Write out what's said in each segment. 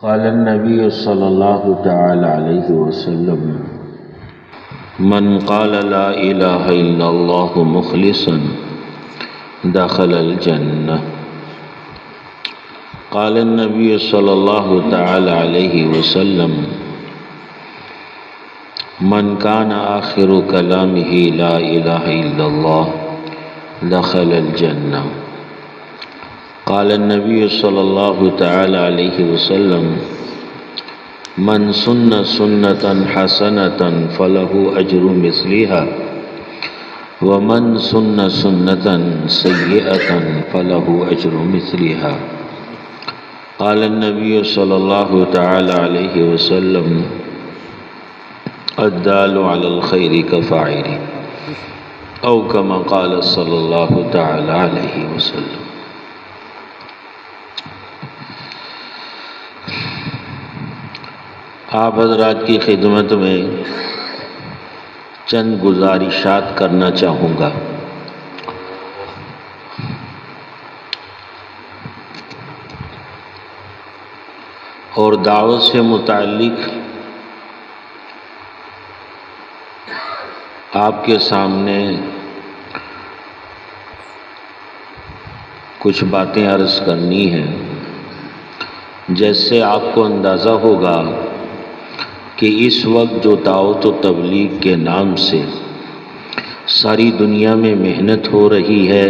قال النبي صلى الله تعالى عليه وسلم من قال لا إله إلا الله مخلصا دخل الجنة. قال النبي صلى الله تعالى عليه وسلم من كان آخر كلامه لا إله إلا الله دخل الجنة. قال النبي صلى الله تعالى عليه وسلم من سن سنة حسنة فله أجر مثلها ومن سن سنة سيئة فله أجر مثلها. قال النبي صلى الله تعالى عليه وسلم الدال على الخير كفاعله أو كما قال صلى الله تعالى عليه وسلم. آپ حضرات کی خدمت میں چند گزارشات کرنا چاہوں گا۔ اور دعوت سے متعلق آپ کے سامنے کچھ باتیں عرض کرنی ہیں۔ جیسے آپ کو اندازہ ہوگا کہ اس وقت جو دعوت و تبلیغ کے نام سے ساری دنیا میں محنت ہو رہی ہے،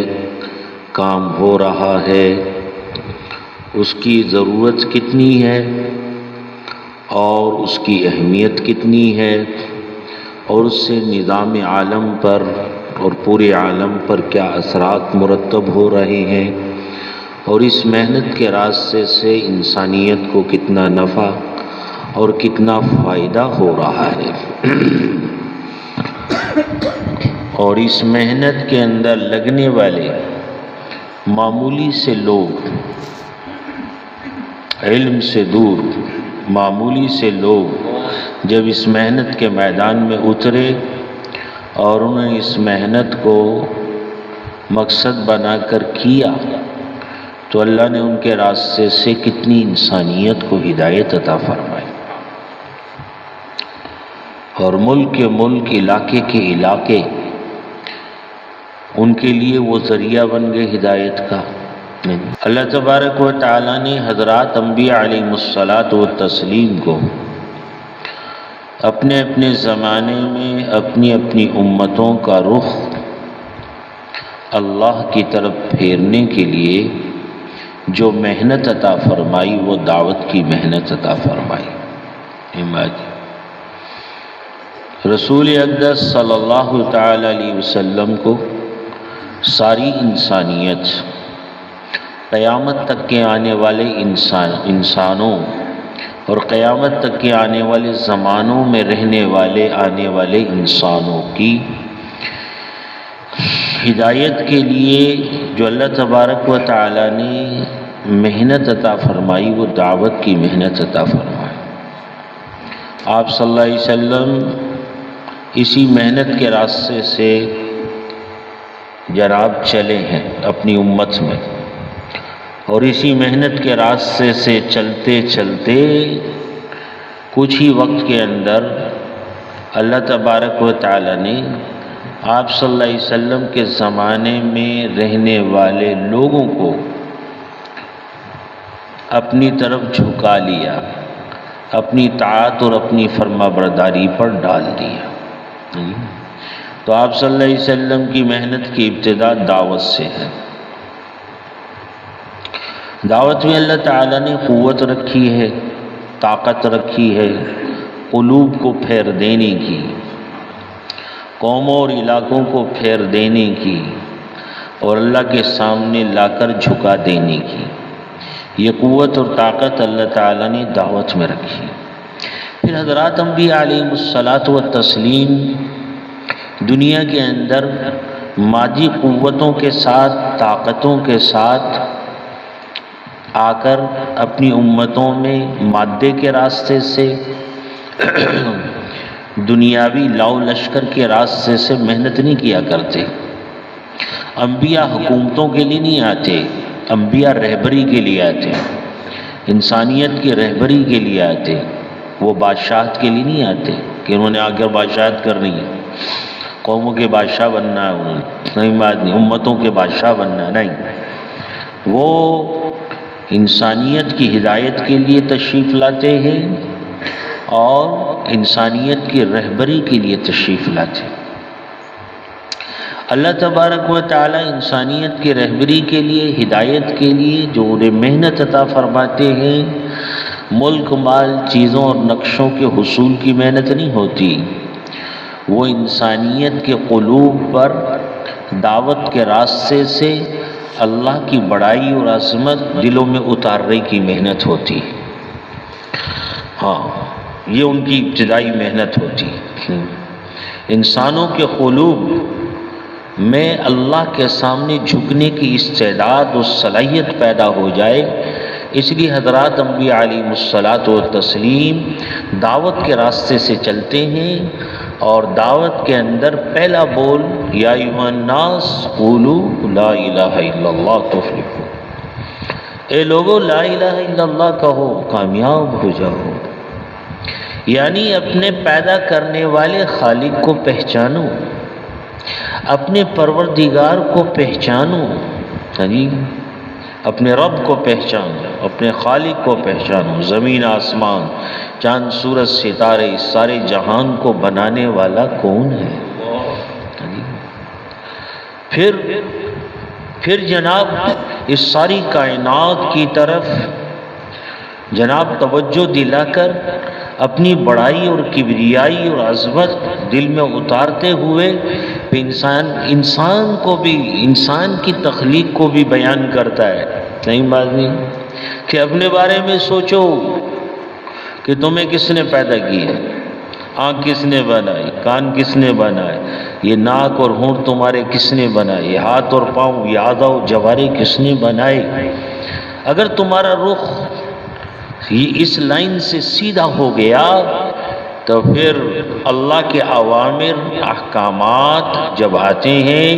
کام ہو رہا ہے، اس کی ضرورت کتنی ہے اور اس کی اہمیت کتنی ہے، اور اس سے نظام عالم پر اور پورے عالم پر کیا اثرات مرتب ہو رہے ہیں، اور اس محنت کے راستے سے انسانیت کو کتنا نفع اور کتنا فائدہ ہو رہا ہے، اور اس محنت کے اندر لگنے والے معمولی سے لوگ، علم سے دور معمولی سے لوگ جب اس محنت کے میدان میں اترے اور انہوں نے اس محنت کو مقصد بنا کر کیا، تو اللہ نے ان کے راستے سے کتنی انسانیت کو ہدایت عطا فرمائی، اور ملک کے ملک، علاقے کے علاقے ان کے لیے وہ ذریعہ بن گئے ہدایت کا۔ اللہ تبارک و تعالیٰ نے حضرات انبیاء علیہم الصلاۃ والتسلیم کو اپنے اپنے زمانے میں اپنی اپنی امتوں کا رخ اللہ کی طرف پھیرنے کے لیے جو محنت عطا فرمائی، وہ دعوت کی محنت عطا فرمائی۔ رسول اقدس صلی اللہ تعالی علیہ وسلم کو ساری انسانیت، قیامت تک کے آنے والے انسانوں اور قیامت تک کے آنے والے زمانوں میں رہنے والے آنے والے انسانوں کی ہدایت کے لیے جو اللہ تبارک و تعالی نے محنت عطا فرمائی، وہ دعوت کی محنت عطا فرمائی۔ آپ صلی اللہ علیہ وسلم اسی محنت کے راستے سے جناب چلے ہیں اپنی امت میں، اور اسی محنت کے راستے سے چلتے چلتے کچھ ہی وقت کے اندر اللہ تبارک و تعالی نے آپ صلی اللہ علیہ وسلم کے زمانے میں رہنے والے لوگوں کو اپنی طرف جھکا لیا، اپنی طاعت اور اپنی فرما برداری پر ڈال دیا۔ تو آپ صلی اللہ علیہ وسلم کی محنت کی ابتدا دعوت سے ہے۔ دعوت میں اللہ تعالیٰ نے قوت رکھی ہے، طاقت رکھی ہے، قلوب کو پھیر دینے کی، قوموں اور علاقوں کو پھیر دینے کی، اور اللہ کے سامنے لا کر جھکا دینے کی۔ یہ قوت اور طاقت اللہ تعالیٰ نے دعوت میں رکھی۔ پھر حضرات انبیاء علیہم الصلاۃ والتسلیم دنیا کے اندر مادی قوتوں کے ساتھ، طاقتوں کے ساتھ آ کر اپنی امتوں میں مادے کے راستے سے، دنیاوی لاؤ لشکر کے راستے سے محنت نہیں کیا کرتے۔ انبیاء حکومتوں کے لیے نہیں آتے، انبیاء رہبری کے لیے آتے ہیں۔ انسانیت کی رہبری کے لیے آتے، وہ بادشاہت کے لیے نہیں آتے کہ انہوں نے آ کر بادشاہت کرنی ہے، قوموں کے بادشاہ بننا ہے، انہوں نے نہیں بات نہیں، امتوں کے بادشاہ بننا ہے، نہیں، وہ انسانیت کی ہدایت کے لیے تشریف لاتے ہیں اور انسانیت کی رہبری کے لیے تشریف لاتے ہیں۔ اللہ تبارک و تعالی انسانیت کی رہبری کے لیے، ہدایت کے لیے جو انہیں محنت عطا فرماتے ہیں، ملک مال چیزوں اور نقشوں کے حصول کی محنت نہیں ہوتی، وہ انسانیت کے قلوب پر دعوت کے راستے سے اللہ کی بڑائی اور عظمت دلوں میں اتارنے کی محنت ہوتی ہے۔ ہاں، یہ ان کی ابتدائی محنت ہوتی ہے۔ انسانوں کے قلوب میں اللہ کے سامنے جھکنے کی استعداد و صلاحیت پیدا ہو جائے، اس لیے حضرات انبیاء علیہ الصلاۃ والتسلیم دعوت کے راستے سے چلتے ہیں، اور دعوت کے اندر پہلا بول یا ایھا الناس قولوا لا الہ الا اللہ تفلحوا، اے لوگو لا الہ الا اللہ کہو کامیاب ہو جاؤ، یعنی اپنے پیدا کرنے والے خالق کو پہچانو، اپنے پروردگار کو پہچانو، اپنے رب کو پہچانو، اپنے خالق کو پہچانو، زمین آسمان چاند سورج ستارے اس سارے جہان کو بنانے والا کون ہے؟ پھر جناب اس ساری کائنات کی طرف جناب توجہ دلا کر اپنی بڑائی اور کبریائی اور عظمت دل میں اتارتے ہوئے انسان کو بھی، انسان کی تخلیق کو بھی بیان کرتا ہے، نہیں بات نہیں، کہ اپنے بارے میں سوچو کہ تمہیں کس نے پیدا کیا، آنکھ کس نے بنائی، کان کس نے بنائے، یہ ناک اور ہونٹ تمہارے کس نے بنائے، یہ ہاتھ اور پاؤں، یہ اعضاء و جوارے کس نے بنائے۔ اگر تمہارا رخ اس لائن سے سیدھا ہو گیا تو پھر اللہ کے اوامر احکامات جب آتے ہیں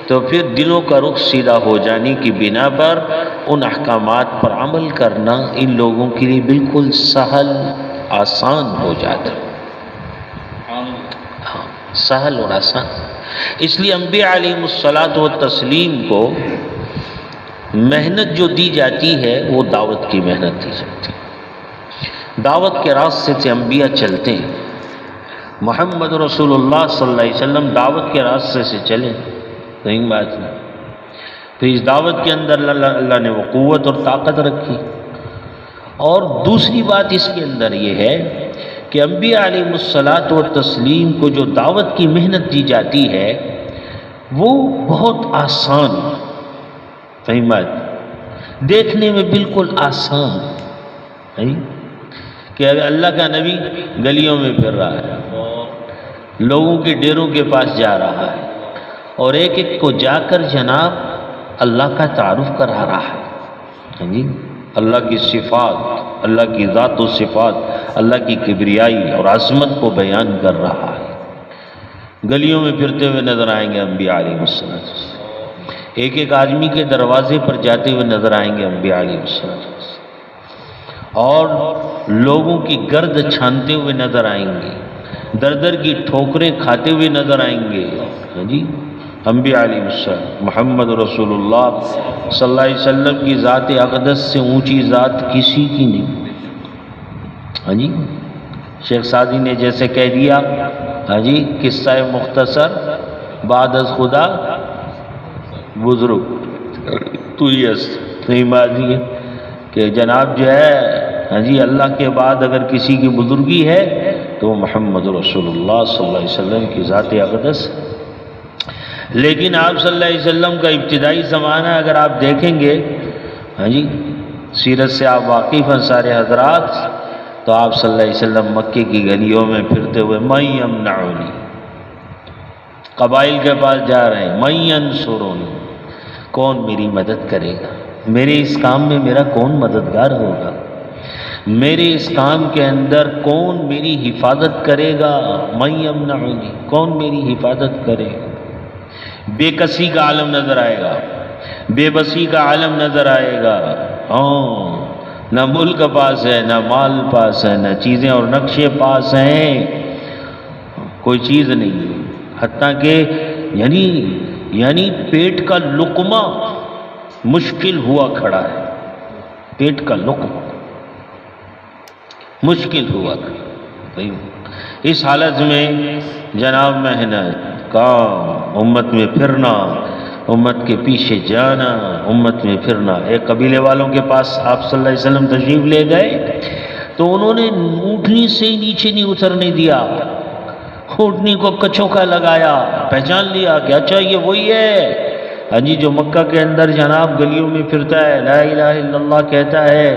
تو پھر دلوں کا رخ سیدھا ہو جانے کی بنا پر ان احکامات پر عمل کرنا ان لوگوں کے لیے بالکل سہل آسان ہو جاتا، ہاں سہل اور آسان۔ اس لیے انبیاء علیہ الصلاۃ والتسلیم کو محنت جو دی جاتی ہے وہ دعوت کی محنت دی جاتی ہے، دعوت کے راستے سے انبیاء چلتے ہیں، محمد رسول اللہ صلی اللہ علیہ وسلم دعوت کے راستے سے چلے، صحیح بات نہیں، پھر اس دعوت کے اندر اللہ نے وہ قوت اور طاقت رکھی۔ اور دوسری بات اس کے اندر یہ ہے کہ انبیاء علیہ الصلاۃ والتسلیم کو جو دعوت کی محنت دی جاتی ہے وہ بہت آسان، صحیح بات، دیکھنے میں بالکل آسان ہے کہ اللہ کا نبی گلیوں میں پھر رہا ہے، لوگوں کے ڈیروں کے پاس جا رہا ہے اور ایک ایک کو جا کر جناب اللہ کا تعارف کرا رہا ہے، اللہ کی صفات، اللہ کی ذات و صفات، اللہ کی کبریائی اور عظمت کو بیان کر رہا ہے۔ گلیوں میں پھرتے ہوئے نظر آئیں گے انبیاء علیہ السلام، ایک ایک آدمی کے دروازے پر جاتے ہوئے نظر آئیں گے انبیاء علیہ السلام، اور لوگوں کی گرد چھانتے ہوئے نظر آئیں گے، در در کی ٹھوکریں کھاتے ہوئے نظر آئیں گے، انبیاء علیہ السلام۔ محمد رسول اللہ صلی اللہ علیہ وسلم کی ذات اقدس سے اونچی ذات کسی کی نہیں، شیخ سعدی نے جیسے کہہ دیا، قصہ مختصر بعد از خدا بزرگ تو یس، نہیں بات یہ کہ جناب جو ہے اللہ کے بعد اگر کسی کی بزرگی ہے تو محمد رسول اللہ صلی اللہ علیہ وسلم کی ذات اقدس۔ لیکن آپ صلی اللہ علیہ وسلم کا ابتدائی زمانہ اگر آپ دیکھیں گے، سیرت سے آپ واقف ہیں سارے حضرات، تو آپ صلی اللہ علیہ وسلم مکے کی گلیوں میں پھرتے ہوئے من یمنعنی، قبائل کے پاس جا رہے ہیں، من ینصرنی، کون میری مدد کرے گا، میرے اس کام میں میرا کون مددگار ہوگا، میرے اس کام کے اندر کون میری حفاظت کرے گا، من یمنعنی، کون میری حفاظت کرے گا۔ بے کسی کا عالم نظر آئے گا، بے بسی کا عالم نظر آئے گا، نہ ملک پاس ہے، نہ مال پاس ہے، نہ چیزیں اور نقشے پاس ہیں، کوئی چیز نہیں ہے، حتیٰ کہ یعنی پیٹ کا لقمہ مشکل ہوا کھڑا ہے، پیٹ کا لقمہ مشکل ہوا کھڑا۔ اس حالت میں جناب محنت، کام، امت میں پھرنا، امت کے پیچھے جانا، امت میں پھرنا۔ ایک قبیلے والوں کے پاس آپ صلی اللہ علیہ وسلم تشریف لے گئے تو انہوں نے اونٹنی سے نیچے نہیں اترنے دیا، اونٹنی کو کچوکا لگایا، پہچان لیا کہ اچھا یہ وہی ہے ہاں جی جو مکہ کے اندر جناب گلیوں میں پھرتا ہے، لا الہ الا اللہ کہتا ہے۔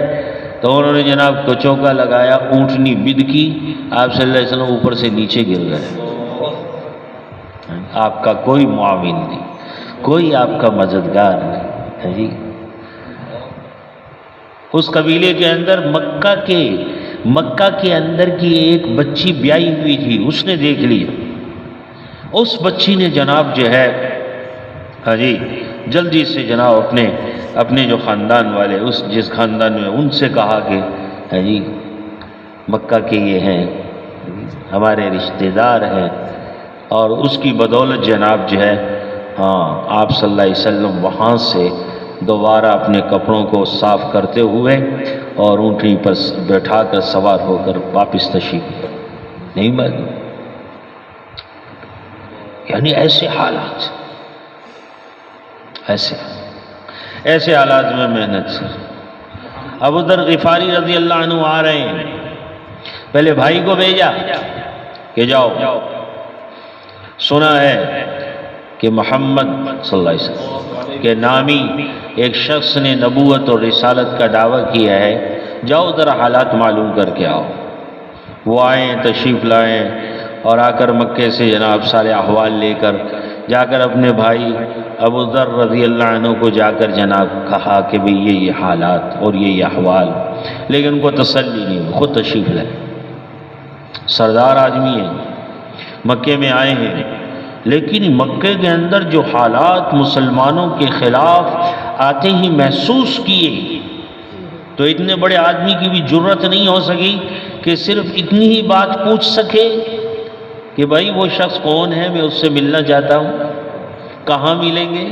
تو انہوں نے جناب کچوکا لگایا، اونٹنی بد کی، آپ صلی اللہ علیہ وسلم اوپر سے نیچے گر گئے۔ آپ کا کوئی معاون نہیں، کوئی آپ کا مددگار نہیں ہے جی۔ اس قبیلے کے اندر مکہ کے اندر کی ایک بچی بیائی ہوئی تھی، اس نے دیکھ لی، اس بچی نے جناب جو ہے ہاں جی جلدی سے جناب اپنے جو خاندان والے جس خاندان میں ان سے کہا کہ ہاں جی مکہ کے یہ ہیں ہمارے رشتہ دار ہیں، اور اس کی بدولت جناب جو ہے ہاں آپ صلی اللہ علیہ وسلم وہاں سے دوبارہ اپنے کپڑوں کو صاف کرتے ہوئے اور اونٹنی پر بیٹھا کر سوار ہو کر واپس تشریف نہیں معلوم۔ یعنی ایسے حالات، ایسے حالات میں محنت۔ ابو ذر غفاری رضی اللہ عنہ آ رہے ہیں، پہلے بھائی کو بھیجا کہ جاؤ، سنا ہے کہ محمد صلی اللہ علیہ وسلم کے نامی ایک شخص نے نبوت اور رسالت کا دعویٰ کیا ہے، جاؤ ذرا حالات معلوم کر کے آؤ۔ وہ آئیں، تشریف لائیں، اور آ کر مکے سے جناب سارے احوال لے کر جا کر اپنے بھائی ابو ذر رضی اللہ عنہ کو جا کر جناب کہا کہ بھئی یہ حالات اور یہ احوال، لیکن ان کو تسلی نہیں، خود تشریف لائے، سردار آدمی ہیں، مکے میں آئے ہیں، لیکن مکے کے اندر جو حالات مسلمانوں کے خلاف آتے ہی محسوس کیے، تو اتنے بڑے آدمی کی بھی جرت نہیں ہو سکی کہ صرف اتنی ہی بات پوچھ سکے کہ بھائی وہ شخص کون ہے، میں اس سے ملنا چاہتا ہوں، کہاں ملیں گے،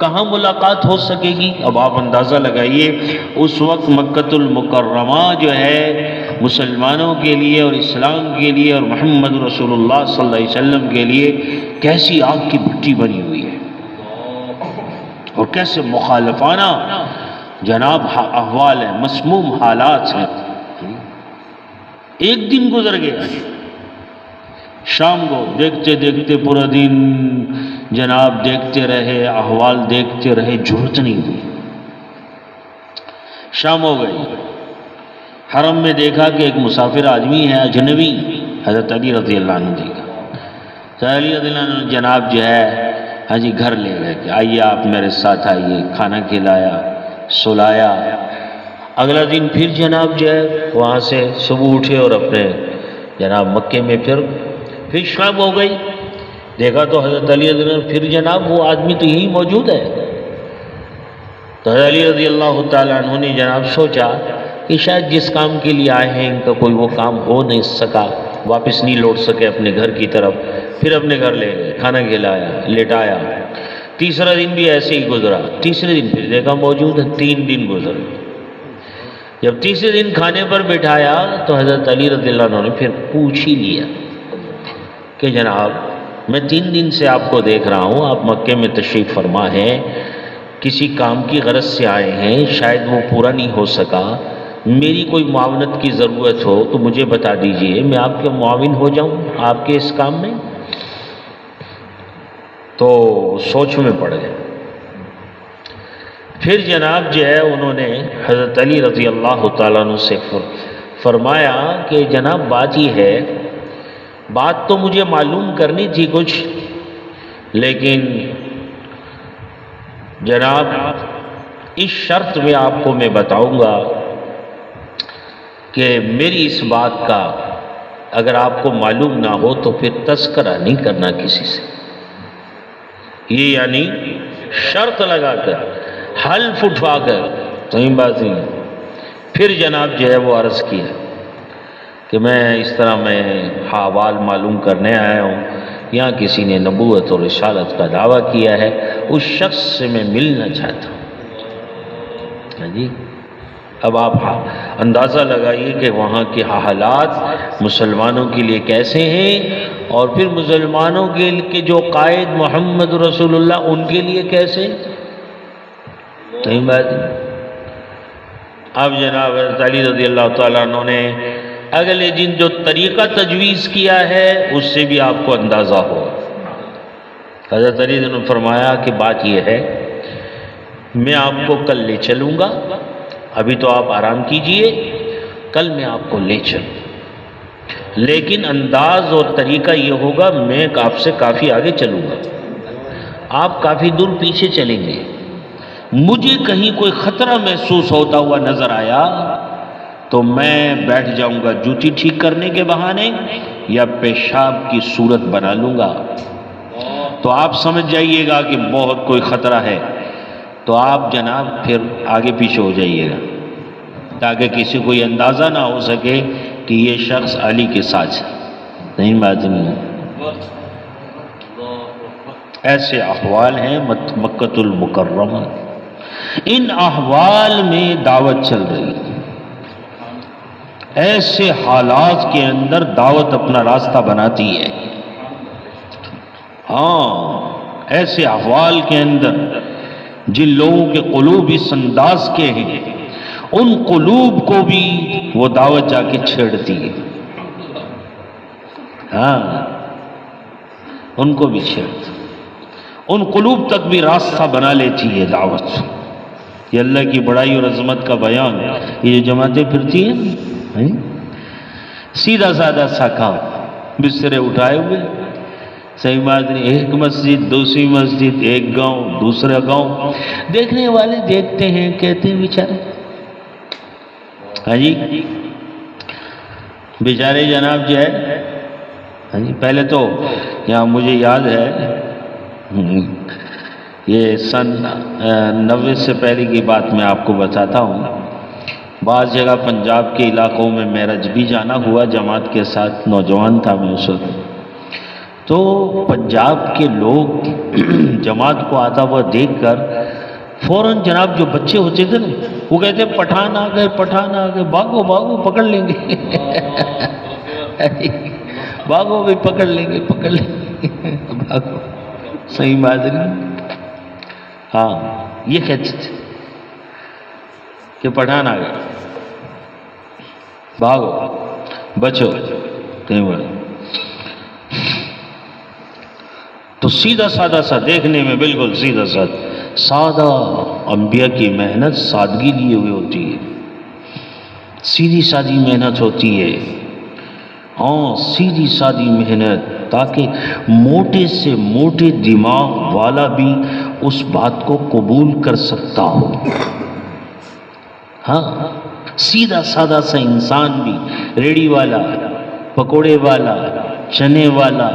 کہاں ملاقات ہو سکے گی۔ اب آپ اندازہ لگائیے اس وقت مکۃ المکرمہ جو ہے مسلمانوں کے لیے اور اسلام کے لیے اور محمد رسول اللہ صلی اللہ علیہ وسلم کے لیے کیسی آگ کی بھٹی بنی ہوئی ہے، اور کیسے مخالفانہ جناب احوال ہیں، مسموم حالات ہیں۔ ایک دن گزر گیا، شام کو دیکھتے دیکھتے پورا دن جناب دیکھتے رہے، احوال دیکھتے رہے، جرت نہیں ہوئی۔ شام ہو گئی، حرم میں دیکھا کہ ایک مسافر آدمی ہے، اجنبی، حضرت علی رضی اللہ عنہ دیکھا، تو علی رضی اللہ عنہ جناب جو ہے ہاں جی گھر لے گئے کہ آئیے آپ میرے ساتھ آئیے، کھانا کھلایا، سلایا۔ اگلا دن پھر جناب جو ہے وہاں سے صبح اٹھے اور اپنے جناب مکے میں پھر شام ہو گئی، دیکھا تو حضرت علی رضی اللہ عنہ پھر جناب وہ آدمی تو یہی موجود ہے۔ تو حضرت علی رضی اللہ تعالیٰ عنہ نے جناب سوچا کہ شاید جس کام کے لیے آئے ہیں ان کا کوئی وہ کام ہو نہیں سکا، واپس نہیں لوٹ سکے اپنے گھر کی طرف، پھر اپنے گھر لے گئے، کھانا کھلایا، لٹایا۔ تیسرا دن بھی ایسے ہی گزرا، تیسرے دن پھر دیکھا موجود ہے، 3 دن گزر۔ جب تیسرے دن کھانے پر بٹھایا تو حضرت علی رضی اللہ عنہ نے پھر پوچھ ہی لیا کہ جناب میں 3 دن سے آپ کو دیکھ رہا ہوں، آپ مکے میں تشریف فرما ہیں، کسی کام کی غرض سے آئے ہیں، شاید وہ پورا نہیں ہو سکا، میری کوئی معاونت کی ضرورت ہو تو مجھے بتا دیجئے، میں آپ کے معاون ہو جاؤں آپ کے اس کام میں۔ تو سوچ میں پڑ گئے۔ پھر جناب جو ہے انہوں نے حضرت علی رضی اللہ تعالیٰ عنہ سے فرمایا کہ جناب بات یہ ہے، بات تو مجھے معلوم کرنی تھی کچھ، لیکن جناب اس شرط میں آپ کو میں بتاؤں گا کہ میری اس بات کا اگر آپ کو معلوم نہ ہو تو پھر تذکرہ نہیں کرنا کسی سے۔ یہ یعنی شرط لگا کر، حلف اٹھوا کر، صحیح بات نہیں، پھر جناب جو ہے وہ عرض کیا کہ میں اس طرح میں حوال معلوم کرنے آیا ہوں، یہاں کسی نے نبوت اور رسالت کا دعویٰ کیا ہے، اس شخص سے میں ملنا چاہتا ہوں۔ جی اب آپ اندازہ لگائیے کہ وہاں کے حالات مسلمانوں کے لیے کیسے ہیں، اور پھر مسلمانوں کے جو قائد محمد رسول اللہ ان کے لیے کیسے، صحیح بات ہے۔ اب جناب حضرت علی رضی اللہ تعالیٰ عنہ نے اگلے دن جو طریقہ تجویز کیا ہے اس سے بھی آپ کو اندازہ ہو۔ حضرت علی نے فرمایا کہ بات یہ ہے، میں آپ کو کل لے چلوں گا، ابھی تو آپ آرام کیجئے، کل میں آپ کو لے چلوں، لیکن انداز اور طریقہ یہ ہوگا میں آپ سے کافی آگے چلوں گا، آپ کافی دور پیچھے چلیں گے، مجھے کہیں کوئی خطرہ محسوس ہوتا ہوا نظر آیا تو میں بیٹھ جاؤں گا جوتی ٹھیک کرنے کے بہانے یا پیشاب کی صورت بنا لوں گا، تو آپ سمجھ جائیے گا کہ بہت کوئی خطرہ ہے، تو آپ جناب پھر آگے پیچھے ہو جائیے گا تاکہ کسی کو یہ اندازہ نہ ہو سکے کہ یہ شخص علی کے ساتھ ہے۔ نہیں بات نہیں، ایسے احوال ہیں مکۃ المکرمہ، ان احوال میں دعوت چل رہی ہے، ایسے حالات کے اندر دعوت اپنا راستہ بناتی ہے۔ ہاں، ایسے احوال کے اندر جن لوگوں کے قلوب اس انداز کے ہیں ان قلوب کو بھی وہ دعوت جا کے چھیڑتی ہے، ہاں ان کو بھی چھیڑتی، ان قلوب تک بھی راستہ بنا لیتی ہے دعوت۔ یہ اللہ کی بڑائی اور عظمت کا بیان، یہ جو جماعتیں پھرتی ہیں سیدھا سادہ سا کام، بسترے اٹھائے ہوئے، صحیح بات نہیں، ایک مسجد دوسری مسجد، ایک گاؤں دوسرا گاؤں، دیکھنے والے دیکھتے ہیں کہتے ہیں بیچارے، ہاں جی بیچارے جناب جو ہے، ہاں جی پہلے تو یہاں مجھے یاد ہے یہ سن 90 سے پہلے کی بات میں آپ کو بتاتا ہوں، بعض جگہ پنجاب کے علاقوں میں میرج بھی جانا ہوا جماعت کے ساتھ، نوجوان تھا میں اس وقت، تو پنجاب کے لوگ جماعت کو آتا ہوا دیکھ کر فوراً جناب جو بچے ہوتے تھے نا وہ کہتے ہیں پٹھان آ گئے پٹھان آ گئے، بھاگو بھاگو پکڑ لیں گے بھاگو بھی پکڑ لیں گے بھاگو، صحیح بات نہیں، ہاں یہ کہتے تھے کہ پٹھان آ گئے بھاگو بچو، کہیں بولے تو سیدھا سادہ سا دیکھنے میں بالکل سیدھا سادہ انبیاء کی محنت سادگی لیے ہوئے ہوتی ہے، سیدھی سادی محنت ہوتی ہے، ہاں سیدھی سادی محنت، تاکہ موٹے سے موٹے دماغ والا بھی اس بات کو قبول کر سکتا ہو، ہاں سیدھا سادہ سا انسان بھی، ریڑی والا، پکوڑے والا، چنے والا،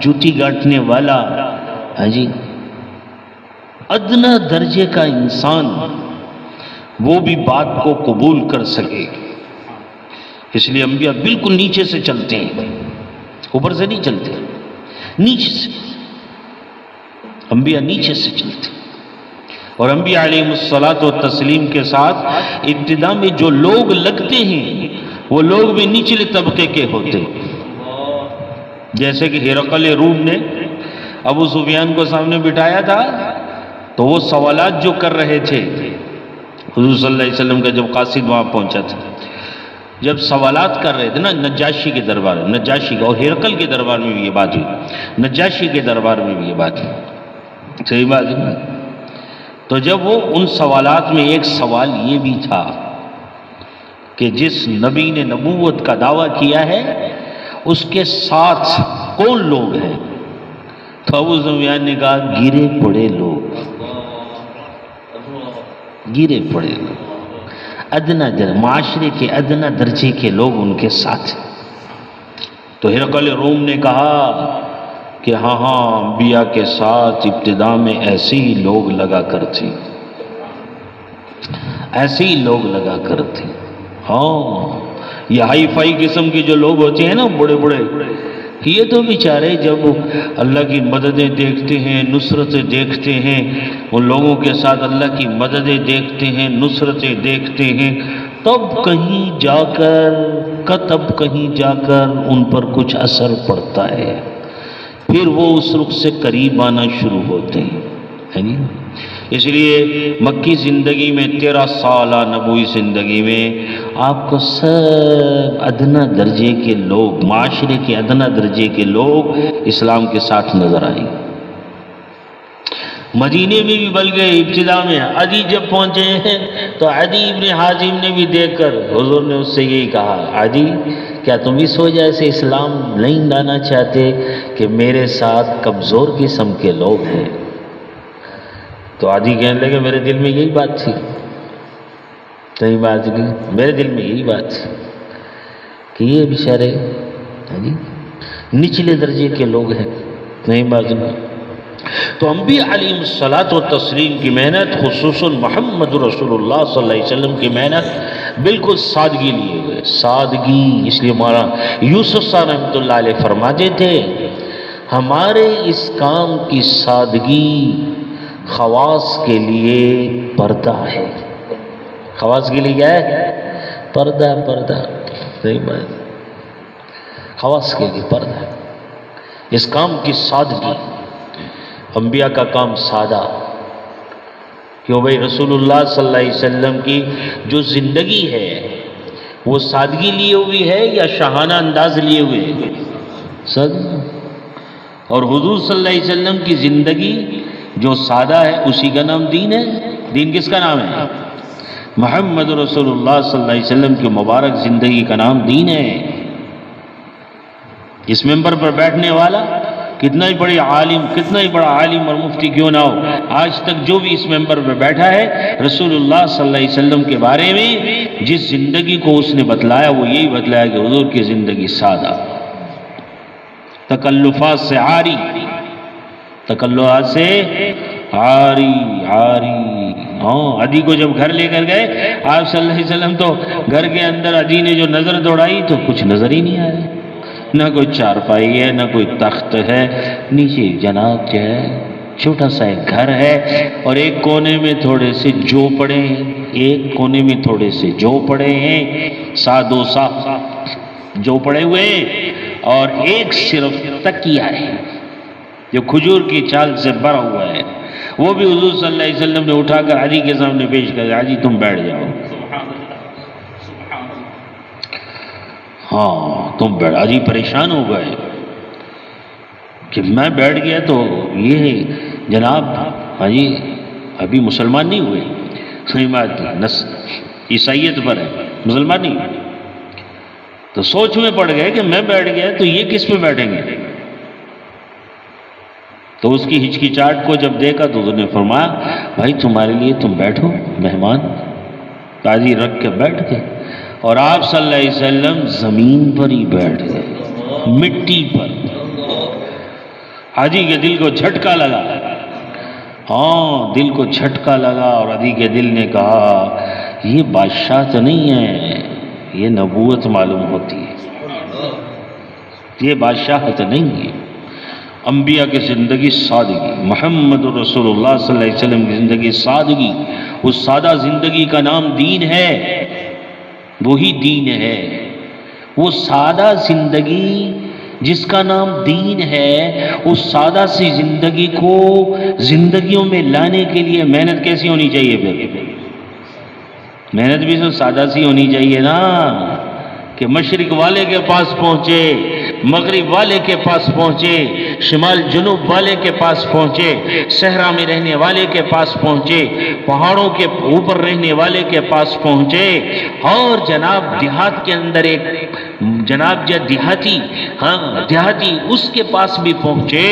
جوتی گاٹنے والا، ہاں جی ادنا درجے کا انسان وہ بھی بات کو قبول کر سکے، اس لیے انبیاء بالکل نیچے سے چلتے ہیں، اوپر سے نہیں چلتے، نیچے سے، انبیاء نیچے سے چلتے، اور انبیاء علیہ الصلاۃ والتسلیم کے ساتھ ابتدا میں جو لوگ لگتے ہیں وہ لوگ بھی نچلے طبقے کے ہوتے، جیسے کہ ہرقل روم نے ابو سفیان کو سامنے بٹھایا تھا تو وہ سوالات جو کر رہے تھے، حضور صلی اللہ علیہ وسلم کا جب قاصد وہاں پہنچا تھا، جب سوالات کر رہے تھے نا نجاشی کے دربار میں، نجاشی کا، اور ہرقل کے دربار میں بھی یہ بات ہوئی، نجاشی کے دربار میں بھی یہ بات ہوئی، صحیح بات ہے، تو جب وہ ان سوالات میں ایک سوال یہ بھی تھا کہ جس نبی نے نبوت کا دعویٰ کیا ہے اس کے ساتھ کون لوگ ہیں، تو ابو سفیان نے کہا گرے پڑے لوگ، گرے پڑے لوگ، ادنا معاشرے کے ادنا درجے کے لوگ ان کے ساتھ ہیں۔ تو ہرقل روم نے کہا کہ ہاں انبیاء کے ساتھ ابتدا میں ایسے ہی لوگ لگا کرتے، ایسے ہی لوگ لگا کرتے، ہاں یہ ہائی فائی قسم کے جو لوگ ہوتے ہیں نا بڑے بڑے، یہ تو بیچارے جب اللہ کی مددیں دیکھتے ہیں، نصرتیں دیکھتے ہیں، ان لوگوں کے ساتھ اللہ کی مددیں دیکھتے ہیں، نصرتیں دیکھتے ہیں، تب کہیں جا کر ان پر کچھ اثر پڑتا ہے، پھر وہ اس رخ سے قریب آنا شروع ہوتے ہیں، ہے نہیں؟ اس لیے مکی زندگی میں 13 سالہ نبوی زندگی میں آپ کو سب ادنا درجے کے لوگ، معاشرے کے ادنا درجے کے لوگ اسلام کے ساتھ نظر آئے۔ مدینے میں بھی بلکہ ابتدا میں عدی جب پہنچے ہیں تو عدی ابن حازم نے بھی دیکھ کر حضور نے اس سے یہی کہا، عدی کیا تم اس وجہ سے اسلام نہیں لانا چاہتے کہ میرے ساتھ کمزور قسم کے لوگ ہیں؟ تو عدی کہنے لگے میرے دل میں یہی بات تھی، صحیح بات کی، میرے دل میں یہی بات تھی کہ یہ بیچارے نچلے درجے کے لوگ ہیں، نہیں بات نہیں۔ تو انبیاء علیہ الصلاۃ والتسلیم کی محنت، خصوصاً محمد رسول اللہ صلی اللہ علیہ وسلم کی محنت بالکل سادگی لیے ہوئے، سادگی۔ اس لیے ہمارا یوسف صاحب رحمۃ اللہ علیہ فرماتے تھے ہمارے اس کام کی سادگی خواص کے لیے پردہ ہے۔ خواص کے لیے کیا ہے؟ پردہ، پردہ، صحیح بات، خواص کے لیے پردہ۔ اس کام کی سادگی، انبیاء کا کام سادہ، کیوں بھائی رسول اللہ صلی اللہ علیہ وسلم کی جو زندگی ہے وہ سادگی لیے ہوئی ہے یا شاہانہ انداز لیے ہوئے ہے؟ سادگی۔ اور حضور صلی اللہ علیہ وسلم کی زندگی جو سادہ ہے اسی کا نام دین ہے۔ دین کس کا نام ہے؟ محمد رسول اللہ صلی اللہ علیہ وسلم کی مبارک زندگی کا نام دین ہے۔ اس ممبر پر بیٹھنے والا کتنا ہی بڑا عالم اور مفتی کیوں نہ ہو، آج تک جو بھی اس ممبر پر بیٹھا ہے رسول اللہ صلی اللہ علیہ وسلم کے بارے میں جس زندگی کو اس نے بتلایا وہ یہی بتلایا کہ حضور کی زندگی سادہ، تکلفات سے عاری، تکلفات سے عاری۔ ہاں عدی کو جب گھر لے کر گئے آپ صلی اللہ علیہ وسلم تو گھر کے اندر عدی نے جو نظر دوڑائی تو کچھ نظر ہی نہیں آیا، نہ کوئی چارپائی ہے، نہ کوئی تخت ہے، نیچے جناب جو ہے چھوٹا سا ایک گھر ہے اور ایک کونے میں تھوڑے سے جو پڑے ہیں، ایک کونے میں تھوڑے سے جو پڑے ہیں، دو جو پڑے ہوئے ہیں، اور ایک صرف تکیہ ہے جو کھجور کی چھال سے بھرا ہوا ہے، وہ بھی حضور صلی اللہ علیہ وسلم نے اٹھا کر علی کے سامنے پیش کر دیا، علی تم بیٹھ جاؤ۔ ہاں تم بیٹھ، علی پریشان ہو گئے کہ میں بیٹھ گیا تو یہ جناب حاجی ابھی مسلمان نہیں ہوئے، صحیح بات عیسائیت پر ہے، مسلمان نہیں ہوئے، تو سوچ میں پڑ گئے کہ میں بیٹھ گیا تو یہ کس پہ بیٹھیں گے؟ تو اس کی ہچکچاہٹ کو جب دیکھا تو انہوں نے فرمایا بھائی تمہارے لیے تم بیٹھو، مہمان تازی رکھ کے بیٹھ گئے، اور آپ صلی اللہ علیہ وسلم زمین پر ہی بیٹھ گئے، مٹی پر۔ حاجی کے دل کو جھٹکا لگا، ہاں دل کو جھٹکا لگا، اور حاجی کے دل نے کہا یہ بادشاہ تو نہیں ہے، یہ نبوت معلوم ہوتی ہے، یہ بادشاہ تو نہیں ہے۔ انبیاء کی زندگی سادگی، محمد رسول اللہ صلی اللہ علیہ وسلم کی زندگی سادگی، اس سادہ زندگی کا نام دین ہے، وہی دین ہے۔ وہ سادہ زندگی جس کا نام دین ہے، اس سادہ سی زندگی کو زندگیوں میں لانے کے لیے محنت کیسی ہونی چاہیے؟ پھر محنت بھی تو سادہ سی ہونی چاہیے نا، کہ مشرق والے کے پاس پہنچے، مغرب والے کے پاس پہنچے، شمال جنوب والے کے پاس پہنچے، صحرا میں رہنے والے کے پاس پہنچے، پہاڑوں کے اوپر رہنے والے کے پاس پہنچے، اور جناب دیہات کے اندر ایک جناب دیہاتی اس کے پاس بھی پہنچے،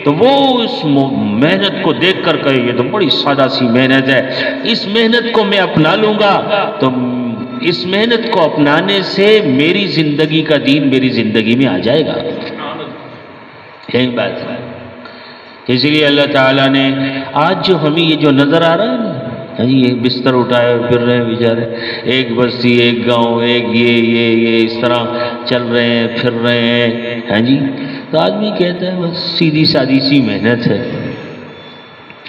تو وہ اس محنت کو دیکھ کر کہے یہ تو بڑی سادہ سی محنت ہے، اس محنت کو میں اپنا لوں گا تو اس محنت کو اپنانے سے میری زندگی کا دین میری زندگی میں آ جائے گا۔ یہی بات ہے، اس لیے اللہ تعالیٰ نے آج جو ہمیں یہ جو نظر آ رہا ہے نا، جی یہ بستر اٹھائے پھر رہے ہیں بیچارے، ایک بستی ایک گاؤں ایک یہ اس طرح چل رہے ہیں پھر رہے ہیں، ہاں جی۔ تو آدمی کہتا ہے بس سیدھی سادی سی محنت ہے،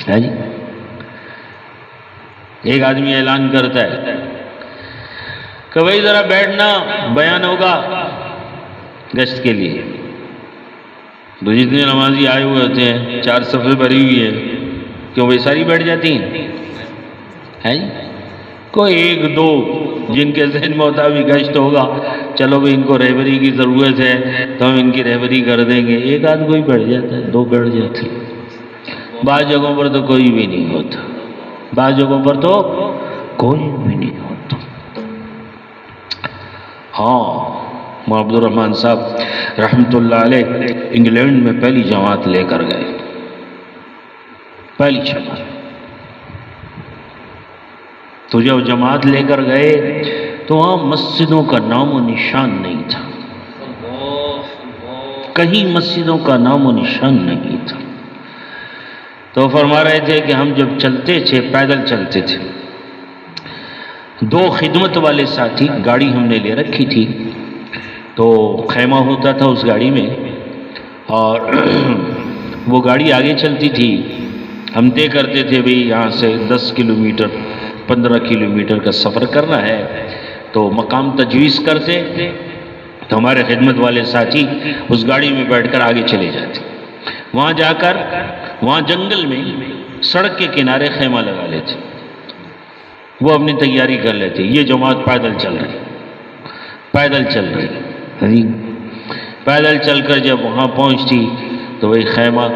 ہاں جی۔ ایک آدمی اعلان کرتا ہے کہ بھائی ذرا بیٹھنا، بیان ہوگا گشت کے لیے۔ تو جتنے نمازی آئے ہوئے ہوتے ہیں، 4 صفیں بھری ہوئی ہیں، کیوں بھائی ساری بیٹھ جاتی ہیں؟ ہے کوئی 1-2 جن کے ذہن میں ہوتا ہے گشت ہوگا، چلو بھائی ان کو رہبری کی ضرورت ہے تو ہم ان کی رہبری کر دیں گے، ایک آدھ کوئی بیٹھ جاتا ہے، 2 بیٹھ جاتے ہیں۔ بعض جگہوں پر تو کوئی بھی نہیں ہوتا، بعض جگہوں پر تو کوئی بھی نہیں ہوتا۔ ہاں، عبد الرحمن صاحب رحمۃ اللہ علیہ انگلینڈ میں پہلی جماعت لے کر گئے، پہلی جماعت۔ تو جب جماعت لے کر گئے تو وہاں مسجدوں کا نام و نشان نہیں تھا، کہیں مسجدوں کا نام و نشان نہیں تھا۔ تو فرما رہے تھے کہ ہم جب چلتے تھے، پیدل چلتے تھے، 2 خدمت والے ساتھی، گاڑی ہم نے لے رکھی تھی، تو خیمہ ہوتا تھا اس گاڑی میں، اور وہ گاڑی آگے چلتی تھی، ہم طے کرتے تھے بھئی یہاں سے 10 کلومیٹر 15 کلومیٹر کا سفر کرنا ہے، تو مقام تجویز کرتے تو ہمارے خدمت والے ساتھی اس گاڑی میں بیٹھ کر آگے چلے جاتے، وہاں جا کر وہاں جنگل میں سڑک کے کنارے خیمہ لگا لیتے، وہ اپنی تیاری کر لیتے۔ یہ جماعت پیدل چل رہی، پیدل چل رہی، پیدل چل کر جب وہاں پہنچتی تو وہی خیمہ،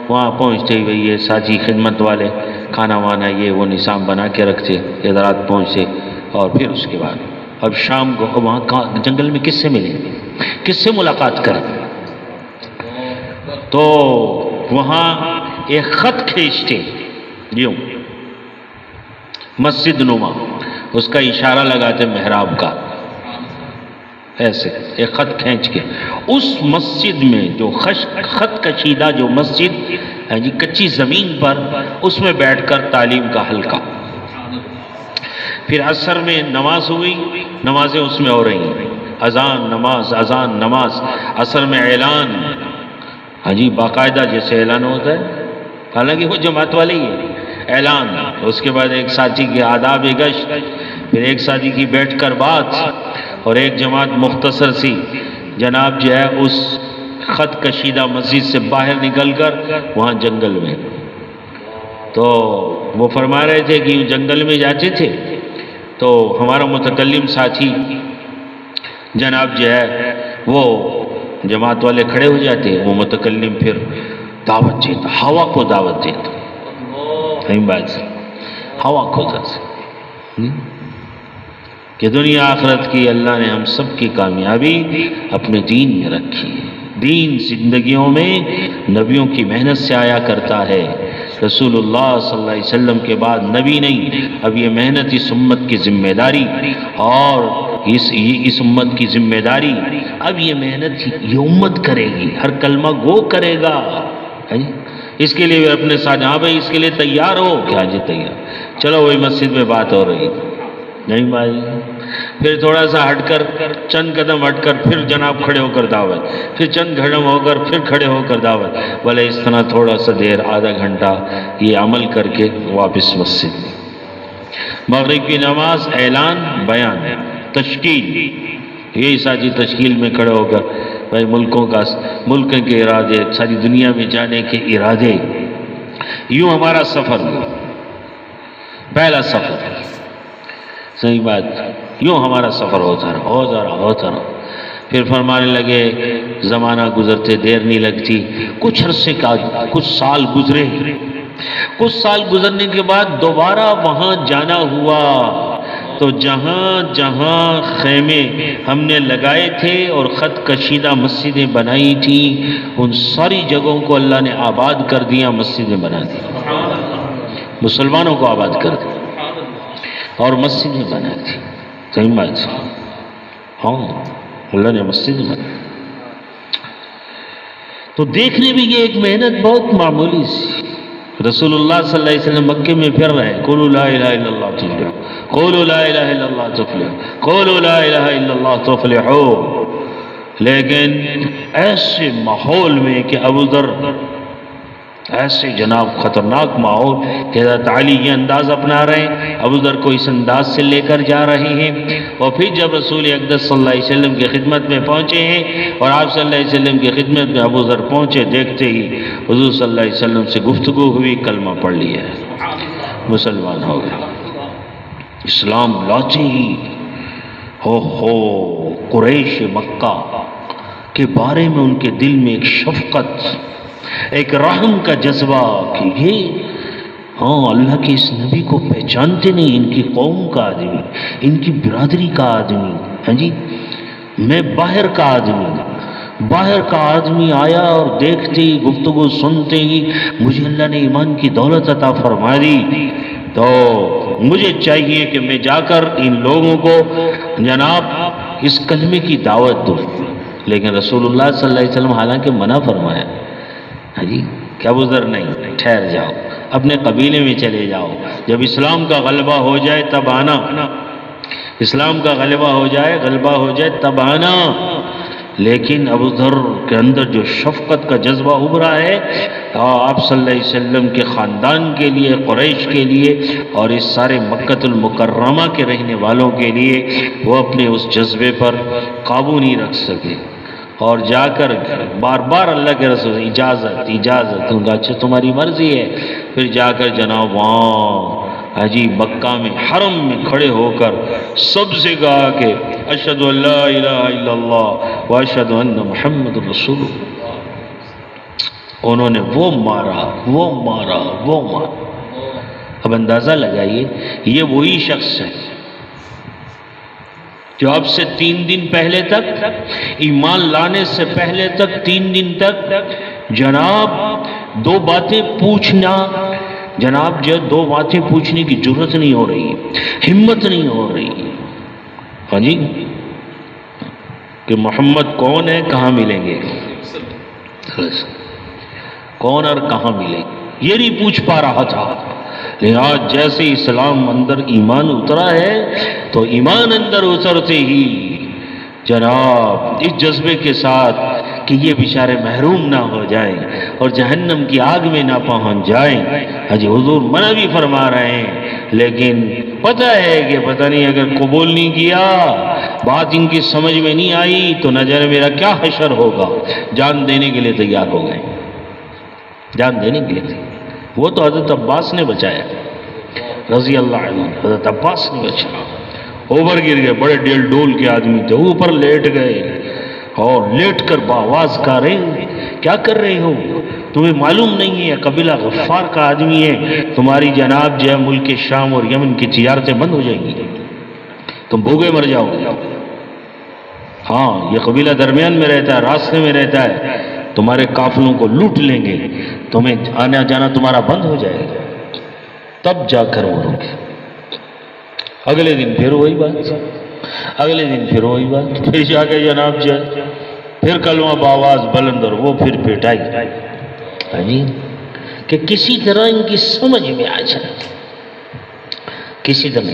وہاں پہنچتے ہی وہی یہ ساتھی خدمت والے کھانا وانا یہ وہ نظام بنا کے رکھتے، یہ رات پہنچتے، اور پھر اس کے بعد اب شام کو وہاں جنگل میں کس سے ملیں، کس سے ملاقات کریں؟ تو وہاں ایک خط کھینچتے، یوں مسجد نما، اس کا اشارہ لگاتے محراب کا، ایسے ایک خط کھینچ کے اس مسجد میں جو خط کشیدہ جو مسجد ہے جی کچی زمین پر، اس میں بیٹھ کر تعلیم کا حلقہ۔ پھر عصر میں نماز ہوئی، نمازیں اس میں ہو رہی ہیں، اذان نماز اذان نماز، عصر میں اعلان، ہاں جی باقاعدہ جیسے اعلان ہوتا ہے، حالانکہ وہ جماعت والے ہی ہے، اعلان، اس کے بعد ایک ساتھی کی آداب گشت، پھر ایک ساتھی کی بیٹھ کر بات، اور ایک جماعت مختصر سی جناب جو ہے اس خط کشیدہ مسجد سے باہر نکل کر وہاں جنگل میں۔ تو وہ فرما رہے تھے کہ جنگل میں جاتے تھے تو ہمارا متکلم ساتھی جناب جو ہے وہ جماعت والے کھڑے ہو جاتے، وہ متکلم پھر دعوت دیتا، ہوا کو دعوت دیتا، صحیح بات سے ہوا کو دعوت، کہ دنیا آخرت کی اللہ نے ہم سب کی کامیابی اپنے دین میں رکھی ہے۔ دین زندگیوں میں نبیوں کی محنت سے آیا کرتا ہے، رسول اللہ صلی اللہ علیہ وسلم کے بعد نبی نہیں، اب یہ محنت اس امت کی ذمہ داری، اور اس امت کی ذمہ داری، اب یہ محنت یہ امت کرے گی، ہر کلمہ گو کرے گا، اس کے لیے اپنے ساتھ، ہاں بھائی اس کے لیے تیار ہو کیا؟ جی تیار، چلو وہی مسجد میں بات ہو رہی نہیں بھائی، پھر تھوڑا سا ہٹ کر، چند قدم ہٹ کر پھر جناب کھڑے ہو کر دعوت، پھر چند قدم ہو کر پھر کھڑے ہو کر دعوت، بھلے اس طرح تھوڑا سا دیر آدھا گھنٹہ یہ عمل کر کے واپس مسجد۔ مغرب کی نماز، اعلان، بیان، تشکیل، یہی ساتھی تشکیل میں کھڑے ہو کر بھائی ملک کے ارادے، ساری دنیا میں جانے کے ارادے، یوں ہمارا سفر ہوا، پہلا سفر، صحیح بات، یوں ہمارا سفر ہوتا رہا، پھر فرمانے لگے زمانہ گزرتے دیر نہیں لگتی، کچھ عرصے کا، کچھ سال گزرے، کچھ سال گزرنے کے بعد دوبارہ وہاں جانا ہوا، تو جہاں جہاں خیمے ہم نے لگائے تھے اور خط کشیدہ مسجدیں بنائی تھیں، ان ساری جگہوں کو اللہ نے آباد کر دیا، مسجدیں بنا دی، مسلمانوں کو آباد کر دیا اور مسجدیں بنا دی، صحیح بات، ہاں اللہ نے مسجد بنا۔ تو دیکھنے میں یہ ایک محنت بہت معمولی سی، رسول اللہ صلی اللہ علیہ وسلم مکے میں پھر رہے ہیں، قولوا لا الہ الا اللہ تفلحوا، قولوا لا الہ الا اللہ تفلحوا، قولوا لا الہ الا اللہ تفلحوا، لیکن ایسے ماحول میں کہ ابو ذر ایسے جناب خطرناک ماحول کہ حضرت علی یہ انداز اپنا رہے ہیں، ابو ذر کو اس انداز سے لے کر جا رہے ہیں، اور پھر جب رسول اقدس صلی اللہ علیہ وسلم کی خدمت میں پہنچے ہیں اور آپ صلی اللہ علیہ وسلم کی خدمت میں ابو ذر پہنچے، دیکھتے ہی حضور صلی اللہ علیہ وسلم سے گفتگو ہوئی، کلمہ پڑھ لیا ہے، مسلمان ہو گئے۔ اسلام لاتے ہی ہو قریش مکہ کے بارے میں ان کے دل میں ایک شفقت، ایک رحم کا جذبہ کہ یہ اللہ کے اس نبی کو پہچانتے نہیں، ان کی قوم کا آدمی، ان کی برادری کا آدمی، ہاں جی میں باہر کا آدمی آیا اور دیکھتے ہی گفتگو سنتے ہی مجھے اللہ نے ایمان کی دولت عطا فرما دی، تو مجھے چاہیے کہ میں جا کر ان لوگوں کو جناب اس کلمے کی دعوت دوں۔ لیکن رسول اللہ صلی اللہ علیہ وسلم حالانکہ منع فرمایا، ہاں جی کہ ابو ذر نہیں، ٹھہر جاؤ، اپنے قبیلے میں چلے جاؤ، جب اسلام کا غلبہ ہو جائے تب آنا، اسلام کا غلبہ ہو جائے تب آنا۔ لیکن ابو ذر کے اندر جو شفقت کا جذبہ ابھرا ہے آپ صلی اللہ علیہ وسلم کے خاندان کے لیے، قریش کے لیے اور اس سارے مکۃ المکرمہ کے رہنے والوں کے لیے، وہ اپنے اس جذبے پر قابو نہیں رکھ سکے، اور جا کر بار بار اللہ کے رسول اجازت، اچھا تمہاری مرضی ہے، پھر جا کر جناب وہاں مکہ میں حرم میں کھڑے ہو کر سب سے کہا کہ اشہد ان لا الہ الا اللہ واشہد ان محمد رسول اللہ۔ انہوں نے وہ مارا۔ اب اندازہ لگائیے، یہ وہی شخص ہے جو اب سے 3 دن پہلے تک، ایمان لانے سے پہلے تک 3 دن تک جناب دو باتیں پوچھنا، جناب جو 2 باتیں پوچھنے کی جرت نہیں ہو رہی، ہمت نہیں ہو رہی، ہاں جی کہ محمد کون ہے، کہاں ملیں گے، کون اور کہاں ملیں گے، یہ نہیں پوچھ پا رہا تھا۔ لیکن آج جیسے اسلام اندر ایمان اترا ہے تو ایمان اندر اترتے ہی جناب اس جذبے کے ساتھ کہ یہ بیچارے محروم نہ ہو جائیں اور جہنم کی آگ میں نہ پہنچ جائیں، حضور منع بھی فرما رہے ہیں، لیکن پتہ ہے کہ پتہ نہیں اگر قبول نہیں کیا، بات ان کی سمجھ میں نہیں آئی تو نہ جانے میرا کیا حشر ہوگا، جان دینے کے لیے تیار ہو گئے، جان دینے کے لیے۔ وہ تو حضرت عباس نے بچایا رضی اللہ عنہ، حضرت عباس نے بچایا، اوپر گر گئے، بڑے ڈیل ڈول کے آدمی تھے، اوپر لیٹ گئے اور لیٹ کر باواز کہا رہے کیا کر رہے ہو، تمہیں معلوم نہیں ہے قبیلہ غفار کا آدمی ہے، تمہاری جناب جو ہے ملک شام اور یمن کی تجارتیں بند ہو جائیں گی، تم بھوکے مر جاؤ گے، ہاں یہ قبیلہ درمیان میں رہتا ہے، راستے میں رہتا ہے، تمہارے قافلوں کو لوٹ لیں گے، تمہیں آنا جانا تمہارا بند ہو جائے گا، تب جا کر وہ روکے۔ اگلے دن پھر وہی بات، پھر جا کے جناب جائے، پھر کلمہ باواز بلند، اور وہ پھر پٹائی، کہ کسی طرح ان کی سمجھ میں آ جائے، کسی طرح۔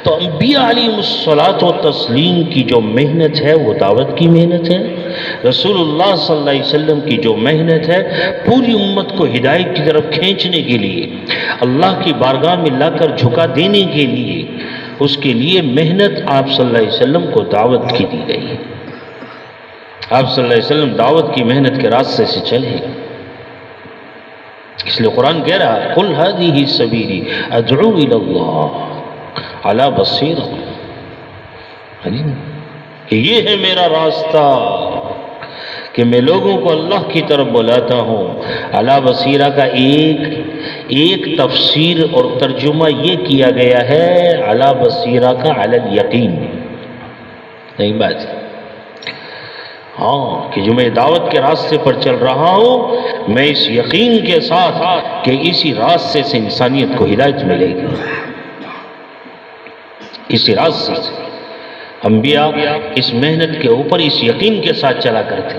تو انبیاء علیہ الصلوۃ والتسلیم کی جو محنت ہے وہ دعوت کی محنت ہے، رسول اللہ صلی اللہ علیہ وسلم کی جو محنت ہے پوری امت کو ہدایت کی طرف کھینچنے کے لیے، اللہ کی بارگاہ میں لا کر جھکا دینے کے لیے، اس کے لیے محنت آپ صلی اللہ علیہ وسلم کو دعوت کی دی گئی ہے۔ آپ صلی اللہ علیہ وسلم دعوت کی محنت کے راستے سے چلے، اس لیے قرآن کہہ رہا ہے قُلْ هَذِهِ سَبِيلِي أَدْعُو إِلَى اللَّهِ عَلَى بَصِيرَةٍ، یہ ہے میرا راستہ کہ میں لوگوں کو اللہ کی طرف بلاتا ہوں۔ علی بصیرہ کا ایک تفسیر اور ترجمہ یہ کیا گیا ہے علی بصیرہ کا علی الیقین، نہیں بات، ہاں کہ جو میں دعوت کے راستے پر چل رہا ہوں میں اس یقین کے ساتھ کہ اسی راستے سے انسانیت کو ہدایت ملے گی، اسی راستے سے انبیاء اس محنت کے اوپر اس یقین کے ساتھ چلا کرتے،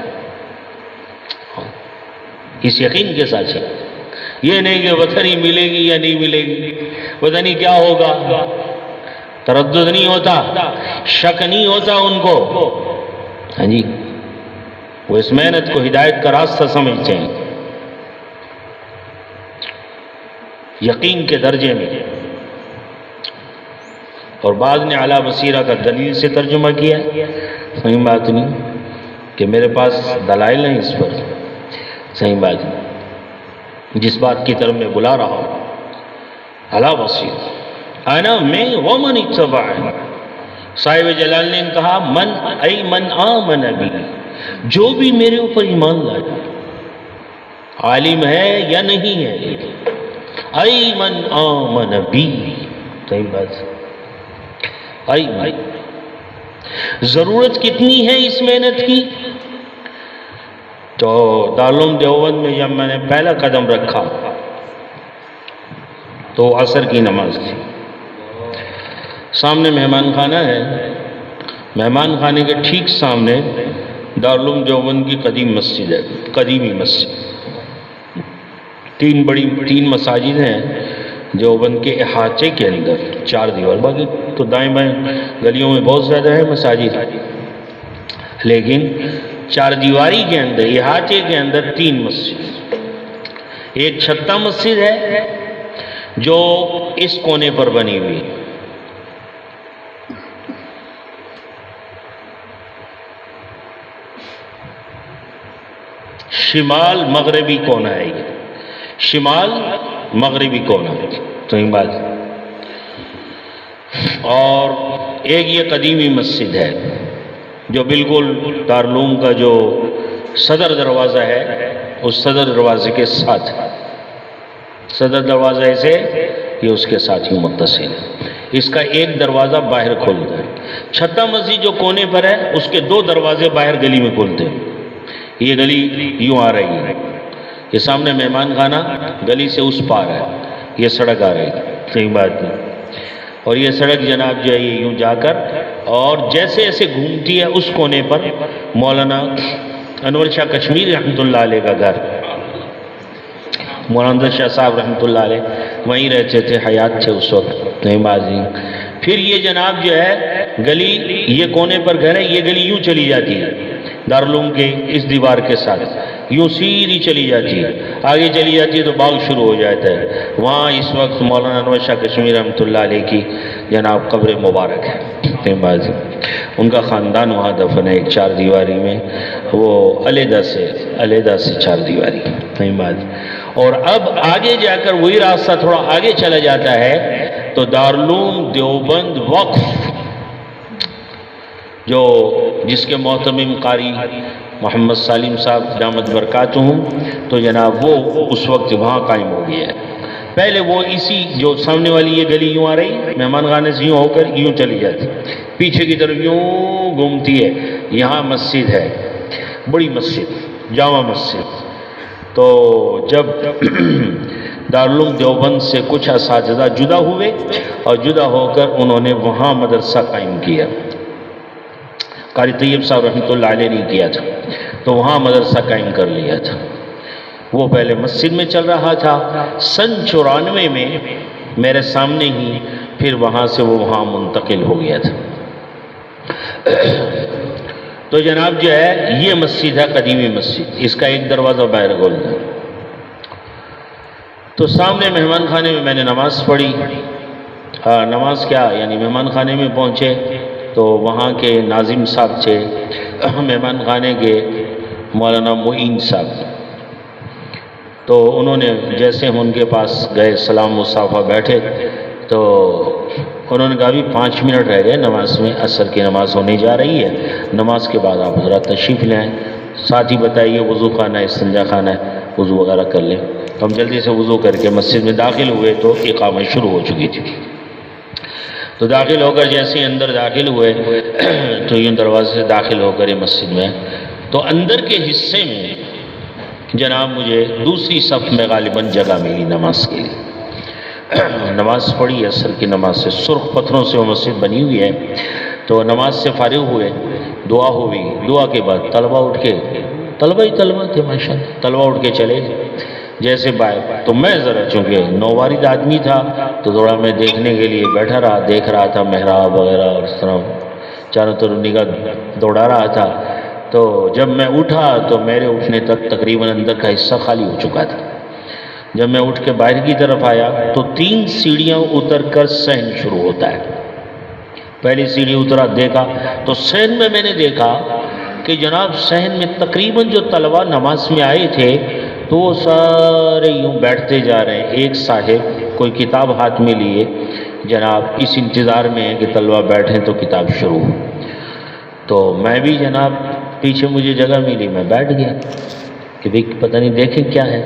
اس یقین کے ساتھ چلا، یہ نہیں کہ پتہ نہیں ملے گی یا نہیں ملے گی، پتہ نہیں کیا ہوگا، تردد نہیں ہوتا، شک نہیں ہوتا ان کو، ہاں جی، وہ اس محنت کو ہدایت کا راستہ سمجھتے ہیں، یقین کے درجے میں۔ اور بعض نے اعلیٰ بصیرہ کا دلیل سے ترجمہ کیا، صحیح بات نہیں کہ میرے پاس دلائل ہیں اس پر، صحیح بات نہیں، جس بات کی طرف میں بلا رہا ہوں اعلیٰ بصیرہ، انا میں ومن اتبعني، صاحب جلال نے کہا من آمن بی، جو بھی میرے اوپر ایمان لائے، عالم ہے یا نہیں ہے، ای من آمن بی، صحیح بات، ای من، ضرورت کتنی ہے اس محنت کی؟ تو دارالعلوم دیوبند میں جب میں نے پہلا قدم رکھا تو عصر کی نماز تھی، سامنے مہمان خانہ ہے، مہمان خانے کے ٹھیک سامنے دارالعلوم دیوبند کی قدیم مسجد ہے، قدیمی مسجد، تین مساجد ہیں دیوبند کے احاطے کے اندر، 4 دیوار، باقی تو دائیں بائیں گلیوں میں بہت زیادہ ہے مساجد، لیکن 4 دیواری کے اندر، احاطے کے اندر 3 مسجد، ایک چھتہ مسجد ہے جو اس کونے پر بنی ہوئی ہے، شمال مغربی کونا ہے، یہ شمال مغربی کونا، صحیح بات، اور ایک یہ قدیمی مسجد ہے جو بالکل دارالعلوم کا جو صدر دروازہ ہے اس صدر دروازے کے ساتھ، صدر دروازے سے یہ اس کے ساتھ ہی متصل ہے، اس کا ایک دروازہ باہر کھولتا ہے، چھتہ مسجد جو کونے پر ہے اس کے 2 دروازے باہر گلی میں کھولتے ہیں، یہ گلی یوں آ رہی ہے، یہ سامنے مہمان خانہ گلی سے اس پار ہے، یہ سڑک آ رہی ہے، صحیح بات نہیں، اور یہ سڑک جناب جو ہے یہ یوں جا کر اور جیسے ایسے گھومتی ہے اس کونے پر مولانا انور شاہ کشمیری رحمۃ اللہ علیہ کا گھر، مولانا شاہ صاحب رحمۃ اللہ علیہ وہیں رہتے تھے، حیات تھے اس وقت، نہیں بازی۔ پھر یہ جناب جو ہے گلی، یہ کونے پر گھر ہے، یہ گلی یوں چلی جاتی ہے دارالعلوم کے اس دیوار کے ساتھ، یوں سیدھی چلی جاتی ہے، آگے چلی جاتی ہے تو باغ شروع ہو جاتا ہے، وہاں اس وقت مولانا انور شاہ کشمیری رحمۃ اللہ علیہ کی جناب قبر مبارک ہے، ان کا خاندان وہاں دفن ہے، ایک 4 دیواری میں، وہ علیحدہ سے 4 دیواری، نہیں بات۔ اور اب آگے جا کر وہی راستہ تھوڑا آگے چلا جاتا ہے تو دارالعلوم دیوبند وقف جو جس کے محتمم قاری محمد سالم صاحب دامت برکاتہم، تو جناب وہ اس وقت وہاں قائم ہو گیا ہے، پہلے وہ اسی جو سامنے والی یہ گلی یوں آ رہی، مہمان خانے سے یوں ہو کر یوں چلی جاتی، پیچھے کی طرف یوں گھومتی ہے، یہاں مسجد ہے، بڑی مسجد، جامع مسجد۔ تو جب دارالعلوم دیوبند سے کچھ اساتذہ جدا ہوئے اور جدا ہو کر انہوں نے وہاں مدرسہ قائم کیا، قاری طیب صاحب رحمۃ اللہ علیہ نے کیا تھا، تو وہاں مدرسہ قائم کر لیا تھا، وہ پہلے مسجد میں چل رہا تھا، سن 94 میں میرے سامنے ہی پھر وہاں سے وہ وہاں منتقل ہو گیا تھا۔ تو جناب جو ہے یہ مسجد ہے، قدیمی مسجد، اس کا ایک دروازہ باہر کھولتا ہے، تو سامنے مہمان خانے میں میں نے نماز پڑھی، نماز کیا یعنی مہمان خانے میں پہنچے تو وہاں کے ناظم صاحب تھے، مہمان خانے کے مولانا معین صاحب، تو انہوں نے جیسے ہم ان کے پاس گئے، سلام مصافحہ بیٹھے، تو انہوں نے کہا ابھی 5 منٹ رہ گئے نماز میں، عصر کی نماز ہونے جا رہی ہے، نماز کے بعد آپ حضرات تشریف لیں، ساتھ ہی بتائیے وضو خانہ ہے، استنجا خانہ ہے، وضو وغیرہ کر لیں۔ تو ہم جلدی سے وضو کر کے مسجد میں داخل ہوئے تو اقامت شروع ہو چکی تھی، تو داخل ہو کر جیسے ہی اندر داخل ہوئے تو یوں دروازے سے داخل ہو کر یہ مسجد میں، تو اندر کے حصے میں جناب مجھے دوسری صف میں غالباً جگہ ملی نماز کے لیے، نماز پڑھی عصر کی نماز سے، سرخ پتھروں سے وہ مسجد بنی ہوئی ہے، تو نماز سے فارغ ہوئے، دعا ہوئی، دعا کے بعد طلبہ اٹھ کے، طلبہ ہی طلبہ تھے ماشاءاللہ، طلبہ اٹھ کے چلے، جیسے تو میں ذرا چونکہ نووارد آدمی تھا تو تھوڑا میں دیکھنے کے لیے بیٹھا رہا، دیکھ رہا تھا محراب وغیرہ اور اس طرح چاروں طرف نگاہ دوڑا رہا تھا۔ تو جب میں اٹھا تو میرے اٹھنے تک تقریباً اندر کا حصہ خالی ہو چکا تھا۔ جب میں اٹھ کے باہر کی طرف آیا تو 3 سیڑھیاں اتر کر صحن شروع ہوتا ہے۔ پہلی سیڑھی اترا، دیکھا تو صحن میں میں نے دیکھا کہ جناب صحن میں تقریباً جو طلبہ نماز میں آئے تھے تو وہ سارے یوں بیٹھتے جا رہے ہیں۔ ایک صاحب کوئی کتاب ہاتھ میں لیے جناب اس انتظار میں ہے کہ طلبہ بیٹھیں تو کتاب شروع ہو۔ تو میں بھی جناب پیچھے مجھے جگہ ملی، میں بیٹھ گیا کہ بھئی پتہ نہیں دیکھیں کیا ہے۔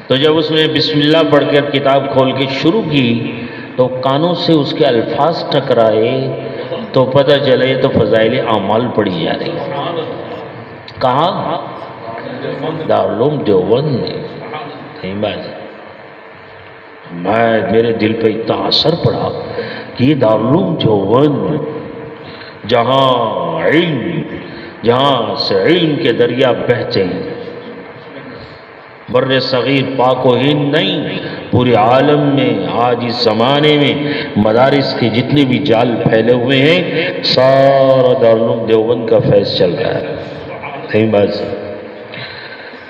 تو جب اس نے بسم اللہ پڑھ کر کتاب کھول کے شروع کی تو کانوں سے اس کے الفاظ ٹکرائے تو پتہ چلا یہ تو فضائل اعمال پڑھی جا رہی ہے۔ کہاں؟ دارالعلوم دیوبند میں۔ صحیح بات ہے۔ میرے دل پہ اتنا اثر پڑا کہ یہ دارالعلوم دیوبند جہاں سے علم کے دریا بہتے ہیں، بر صغیر پاک و ہند نہیں، پورے عالم میں آج اس زمانے میں مدارس کے جتنے بھی جال پھیلے ہوئے ہیں سارا دارالعلوم دیوبند کا فیض چل رہا ہے۔ صحیح بات،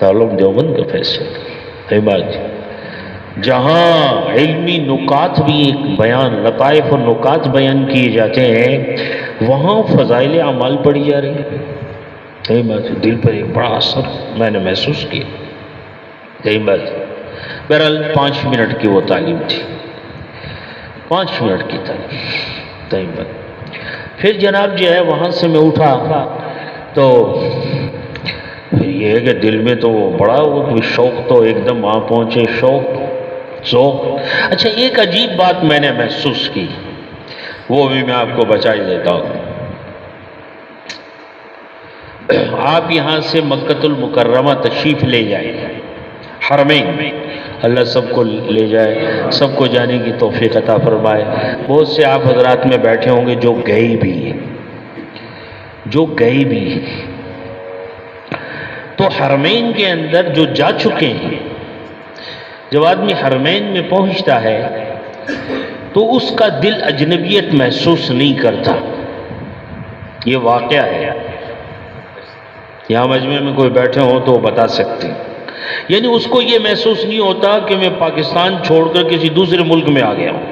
دارالعلوم دیوبند کا فیض چل رہا ہے۔ صحیح بات، جہاں علمی نکات بھی ایک بیان، لطائف و نکات بیان کیے جاتے ہیں، وہاں فضائل اعمال پڑھی جا رہی ہے۔ صحیح بات، دل پر ایک بڑا اثر میں نے محسوس کیا۔ صحیح بات، بہرحال 5 منٹ کی وہ تعلیم تھی، 5 منٹ کی تعلیم۔ صحیح بات، پھر جناب جو ہے وہاں سے میں اٹھا تو پھر یہ ہے کہ دل میں تو وہ بڑا وہ شوق، تو ایک دم وہاں پہنچے ذوق۔ اچھا ایک عجیب بات میں نے محسوس کی، وہ بھی میں آپ کو بچا ہی دیتا ہوں۔ آپ یہاں سے مکہ المکرمہ تشریف لے جائیں، حرمین، اللہ سب کو لے جائے، سب کو جانے کی توفیق عطا فرمائے۔ بہت سے آپ حضرات میں بیٹھے ہوں گے جو گئے بھی ہیں، تو حرمین کے اندر جو جا چکے ہیں، جب آدمی حرمین میں پہنچتا ہے تو اس کا دل اجنبیت محسوس نہیں کرتا۔ یہ واقعہ ہے، یہاں مجمع میں کوئی بیٹھے ہوں تو وہ بتا سکتے ہیں، یعنی اس کو یہ محسوس نہیں ہوتا کہ میں پاکستان چھوڑ کر کسی دوسرے ملک میں آ گیا ہوں،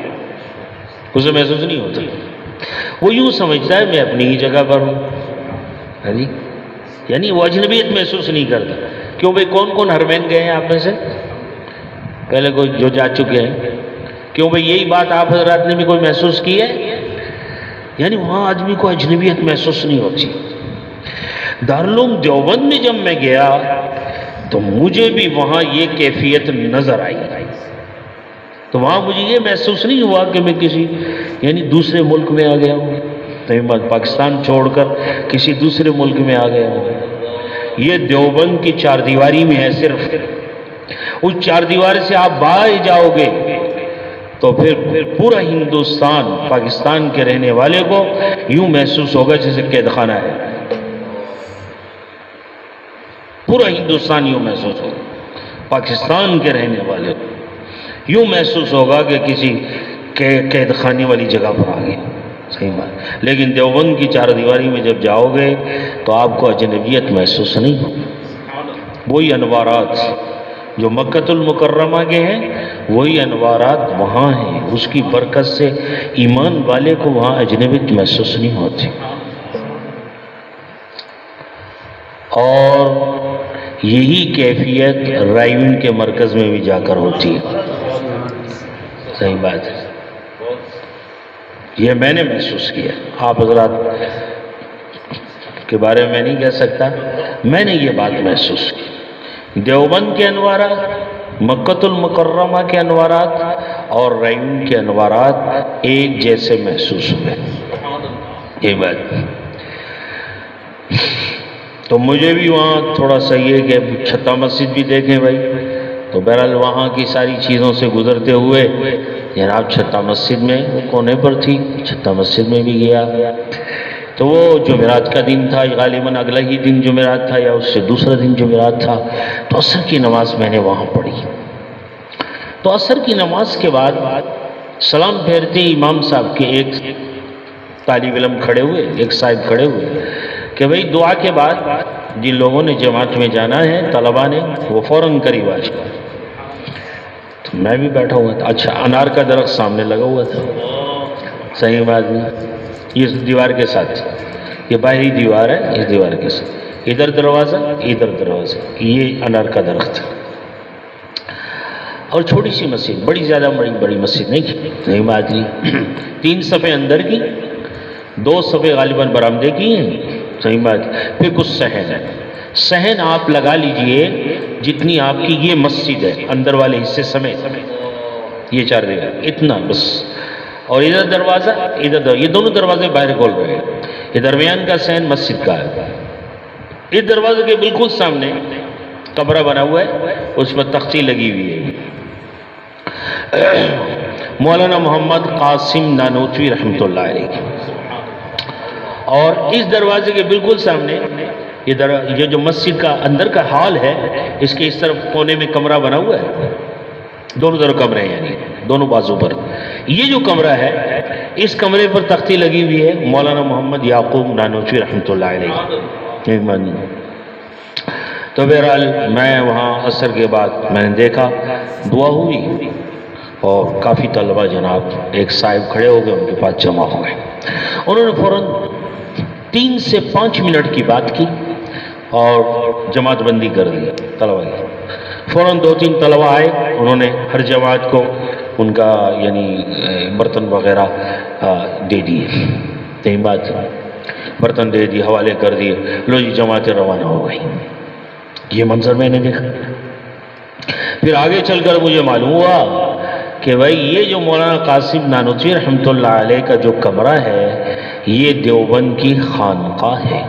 اسے محسوس نہیں ہوتا۔ وہ یوں سمجھتا ہے میں اپنی ہی جگہ پر ہوں، یعنی وہ اجنبیت محسوس نہیں کرتا۔ کیوں بھئی کون حرمین گئے ہیں آپ میں سے؟ پہلے کوئی جو جا چکے ہیں، کیوں بھئی یہی بات آپ حضرات نے بھی کوئی محسوس کی ہے؟ یعنی وہاں آدمی کو اجنبیت محسوس نہیں ہوتی۔ دارالعلوم دیوبند میں جب میں گیا تو مجھے بھی وہاں یہ کیفیت نظر آئی، تو وہاں مجھے یہ محسوس نہیں ہوا کہ میں کسی یعنی دوسرے ملک میں آ گیا ہوں، پاکستان چھوڑ کر کسی دوسرے ملک میں آ گیا ہوں۔ یہ دیوبند کی 4 دیواری میں ہے صرف، اس 4 دیواری سے آپ باہر جاؤ گے تو پھر پورا ہندوستان پاکستان کے رہنے والے کو یوں محسوس ہوگا جیسے قید خانہ ہے، پورا ہندوستان یوں محسوس ہوگا، پاکستان کے رہنے والے کو یوں محسوس ہوگا کہ کسی قید خانے والی جگہ پر آ گئے۔ صحیح بات، لیکن دیوبند کی 4 دیواری میں جب جاؤ گے تو آپ کو اجنبیت محسوس نہیں ہوگی۔ وہی انوارات جو مکہ المکرمہ کے ہیں، وہی انوارات وہاں ہیں، اس کی برکت سے ایمان والے کو وہاں اجنبیت محسوس نہیں ہوتی۔ اور یہی کیفیت رائیون کے مرکز میں بھی جا کر ہوتی ہے۔ صحیح بات ہے، یہ میں نے محسوس کیا، آپ حضرات کے بارے میں نہیں کہہ سکتا، میں نے یہ بات محسوس کی۔ دیوبند کے انوارات، مکہ المکرمہ کے انوارات اور رائیون کے انوارات ایک جیسے محسوس ہوئے۔ یہ بات تو مجھے بھی وہاں تھوڑا سا یہ کہ چھتا مسجد بھی دیکھیں بھائی، تو بہرحال وہاں کی ساری چیزوں سے گزرتے ہوئے جناب چھتا مسجد میں کونے پر تھی، چھتا مسجد میں بھی گیا، تو وہ جمعرات کا دن تھا، غالباً اگلا ہی دن جمعرات تھا یا اس سے دوسرا دن جمعرات تھا، تو عصر کی نماز میں نے وہاں پڑھی۔ تو عصر کی نماز کے بعد سلام پھیرتے امام صاحب کے ایک طالب علم کھڑے ہوئے، ایک صاحب کھڑے ہوئے کہ بھئی دعا کے بعد جن لوگوں نے جماعت میں جانا ہے طلباء نے، وہ فوراً قریب آ جائے۔ تو میں بھی بیٹھا ہوا تھا، اچھا انار کا درخت سامنے لگا ہوا تھا، صحیح بات نہیں، یہ دیوار کے ساتھ، یہ باہری دیوار ہے، اس دیوار کے ساتھ ادھر دروازہ ادھر دروازہ، یہ انار کا درخت، اور چھوٹی سی مسجد، بڑی زیادہ بڑی مسجد نہیں کی، صحیح بات نہیں، 3 صفیں اندر کی، 2 صفیں غالباً برآمدے کی ہیں، صحیح بات، پھر کچھ صحن ہے، صحن آپ لگا لیجئے جتنی آپ کی یہ مسجد ہے اندر والے حصے سمیت، یہ 4 جگہ اتنا بس، اور ادھر دروازہ ادھر، یہ دونوں دروازے باہر کھول رہے ہیں، یہ درمیان کا صحن مسجد کا ہے، اس دروازے کے بالکل سامنے قبرہ بنا ہوا ہے، اس پر تختی لگی ہوئی ہے، مولانا محمد قاسم نانوتوی رحمۃ اللہ علیہ، اور اس دروازے کے بالکل سامنے یہ جو مسجد کا اندر کا ہال ہے، اس کے اس طرف کونے میں کمرہ بنا ہوا ہے، دونوں طرف کمرے ہیں، یعنی دونوں بازو پر یہ جو کمرہ ہے، اس کمرے پر تختی لگی ہوئی ہے مولانا محمد یعقوب نانوتوی رحمۃ اللہ علیہ۔ تو بہرحال میں وہاں عصر کے بعد میں نے دیکھا، دعا ہوئی اور کافی طلبہ جناب ایک صاحب کھڑے ہو گئے، ان کے پاس جمع ہو گئے، انہوں نے فوراً 3 سے 5 منٹ کی بات کی اور جماعت بندی کر دی طلبہ کی۔ فوراً 2-3 طلبہ آئے، انہوں نے ہر جماعت کو ان کا یعنی برتن وغیرہ دے دیے، صحیح بات، برتن دے دیے، حوالے کر دیے، لو جی جماعتیں روانہ ہو گئی۔ یہ منظر میں نے دیکھا، پھر آگے چل کر مجھے معلوم ہوا کہ بھائی یہ جو مولانا قاسم نانوتوی رحمۃ اللہ علیہ کا جو کمرہ ہے، یہ دیوبند کی خانقاہ ہے۔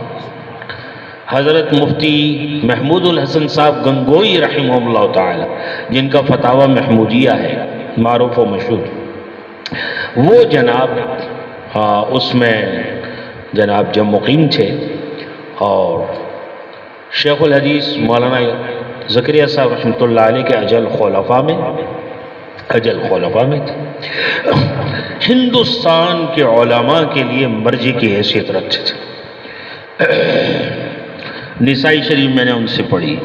حضرت مفتی محمود الحسن صاحب گنگوئی رحمہ اللہ تعالی، جن کا فتاوی محمودیہ ہے معروف و مشہور، وہ جناب اس میں جناب جب مقیم تھے، اور شیخ الحدیث مولانا زکریا صاحب رحمۃ اللہ علیہ کے اجل خلفاء میں تھے، ہندوستان کے علماء کے لیے مرجع کی حیثیت رکھتے تھے۔ نسائی شریف میں نے ان سے پڑھی،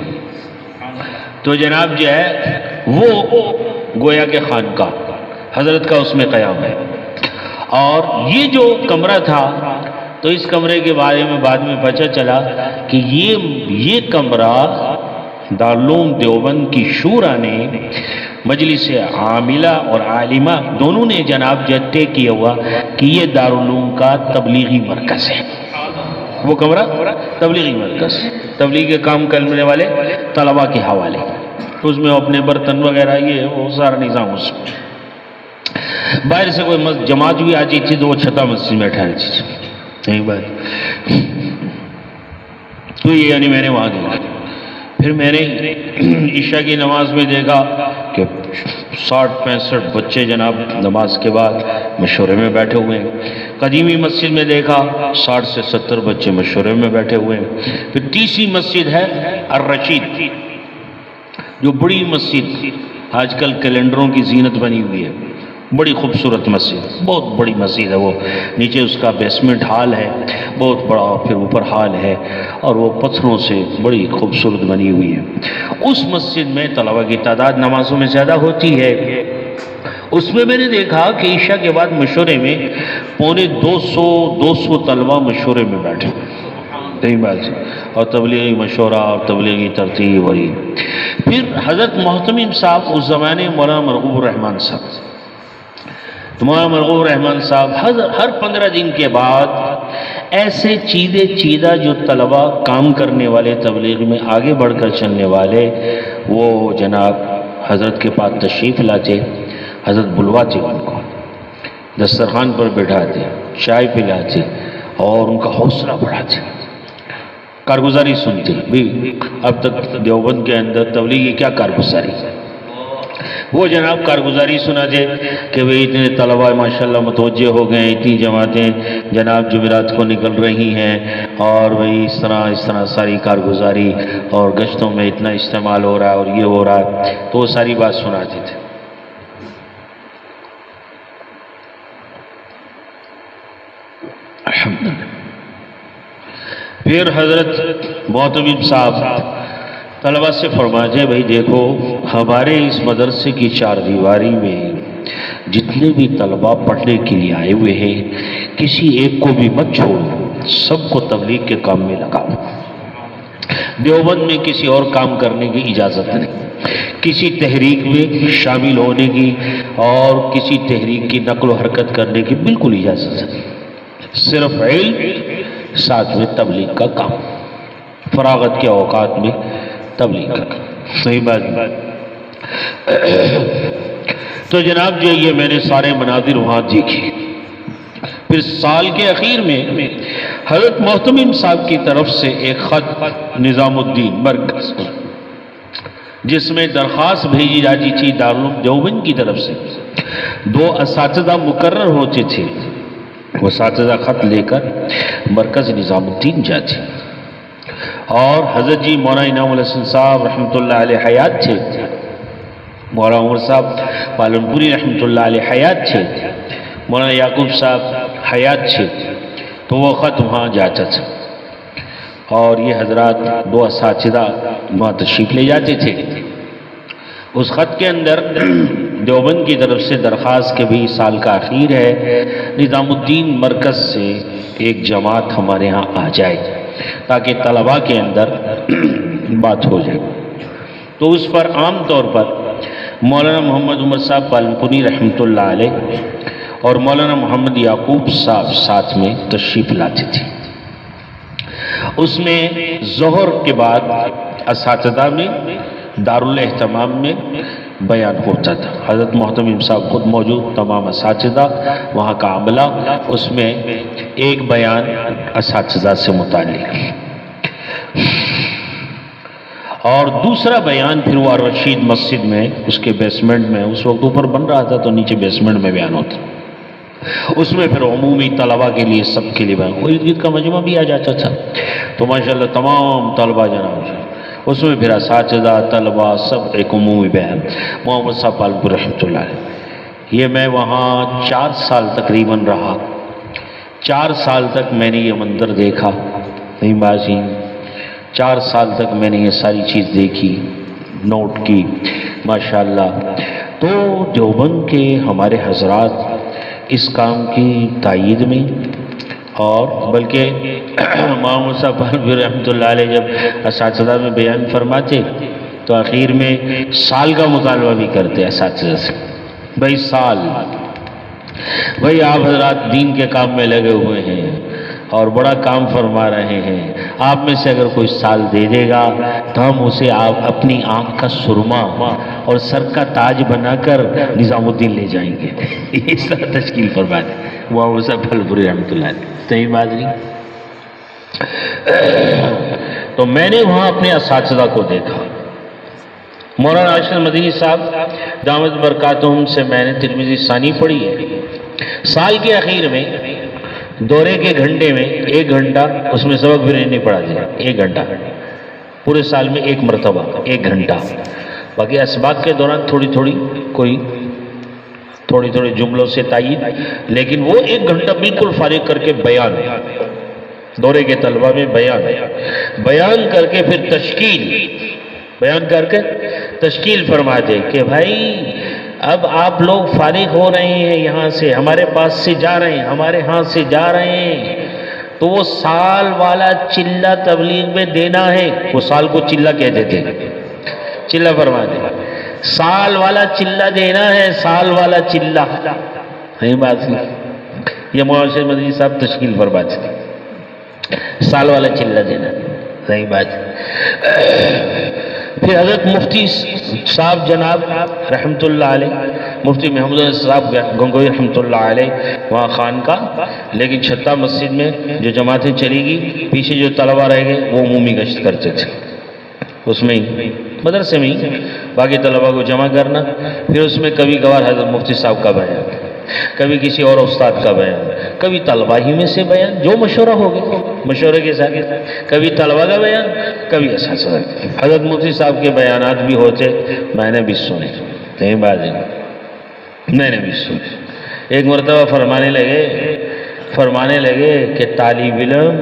تو جناب جو ہے وہ گویا کے خانقاہ حضرت کا اس میں قیام ہے، اور یہ جو کمرہ تھا، تو اس کمرے کے بارے میں بعد میں پتہ چلا کہ یہ کمرہ دارالعلوم دیوبند کی شورا نے، مجلس عاملہ اور عالمہ دونوں نے جناب طے کیا ہوا کہ یہ دارالعلوم کا تبلیغی مرکز ہے، وہ کمرہ تبلیغی مرکز، تبلیغ کے کام کرنے والے طلباء کے حوالے، اس میں اپنے برتن وغیرہ یہ وہ سارا نظام، اس میں باہر سے کوئی جماعت بھی آتی تھی تو وہ چھتا مسجد میں ٹھہرتی تھی، یہی بات۔ تو یہ یعنی میں نے وہاں دیکھا، پھر میں نے عشاء کی نماز میں دیکھا کہ 60-65 بچے جناب نماز کے بعد مشورے میں بیٹھے ہوئے ہیں۔ قدیمی مسجد میں دیکھا 60 سے 70 بچے مشورے میں بیٹھے ہوئے ہیں۔ پھر تیسری مسجد ہے الرشید، جو بڑی مسجد آج کل کیلنڈروں کی زینت بنی ہوئی ہے، بڑی خوبصورت مسجد، بہت بڑی مسجد ہے وہ، نیچے اس کا بیسمنٹ ہال ہے بہت بڑا، پھر اوپر ہال ہے، اور وہ پتھروں سے بڑی خوبصورت بنی ہوئی ہے۔ اس مسجد میں طلبہ کی تعداد نمازوں میں زیادہ ہوتی ہے، اس میں نے دیکھا کہ عشاء کے بعد مشورے میں 250 طلبہ مشورے میں بیٹھے، صحیح بات ہے، اور تبلیغی مشورہ اور تبلیغی ترتیب، اور پھر حضرت محتمم صاحب اس زمانے مولانا مرغوب الرحمن صاحب، مولانا مرغوب الرحمن صاحب ہر 15 دن کے بعد ایسے چیدہ جو طلبہ کام کرنے والے، تبلیغ میں آگے بڑھ کر چلنے والے، وہ جناب حضرت کے پاس تشریف لاتے، حضرت بلواتے، ان کو دسترخوان پر بٹھاتے، چائے پلاتے اور ان کا حوصلہ بڑھاتے، کارگزاری سنتے۔ بھی اب تک دیوبند کے اندر تبلیغ کی کیا کارگزاری، وہ جناب کارگزاری سنا دے کہ بھئی اتنے طلباء ماشاءاللہ متوجہ ہو گئے، اتنی جماعتیں جناب جمعرات کو نکل رہی ہیں، اور بھئی اس طرح ساری کارگزاری اور گشتوں میں اتنا استعمال ہو رہا ہے اور یہ ہو رہا ہے، تو وہ ساری بات سناتے تھے۔ الحمدللہ۔ پھر حضرت محتمم صاحب طلبہ سے فرماتے بھئی دیکھو ہمارے اس مدرسے کی چار دیواری میں جتنے بھی طلبہ پڑھنے کے لیے آئے ہوئے ہیں کسی ایک کو بھی مت چھوڑو، سب کو تبلیغ کے کام میں لگاؤ۔ دیوبند میں کسی اور کام کرنے کی اجازت نہیں، کسی تحریک میں شامل ہونے کی اور کسی تحریک کی نقل و حرکت کرنے کی بالکل اجازت نہیں، صرف علم ساتھ میں تبلیغ کا کام، فراغت کے اوقات میں تبلیغ کا کام۔ صحیح بات۔ تو جناب جو یہ میں نے سارے مناظر وہاں دیکھے۔ پھر سال کے اخیر میں حضرت محتمم صاحب کی طرف سے ایک خط نظام الدین مرکز جس میں درخواست بھیجی جاتی تھی دارالعلوم دیوبند کی طرف سے، 2 اساتذہ مقرر ہوتے تھے، وہ اساتذہ خط لے کر مرکز نظام الدین جاتے، اور حضرت جی مولانا انعام الحسن صاحب رحمۃ اللہ علیہ حیات تھے، مولانا عمر صاحب پالنپوری رحمۃ اللہ علیہ حیات تھے، مولانا یعقوب صاحب حیات تھے، تو وہ خط وہاں جاتا تھا، اور یہ حضرات 2 اساتذہ وہاں تشریف لے جاتے تھے۔ اس خط کے اندر دیوبند کی طرف سے درخواست کہ بھی سال کا اخیر ہے، نظام الدین مرکز سے ایک جماعت ہمارے ہاں آ جائے تاکہ طلباء کے اندر بات ہو جائے۔ تو اس پر عام طور پر مولانا محمد عمر صاحب پالنپوری رحمۃ اللہ علیہ اور مولانا محمد یعقوب صاحب ساتھ میں تشریف لاتے تھے۔ اس میں ظہر کے بعد اساتذہ میں دارالاہتمام میں بیان ہوتا تھا، حضرت محتمم صاحب خود موجود، تمام اساتذہ وہاں کا عملہ، اس میں ایک بیان اساتذہ سے متعلق، اور دوسرا بیان پھر وہ رشید مسجد میں اس کے بیسمنٹ میں، اس وقت اوپر بن رہا تھا تو نیچے بیسمنٹ میں بیان ہوتا، اس میں پھر عمومی طلباء کے لیے سب کے لیے بیان، ارد گرد کا مجمع بھی آ جاتا تھا، تو ماشاءاللہ تمام طلباء جناب اس میں پھر اساتذہ طلباء سب ایک عمومی بیان، محمد صاحب پالنپور رحمۃ اللہ علیہ۔ یہ میں وہاں 4 سال تقریباً رہا، 4 سال تک میں نے یہ منظر دیکھا، نہیں بازی 4 سال تک میں نے یہ ساری چیز دیکھی، نوٹ کی ماشاءاللہ۔ تو دیوبند کے ہمارے حضرات اس کام کی تائید میں، اور بلکہ محمد صاحب پالنپور رحمۃ اللہ علیہ جب اساتذہ میں بیان فرماتے تو آخر میں سال کا مطالبہ بھی کرتے اساتذہ سے، بھائی سال، بھائی آپ حضرات دین کے کام میں لگے ہوئے ہیں اور بڑا کام فرما رہے ہیں، آپ میں سے اگر کوئی سال دے دے گا تو ہم اسے آپ اپنی آنکھ کا سرما اور سر کا تاج بنا کر نظام الدین لے جائیں گے، اس طرح تشکیل فرما دیں وہ صاحب پالنپوری رحمۃ اللہ علیہ۔ صحیح بات نہیں؟ تو میں نے وہاں اپنے اساتذہ کو دیکھا، مولانا اشرف مدنی صاحب دامت برکاتہم سے میں نے ترمذی ثانی پڑھی ہے، سال کے اخیر میں دورے کے گھنٹے میں 1 گھنٹہ اس میں سبق بھی نہیں پڑھا دیا، 1 گھنٹہ پورے سال میں 1 مرتبہ 1 گھنٹہ، باقی اسباق کے دوران تھوڑی تھوڑی جملوں سے تائید، لیکن وہ 1 گھنٹہ بالکل فارغ کر کے بیان، دورے کے طلبہ میں بیان کر کے پھر تشکیل فرما دے کہ بھائی اب آپ لوگ فارغ ہو رہے ہیں یہاں سے، ہمارے پاس سے جا رہے ہیں، ہمارے ہاں سے جا رہے ہیں، تو وہ سال والا چلہ تبلیغ میں دینا ہے، وہ سال کو چلہ کہتے تھے، چلہ فرما دے، سال والا چلہ دینا ہے، سال والا چلہ، صحیح بات ہے، یہ مولانا شیخ مدنی صاحب تشکیل فرماتے تھے، سال والا چلہ دینا، صحیح بات ہے۔ پھر حضرت مفتی صاحب جناب رحمۃ اللہ علیہ، مفتی محمود صاحب گنگوئی رحمۃ اللہ علیہ، وہاں خانقاہ، لیکن چھتا مسجد میں جو جماعتیں چلی گی پیچھے جو طلبہ رہ گئے وہ عمومی گشت کرتے تھے، اس میں ہی مدرسے میں ہی باقی طلباء کو جمع کرنا، پھر اس میں کبھی کبھار حضرت مفتی صاحب کا بیان، کبھی کسی اور استاد کا بیان، کبھی طلباء ہی میں سے بیان، جو مشورہ ہو گیا مشورے کے ساتھ، کبھی طلباء کا بیان، کبھی اساتذہ۔ حضرت مفتی صاحب کے بیانات بھی ہوتے، میں نے بھی سنے، صحیح بات ہے، میں نے بھی سنے۔ ایک مرتبہ فرمانے لگے کہ طالب علم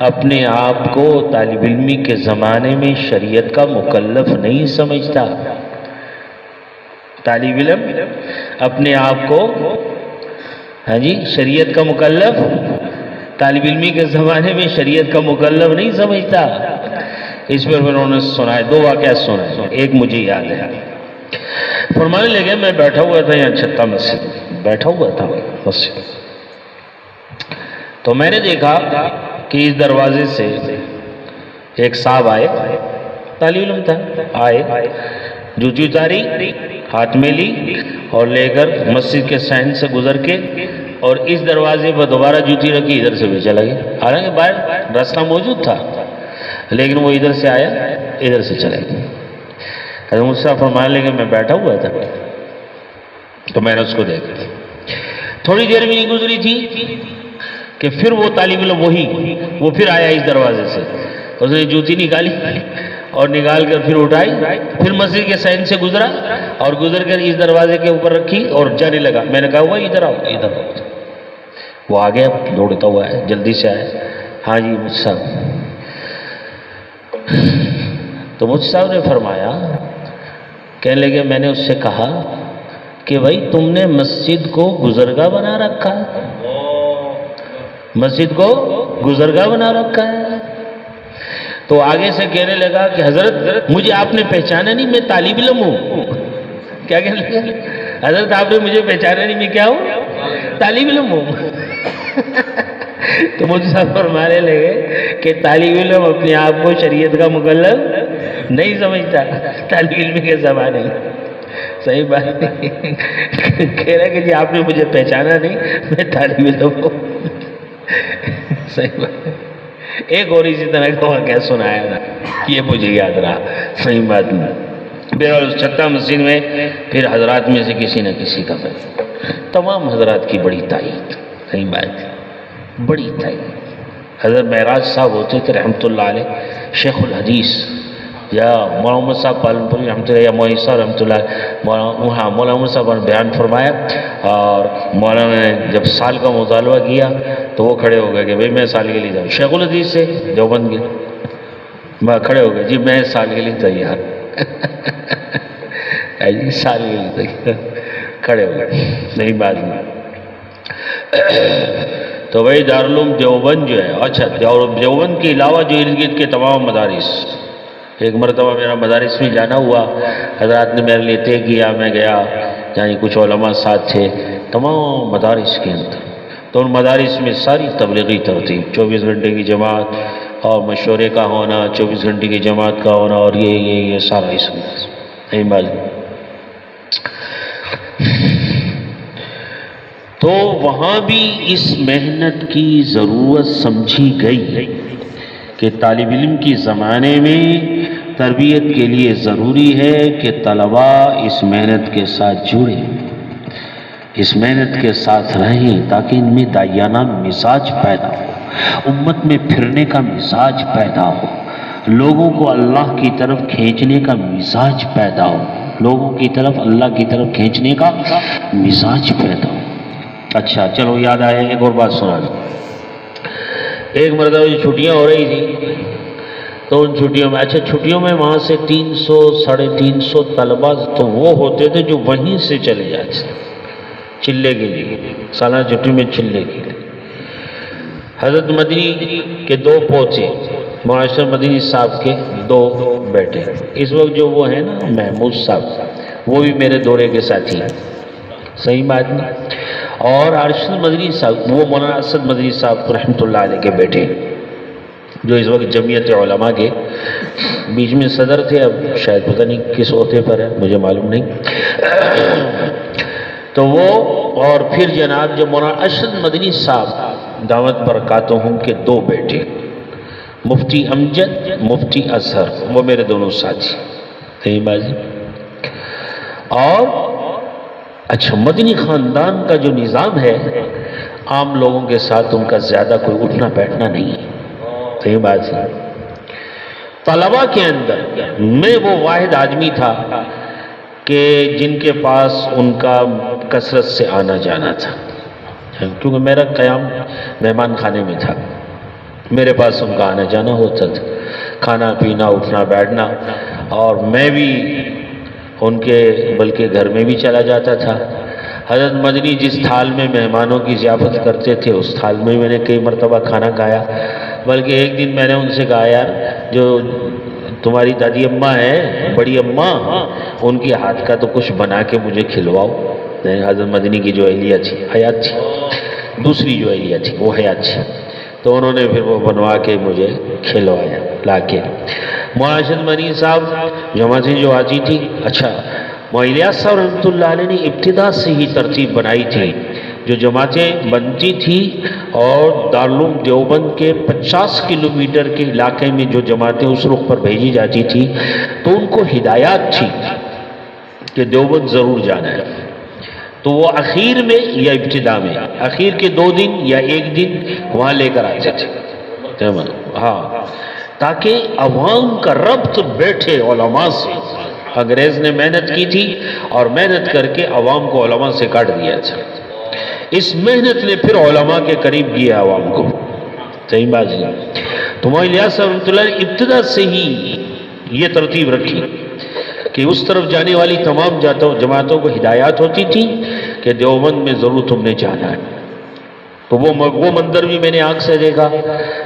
اپنے آپ کو طالب علمی کے زمانے میں شریعت کا مکلف نہیں سمجھتا۔ طالب علم اپنے آپ کو شریعت کا مکلف، طالب علمی کے زمانے میں شریعت کا مکلف نہیں سمجھتا۔ اس پر انہوں نے سنائے، دو واقعات سنائے، ایک مجھے یاد ہے۔ فرمانے لگے میں بیٹھا ہوا تھا یہاں چھتا مسجد، بیٹھا ہوا تھا مسجد، تو میں نے دیکھا کہ اس دروازے سے ایک صاحب آئے، طالب علم تھا، آئے، جوتی اتاری، ہاتھ میں لی اور لے کر مسجد کے صحن سے گزر کے اور اس دروازے پر دوبارہ جوتی رکھی، ادھر سے بھی چلا گیا۔ حالانکہ باہر راستہ موجود تھا لیکن وہ ادھر سے آیا، ادھر سے چلا گیا۔ حضرت مجھ سے فرمانے لگے میں بیٹھا ہوا تھا تو میں نے اس کو دیکھا، تھوڑی دیر بھی نہیں گزری تھی کہ پھر وہ طالب علم وہ پھر آیا اس دروازے سے، اس نے جوتی نکالی اور نکال کر پھر اٹھائی، پھر مسجد کے صحن سے گزرا اور گزر کر اس دروازے کے اوپر رکھی اور جانے لگا۔ میں نے کہا ہوا ادھر آؤ، ادھر آؤ۔ وہ آ گیا، دوڑتا ہوا ہے، جلدی سے آیا، ہاں جی مجھ صاحب۔ تو مجھ صاحب نے فرمایا، کہنے لگے میں نے اس سے کہا کہ بھائی تم نے مسجد کو گزرگاہ بنا رکھا ہے، مسجد کو گزرگاہ بنا رکھا ہے۔ تو آگے سے کہنے لگا کہ حضرت مجھے آپ نے پہچانا نہیں، میں طالب علم ہوں۔ کیا کہنے لگا؟ حضرت آپ نے مجھے پہچانا نہیں، میں کیا ہوں؟ طالب علم ہوں۔ تو مجھ سے فرمانے لگے کہ طالب علم اپنے آپ کو شریعت کا مکلف نہیں سمجھتا طالب علم کے زمانے میں۔ صحیح بات نہیں، کہہ رہا کہ جی آپ نے مجھے پہچانا نہیں، میں طالب علم ہوں۔ صحیح بات۔ ایک اور اسی طرح کا واقعہ سنایا تھا، یہ مجھے یاد رہا، صحیح بات نہیں۔ بہرحال اس چھتا مسجد میں پھر حضرات میں سے کسی نہ کسی کا بیٹھ، تمام حضرات کی بڑی تائید، صحیح بات، بڑی تائید۔ حضرت معراج صاحب ہوتے تھے رحمۃ اللہ علیہ، شیخ الحدیث، یا مولانا محمد صاحب پالنپوری رحمۃ اللہ، یا مولانا صاحب رحمۃ اللہ، مولانا محمد صاحب نے بیان فرمایا اور مولانا نے جب سال کا مطالبہ کیا تو وہ کھڑے ہو گئے کہ بھئی میں سال کے لیے جاؤں، شیخ الحدیث سے دیوبند کے، میں کھڑے ہو گئے جی میں سال کے لیے تیار، جی سال کے لیے تیار، کھڑے ہو گئے، نہیں بات نہیں۔ تو بھائی دارالعلوم دیوبند جو ہے، اچھا دیوبند کے علاوہ جو ارد گرد کے تمام مدارس، ایک مرتبہ میرا مدارس میں جانا ہوا، حضرات نے میرے لیے طے کیا، میں گیا، یعنی کچھ علماء ساتھ تھے، تمام مدارس کے اندر، تو ان مدارس میں ساری تبلیغی ترتیب، 24 گھنٹے کی جماعت اور مشورے کا ہونا، 24 گھنٹے کی جماعت کا ہونا، اور یہ سارا اس میں نہیں معلوم۔ تو وہاں بھی اس محنت کی ضرورت سمجھی گئی کہ طالب علم کی زمانے میں تربیت کے لیے ضروری ہے کہ طلباء اس محنت کے ساتھ جڑیں، اس محنت کے ساتھ رہیں، تاکہ ان میں داعیانہ مزاج پیدا ہو، امت میں پھرنے کا مزاج پیدا ہو، لوگوں کو اللہ کی طرف کھینچنے کا مزاج پیدا ہو، لوگوں کی طرف اللہ کی طرف کھینچنے کا مزاج پیدا ہو۔ اچھا چلو یاد آیا، ایک اور بات سنا دوں۔ ایک مرتبہ جو چھٹیاں ہو رہی تھی تو ان چھٹیوں میں، اچھا چھٹیوں میں وہاں سے 300 ساڑھے 300 طلباء تو وہ ہوتے تھے جو وہیں سے چلے جاتے چلے کے لیے، سالانہ چھٹی میں چلے کے لیے۔ حضرت مدنی کے 2 پوتے، معاشر مدنی صاحب کے 2 بیٹے، اس وقت جو وہ ہیں نا محمود صاحب، وہ بھی میرے دورے کے ساتھی ہیں، صحیح بات نہیں۔ اور ارشد مدنی صاحب، وہ مولانا اسد مدنی صاحب رحمۃ اللہ علیہ کے بیٹے، جو اس وقت جمعیت علماء کے بیچ میں صدر تھے، اب شاید پتہ نہیں کس عہدے پر ہے، مجھے معلوم نہیں۔ تو وہ اور پھر جناب جو مولانا ارشد مدنی صاحب دعوت برکاتہم کے 2 بیٹے، مفتی امجد، مفتی اظہر، وہ میرے دونوں ساتھی، صحیح بات۔ اور اچھا مدنی خاندان کا جو نظام ہے، عام لوگوں کے ساتھ ان کا زیادہ کوئی اٹھنا بیٹھنا نہیں ہے، صحیح بات ہے۔ طلبہ کے اندر میں وہ واحد آدمی تھا کہ جن کے پاس ان کا کثرت سے آنا جانا تھا، کیونکہ میرا قیام مہمان خانے میں تھا، میرے پاس ان کا آنا جانا ہوتا تھا، کھانا پینا اٹھنا بیٹھنا، اور میں بھی ان کے بلکہ گھر میں بھی چلا جاتا تھا۔ حضرت مدنی جس تھال میں مہمانوں کی ضیافت کرتے تھے اس تھال میں میں نے کئی مرتبہ کھانا کھایا، بلکہ ایک دن میں نے ان سے کہا یار جو تمہاری دادی اماں ہیں، بڑی اماں، ان کی ہاتھ کا تو کچھ بنا کے مجھے کھلواؤ۔ حضرت مدنی کی جو اہلیہ تھی حیات تھی، دوسری جو اہلیہ تھی وہ حیات تھی، تو انہوں نے پھر وہ بنوا کے مجھے کھلوایا لا کے۔ معاشد مدنی صاحب جماعتیں جو آتی تھی، اچھا الیاس صاحب رحمۃ اللہ علیہ نے ابتدا سے ہی ترتیب بنائی تھی، جو جماعتیں بنتی تھی اور دارالعلوم دیوبند کے 50 کلومیٹر کے علاقے میں جو جماعتیں اس رخ پر بھیجی جاتی تھی تو ان کو ہدایات تھی کہ دیوبند ضرور جانا ہے، تو وہ اخیر میں یا ابتدا میں، اخیر کے 2 دن یا 1 دن وہاں لے کر آتے تھے، ہاں، تاکہ عوام کا ربط بیٹھے علماء سے۔ انگریز نے محنت کی تھی اور محنت کر کے عوام کو علماء سے کاٹ دیا تھا، اس محنت نے پھر علماء کے قریب کیا عوام کو، صحیح بات ہے۔ تو مولانا الیاس رحمۃ اللہ نے ابتدا سے ہی یہ ترتیب رکھی کہ اس طرف جانے والی تمام جماعتوں کو ہدایات ہوتی تھی کہ دیوبند میں ضرور تم نے جانا ہے۔ تو وہ منظر بھی میں نے آنکھ سے دیکھا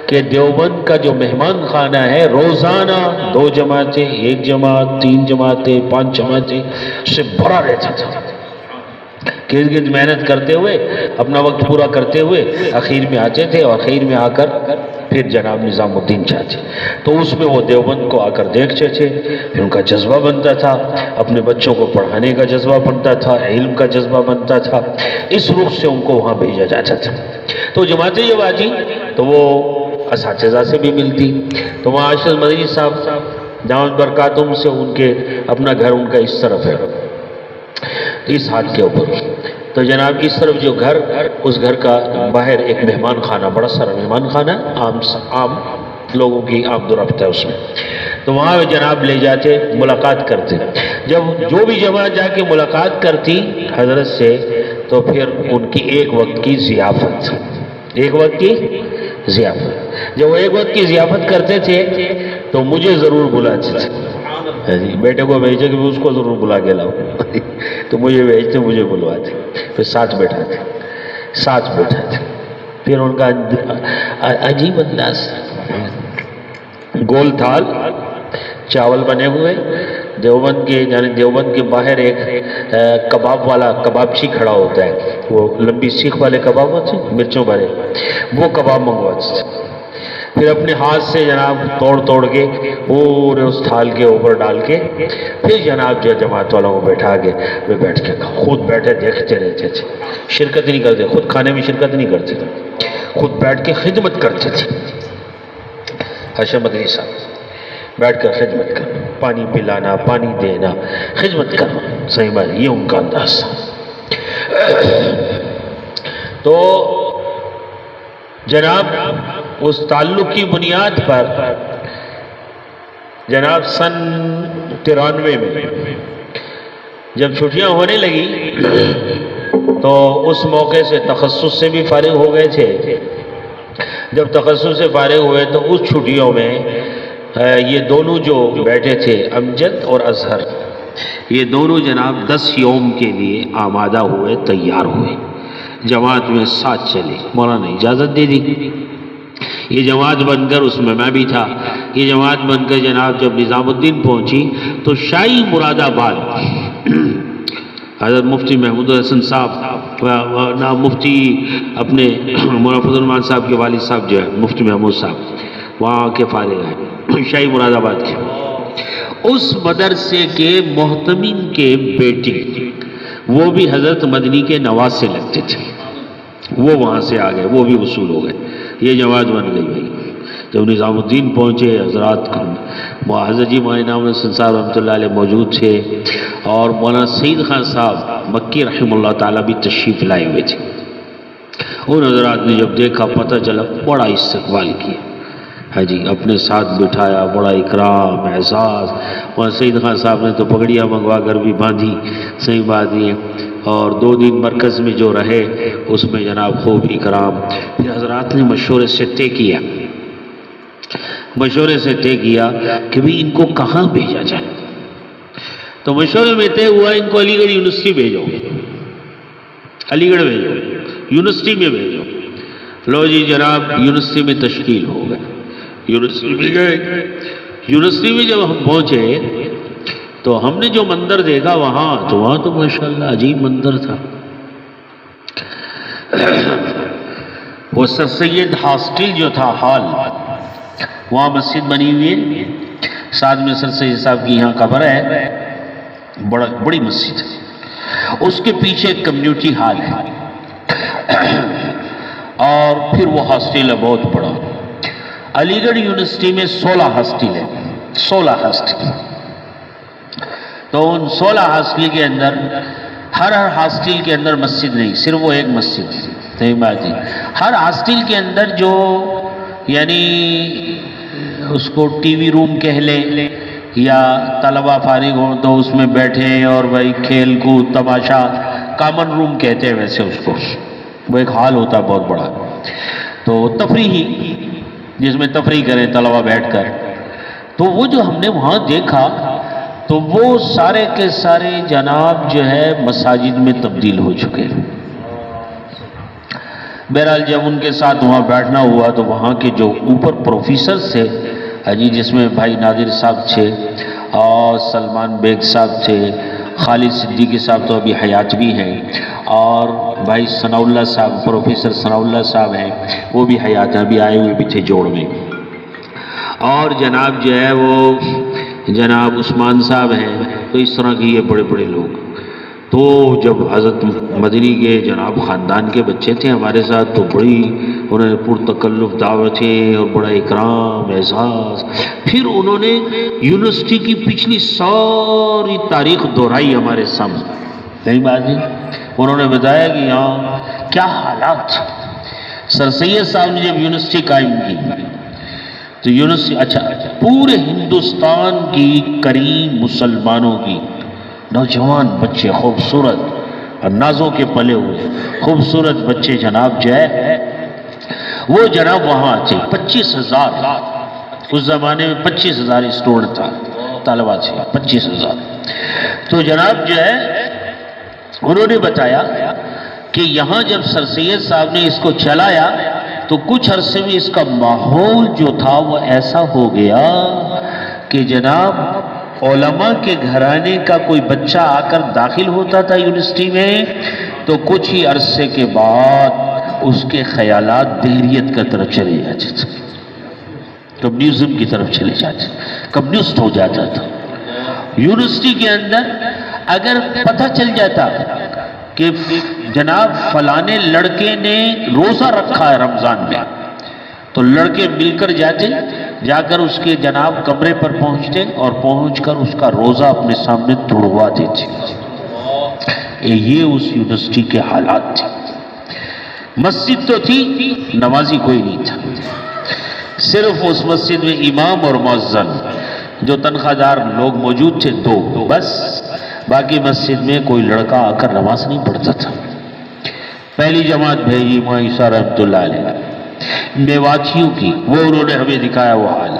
کہ دیوبند کا جو مہمان خانہ ہے روزانہ 2 جماعتیں، 1 جماعت، 3 جماعتیں، 5 جماعتیں سے بھرا رہتا تھا، گرد گرد محنت کرتے ہوئے اپنا وقت پورا کرتے ہوئے اخیر میں آتے تھے، اور اخیر میں آ کر پھر جناب نظام الدین چاہتے، تو اس میں وہ دیوبند کو آ کر دیکھتے تھے، پھر ان کا جذبہ بنتا تھا، اپنے بچوں کو پڑھانے کا جذبہ بنتا تھا، علم کا جذبہ بنتا تھا، اس روح سے ان کو وہاں بھیجا جاتا تھا۔ تو جماعتیں جب آتی تو وہ اساتذہ سے بھی ملتی، تو وہاں اشرف مدنی صاحب دامت برکاتہم سے ان کے اپنا گھر ان کا اس طرف ہے، اس ہاتھ کے اوپر، تو جناب اس طرف جو گھر، اس گھر کا باہر ایک مہمان خانہ، بڑا سارا مہمان خانہ، عام لوگوں کی آمد و رفت ہے اس میں، تو وہاں جناب لے جاتے، ملاقات کرتے، جب جو بھی جماعت جا کے ملاقات کرتی حضرت سے تو پھر ان کی ایک وقت کی ضیافت، ایک وقت کی ضیافت، جب وہ ایک وقت کی ضیافت کرتے تھے تو مجھے ضرور بلاتے تھے، بیٹے کو بھیجے کہ اس کو ضرور بلا کے لاؤ، تو مجھے بھیجتے، مجھے بلواتے، پھر ساتھ بیٹھاتے، پھر ان کا عجیب انداز، گول تھال، چاول بنے ہوئے، دیوبند کے یعنی دیوبند کے باہر ایک کباب والا کبابچی کھڑا ہوتا ہے، وہ لمبی سیخ والے کباب ہوتے ہیں مرچوں والے، وہ کباب منگواتے تھے، پھر اپنے ہاتھ سے جناب توڑ کے پورے اس تھال کے اوپر ڈال کے پھر جناب جو جماعت والوں کو بیٹھا کے وہ بیٹھ کے خود بیٹھے دیکھتے رہتے تھے، شرکت نہیں کرتے، خود کھانے میں شرکت نہیں کرتے تھے، خود بیٹھ کے خدمت کرتے تھے۔ اشرف مدنی صاحب بیٹھ کر خدمت کرنا، پانی پلانا، پانی دینا، خدمت کرنا، صحیح بات، یہ ان کا انداز تھا۔ تو جناب اس تعلق کی بنیاد پر جناب سن 93 میں جب چھٹیاں ہونے لگی تو اس موقع سے تخصص سے بھی فارغ ہو گئے تھے، جب تخصص سے فارغ ہوئے تو اس چھٹیوں میں یہ دونوں جو بیٹھے تھے امجد اور اظہر، یہ دونوں جناب 10 یوم کے لیے آمادہ ہوئے، تیار ہوئے، جماعت میں ساتھ چلے، مولانا نے اجازت دے دی، یہ جماعت بن کر، اس میں میں بھی تھا، یہ جماعت بن کر جناب جب نظام الدین پہنچی تو شاہی مراد آباد حضرت مفتی محمود الحسن صاحب، مفتی اپنے مولانا فضل الرحمان صاحب کے والد صاحب جو ہے مفتی محمود صاحب، وہاں کے فارغ ہیں شاہی مراد آباد کے، اس مدرسے کے محتمین کے بیٹے وہ بھی حضرت مدنی کے نواز سے لگتے تھے، وہ وہاں سے آ گئے، وہ بھی وصول ہو گئے، یہ جماعت بن گئی بھائی، جب نظام الدین پہنچے حضرات حضرت جی مولانا انعام الحسن صاحب رحمۃ اللہ علیہ موجود تھے اور مولانا سعید خان صاحب مکی رحمہ اللہ تعالیٰ بھی تشریف لائے ہوئے تھے۔ ان حضرات نے جب دیکھا پتہ چلا بڑا استقبال کیا، ہاں جی اپنے ساتھ بٹھایا، بڑا اکرام اعزاز۔ مولانا سعید خان صاحب نے تو پگڑیاں منگوا کر بھی باندھی، صحیح بات یہ، اور 2 دن مرکز میں جو رہے اس میں جناب خوب اکرام۔ پھر حضرات نے مشورے سے طے کیا کہ بھی ان کو کہاں بھیجا جائے، تو مشورے میں طے ہوا ان کو علی گڑھ یونیورسٹی بھیجو، علی گڑھ بھیجو، یونیورسٹی میں بھیجو۔ لو جی جناب یونیورسٹی میں تشکیل ہو گئے، یونیورسٹی میں گئے۔ یونیورسٹی میں جب ہم پہنچے تو ہم نے جو منظر دیکھا وہاں تو ماشاءاللہ عجیب منظر تھا۔ وہ سر سید ہاسٹل جو تھا ہال، وہاں مسجد بنی ہوئی ہے، ساتھ میں سر سید صاحب کی یہاں قبر ہے، بڑی مسجد ہے، اس کے پیچھے ایک کمیونٹی ہال ہے، اور پھر وہ ہاسٹل ہے بہت بڑا۔ علی گڑھ یونیورسٹی میں 16 ہاسٹل ہے، 16 ہاسٹل۔ تو ان 16 ہاسٹل کے اندر ہر ہاسٹل کے اندر مسجد نہیں، صرف وہ ایک مسجد، صحیح بات ہے۔ ہر ہاسٹل کے اندر جو یعنی اس کو ٹی وی روم کہہ لیں یا طلبہ فارغ ہوں تو اس میں بیٹھے اور بھائی کھیل کود تماشا، کامن روم کہتے ہیں ویسے اس کو، وہ ایک ہال ہوتا ہے بہت بڑا، تو تفریحی جس میں تفریح کریں طلبہ بیٹھ کر۔ تو وہ جو ہم نے وہاں دیکھا تو وہ سارے کے سارے جناب جو ہے مساجد میں تبدیل ہو چکے۔ بہرحال جب ان کے ساتھ وہاں بیٹھنا ہوا تو وہاں کے جو اوپر پروفیسر تھے جس میں بھائی نادر صاحب تھے اور سلمان بیگ صاحب تھے، خالد صدیقی صاحب تو ابھی حیات بھی ہیں، اور بھائی ثناء اللہ صاحب، پروفیسر ثناء اللہ صاحب ہیں، وہ بھی حیات ہیں، ابھی آئے ہوئے بھی تھے جوڑ میں، اور جناب جو ہے وہ جناب عثمان صاحب ہیں، تو اس طرح کی یہ بڑے بڑے لوگ۔ تو جب حضرت مدنی کے جناب خاندان کے بچے تھے ہمارے ساتھ تو بڑی انہوں نے پرتکلف دعوتیں اور بڑا اکرام اعزاز۔ پھر انہوں نے یونیورسٹی کی پچھلی ساری تاریخ دہرائی ہمارے سامنے، صحیح بات ہے۔ انہوں نے بتایا کہ یہاں کیا حالات، سر سید صاحب نے جب یونیورسٹی قائم کی تو یونیورسٹی اچھا پورے ہندوستان کی کریم مسلمانوں کی نوجوان بچے، خوبصورت اور نازوں کے پلے ہوئے خوبصورت بچے جناب جو ہے وہ جناب وہاں آتے، 25,000 اس زمانے میں 25,000 اسٹوڈنٹ تھا، طلبہ تھے 25,000۔ تو جناب جو ہے انہوں نے بتایا کہ یہاں جب سر سید صاحب نے اس کو چلایا تو کچھ عرصے میں اس کا ماحول جو تھا وہ ایسا ہو گیا کہ جناب علماء کے گھرانے کا کوئی بچہ آ کر داخل ہوتا تھا یونیورسٹی میں تو کچھ ہی عرصے کے بعد اس کے خیالات دہریت کی طرف چلے جاتے تھے، کمیونزم کی طرف چلے جاتے، کمیونسٹ ہو جاتا تھا۔ یونیورسٹی کے اندر اگر پتہ چل جاتا کہ جناب فلانے لڑکے نے روزہ رکھا ہے رمضان میں تو لڑکے مل کر جاتے، جا کر اس کے جناب کمرے پر پہنچتے اور پہنچ کر اس کا روزہ اپنے سامنے توڑوا دیتے۔ یہ اس یونیورسٹی کے حالات تھے۔ مسجد تو تھی، نمازی کوئی نہیں تھا، صرف اس مسجد میں امام اور مؤذن جو تنخواہ دار لوگ موجود تھے 2 بس، باقی مسجد میں کوئی لڑکا آ کر نماز نہیں پڑھتا تھا۔ پہلی جماعت بھیجی معیشہ رحمۃ اللہ علیہ میواتیوں کی، وہ انہوں نے ہمیں دکھایا وہ حال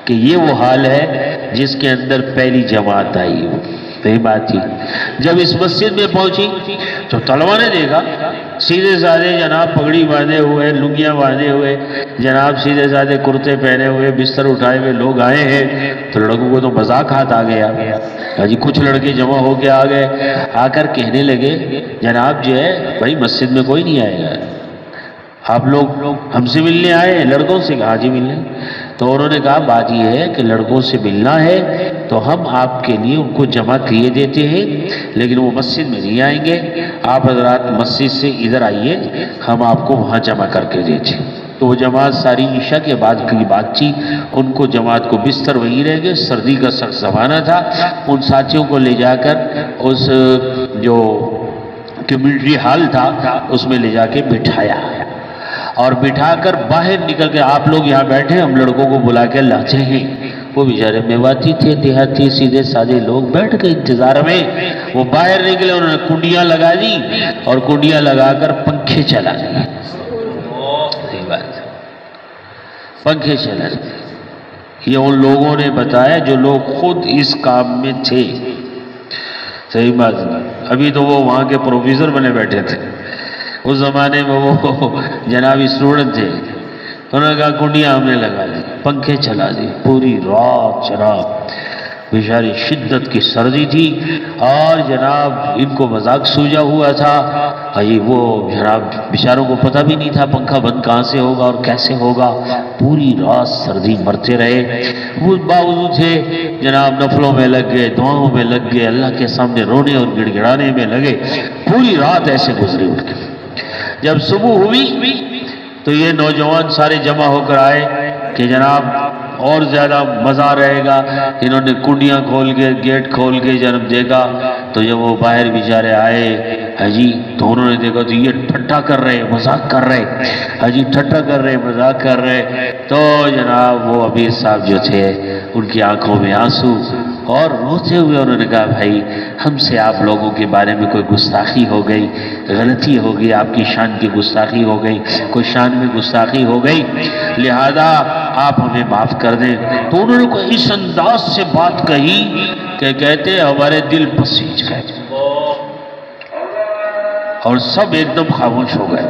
کہ یہ وہ حال ہے جس کے اندر پہلی جماعت آئی ہو، صحیح بات تھی۔ جب اس مسجد میں پہنچی تو طلبہ نے دیکھا سیدھے سادے جناب پگڑی باندھے ہوئے، لنگیاں باندھے ہوئے جناب، سیدھے سادے کرتے پہنے ہوئے، بستر اٹھائے ہوئے لوگ آئے ہیں، تو لڑکوں کو تو مذاق ہاتھ آ گیا جی۔ کچھ لڑکے جمع ہو کے آ گئے، آ کر کہنے لگے جناب جو ہے بھائی مسجد میں کوئی نہیں آئے گا، آپ لوگ ہم سے ملنے آئے ہیں؟ لڑکوں سے کہا جی ملنے۔ تو انہوں نے کہا بات یہ ہے کہ لڑکوں سے ملنا ہے تو ہم آپ کے لیے ان کو جمع کیے دیتے ہیں، لیکن وہ مسجد میں نہیں آئیں گے، آپ حضرات مسجد سے ادھر آئیے، ہم آپ کو وہاں جمع کر کے دیتے ہیں۔ تو وہ جماعت ساری عشاء کے بعد کی بات تھی، ان کو جماعت کو بستر وہیں رہ گئے، سردی کا سخت زمانہ تھا، ان ساتھیوں کو لے جا کر اس جو کمیونٹی ہال تھا اس میں لے جا کے بٹھایا، اور بٹھا کر باہر نکل کے آپ لوگ یہاں بیٹھے، ہم لڑکوں کو بلا کے لاتے ہیں۔ وہ بیچارے میواتی تھے، دیہاتی سیدھے سادے لوگ بیٹھ کے انتظار میں، وہ باہر نکلے، انہوں نے کنڈیاں لگا دی اور کنڈیاں لگا کر پنکھے چلا دیے، پنکھے چلا دیے۔ یہ ان لوگوں نے بتایا جو لوگ خود اس کام میں تھے، صحیح بات ہے۔ ابھی تو وہ وہاں کے پروفیسر بنے بیٹھے تھے، اس زمانے میں وہ جناب اسٹوڈنٹ تھے، انہوں نے کہا کنڈیاں ہم نے لگا دی، پنکھے چلا دی، پوری رات جناب بیچاری شدت کی سردی تھی، اور جناب ان کو مذاق سوجا ہوا تھا، وہ جناب بیچاروں کو پتہ بھی نہیں تھا پنکھا بند کہاں سے ہوگا اور کیسے ہوگا، پوری رات سردی مرتے رہے۔ وہ باوجود تھے جناب نفلوں میں لگ گئے، دعاؤں میں لگ گئے، اللہ کے سامنے رونے اور گڑ گڑانے میں لگے، پوری رات ایسے گزری ان کی۔ جب صبح ہوئی تو یہ نوجوان سارے جمع ہو کر آئے کہ جناب اور زیادہ مزہ رہے گا، انہوں نے کنڈیاں کھول کے گیٹ کھول کے جناب دیکھا، تو جب وہ باہر بیچارے آئے تو انہوں نے دیکھا تو یہ ٹھٹھا کر رہے، مذاق کر رہے، ٹھٹھا کر رہے، مذاق کر رہے، تو جناب وہ امیر صاحب جو تھے ان کی آنکھوں میں آنسو، اور روتے ہوئے انہوں نے کہا بھائی ہم سے آپ لوگوں کے بارے میں کوئی گستاخی ہو گئی، غلطی ہو گئی، آپ کی شان کی گستاخی ہو گئی، کوئی شان میں گستاخی ہو گئی، لہذا آپ ہمیں معاف کر دیں۔ تو انہوں نے کوئی اس انداز سے بات کہی کہ کہتے ہمارے دل پسیج گئے اور سب ایک دم خاموش ہو گئے۔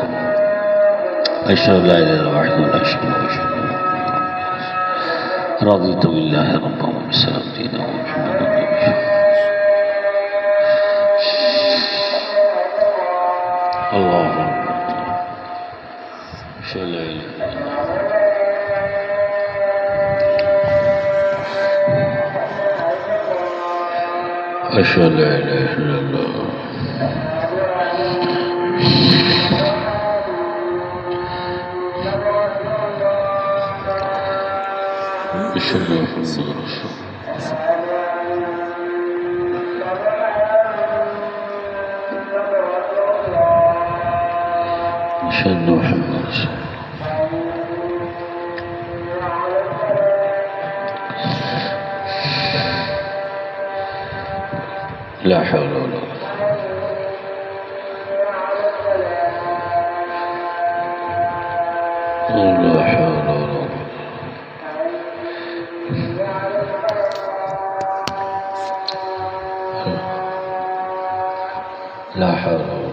اشہد ان لا الہ الا اللہ وحدہ لا شریک لہ رضیت باللہ ربا وبالاسلام دینا وبمحمد نبیا۔ اللہ اشہد ان لا الہ اشہد ان لا الہ الا اللہ اشہد ان محمد رسول اللہ اشہد ان محمد رسول اللہ لا حول ولا قوة لا حول ولا قوة لا حول ولا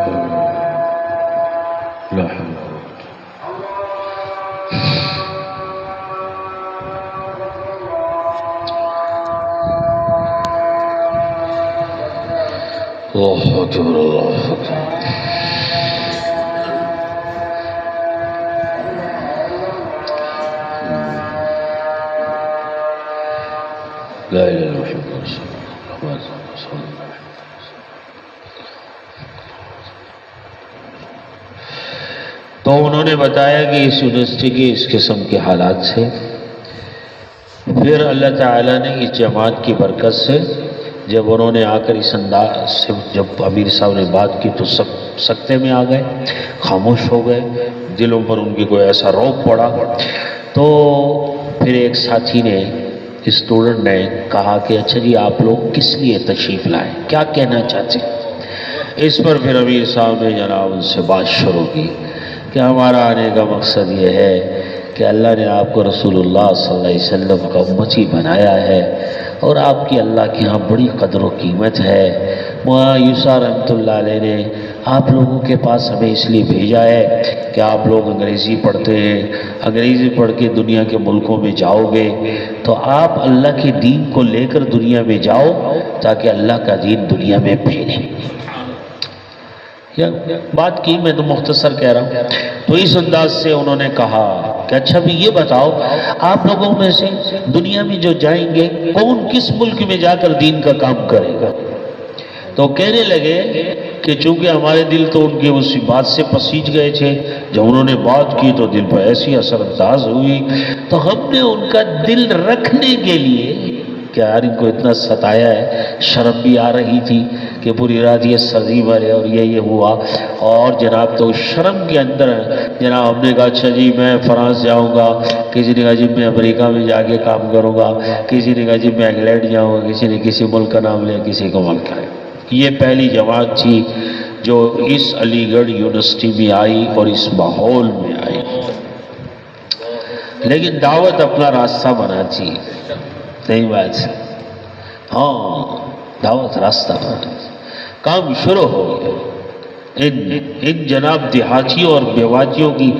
قوة لا حول ولا قوة الله أكبر الله أكبر لا إله إلا محمد رسول الله صلى الله عليه وسلم۔ تو انہوں نے بتایا کہ اس یونیورسٹی کے اس قسم کے حالات سے پھر اللہ تعالیٰ نے اس جماعت کی برکت سے جب انہوں نے آ کر اس انداز سے جب امیر صاحب نے بات کی تو سب سکتے میں آ گئے، خاموش ہو گئے، دلوں پر ان کی کوئی ایسا روب پڑا۔ تو پھر ایک ساتھی نے اسٹوڈنٹ نے کہا کہ اچھا جی آپ لوگ کس لیے تشریف لائے، کیا کہنا چاہتے ہیں؟ اس پر پھر امیر صاحب نے جناب ان سے بات شروع کی کہ ہمارا آنے کا مقصد یہ ہے کہ اللہ نے آپ کو رسول اللہ صلی اللہ علیہ وسلم کا امتی بنایا ہے، اور آپ کی اللہ کے ہاں بڑی قدر و قیمت ہے۔ مولانا یوسف رحمۃ اللہ علیہ نے آپ لوگوں کے پاس ہمیں اس لیے بھیجا ہے کہ آپ لوگ انگریزی پڑھتے ہیں، انگریزی پڑھ کے دنیا کے ملکوں میں جاؤ گے تو آپ اللہ کے دین کو لے کر دنیا میں جاؤ تاکہ اللہ کا دین دنیا میں پھیلے۔ بات کی میں تو مختصر کہہ رہا ہوں۔ تو اس انداز سے انہوں نے کہا کہ اچھا بھی یہ بتاؤ آپ لوگوں میں سے دنیا میں جو جائیں گے کون کس ملک میں جا کر دین کا کام کرے گا؟ تو کہنے لگے کہ چونکہ ہمارے دل تو ان کے اسی بات سے پسیج گئے تھے، جب انہوں نے بات کی تو دل پر ایسی اثر انداز ہوئی، تو ہم نے ان کا دل رکھنے کے لیے کہ یار ان کو اتنا ستایا ہے، شرم بھی آ رہی تھی کہ پوری رات یہ سزی بھرے اور یہ ہوا، اور جناب تو شرم کے اندر جناب ہم نے کہا اچھا جی میں فرانس جاؤں گا، کسی نے کہا جی میں امریکہ میں جا کے کام کروں گا، کسی نے کہا جی میں انگلینڈ جاؤں گا، کسی نے کسی ملک کا نام لیا، کسی کو ملک کا ہے۔ یہ پہلی جماعت تھی جو اس علی گڑھ یونیورسٹی میں آئی اور اس ماحول میں آئی، لیکن دعوت اپنا راستہ بناتی نہیں بات، ہاں دعوت راستہ بناتی، کام شروع ہو گیا۔ ان جناب دیہاتیوں اور بیواتیوں کی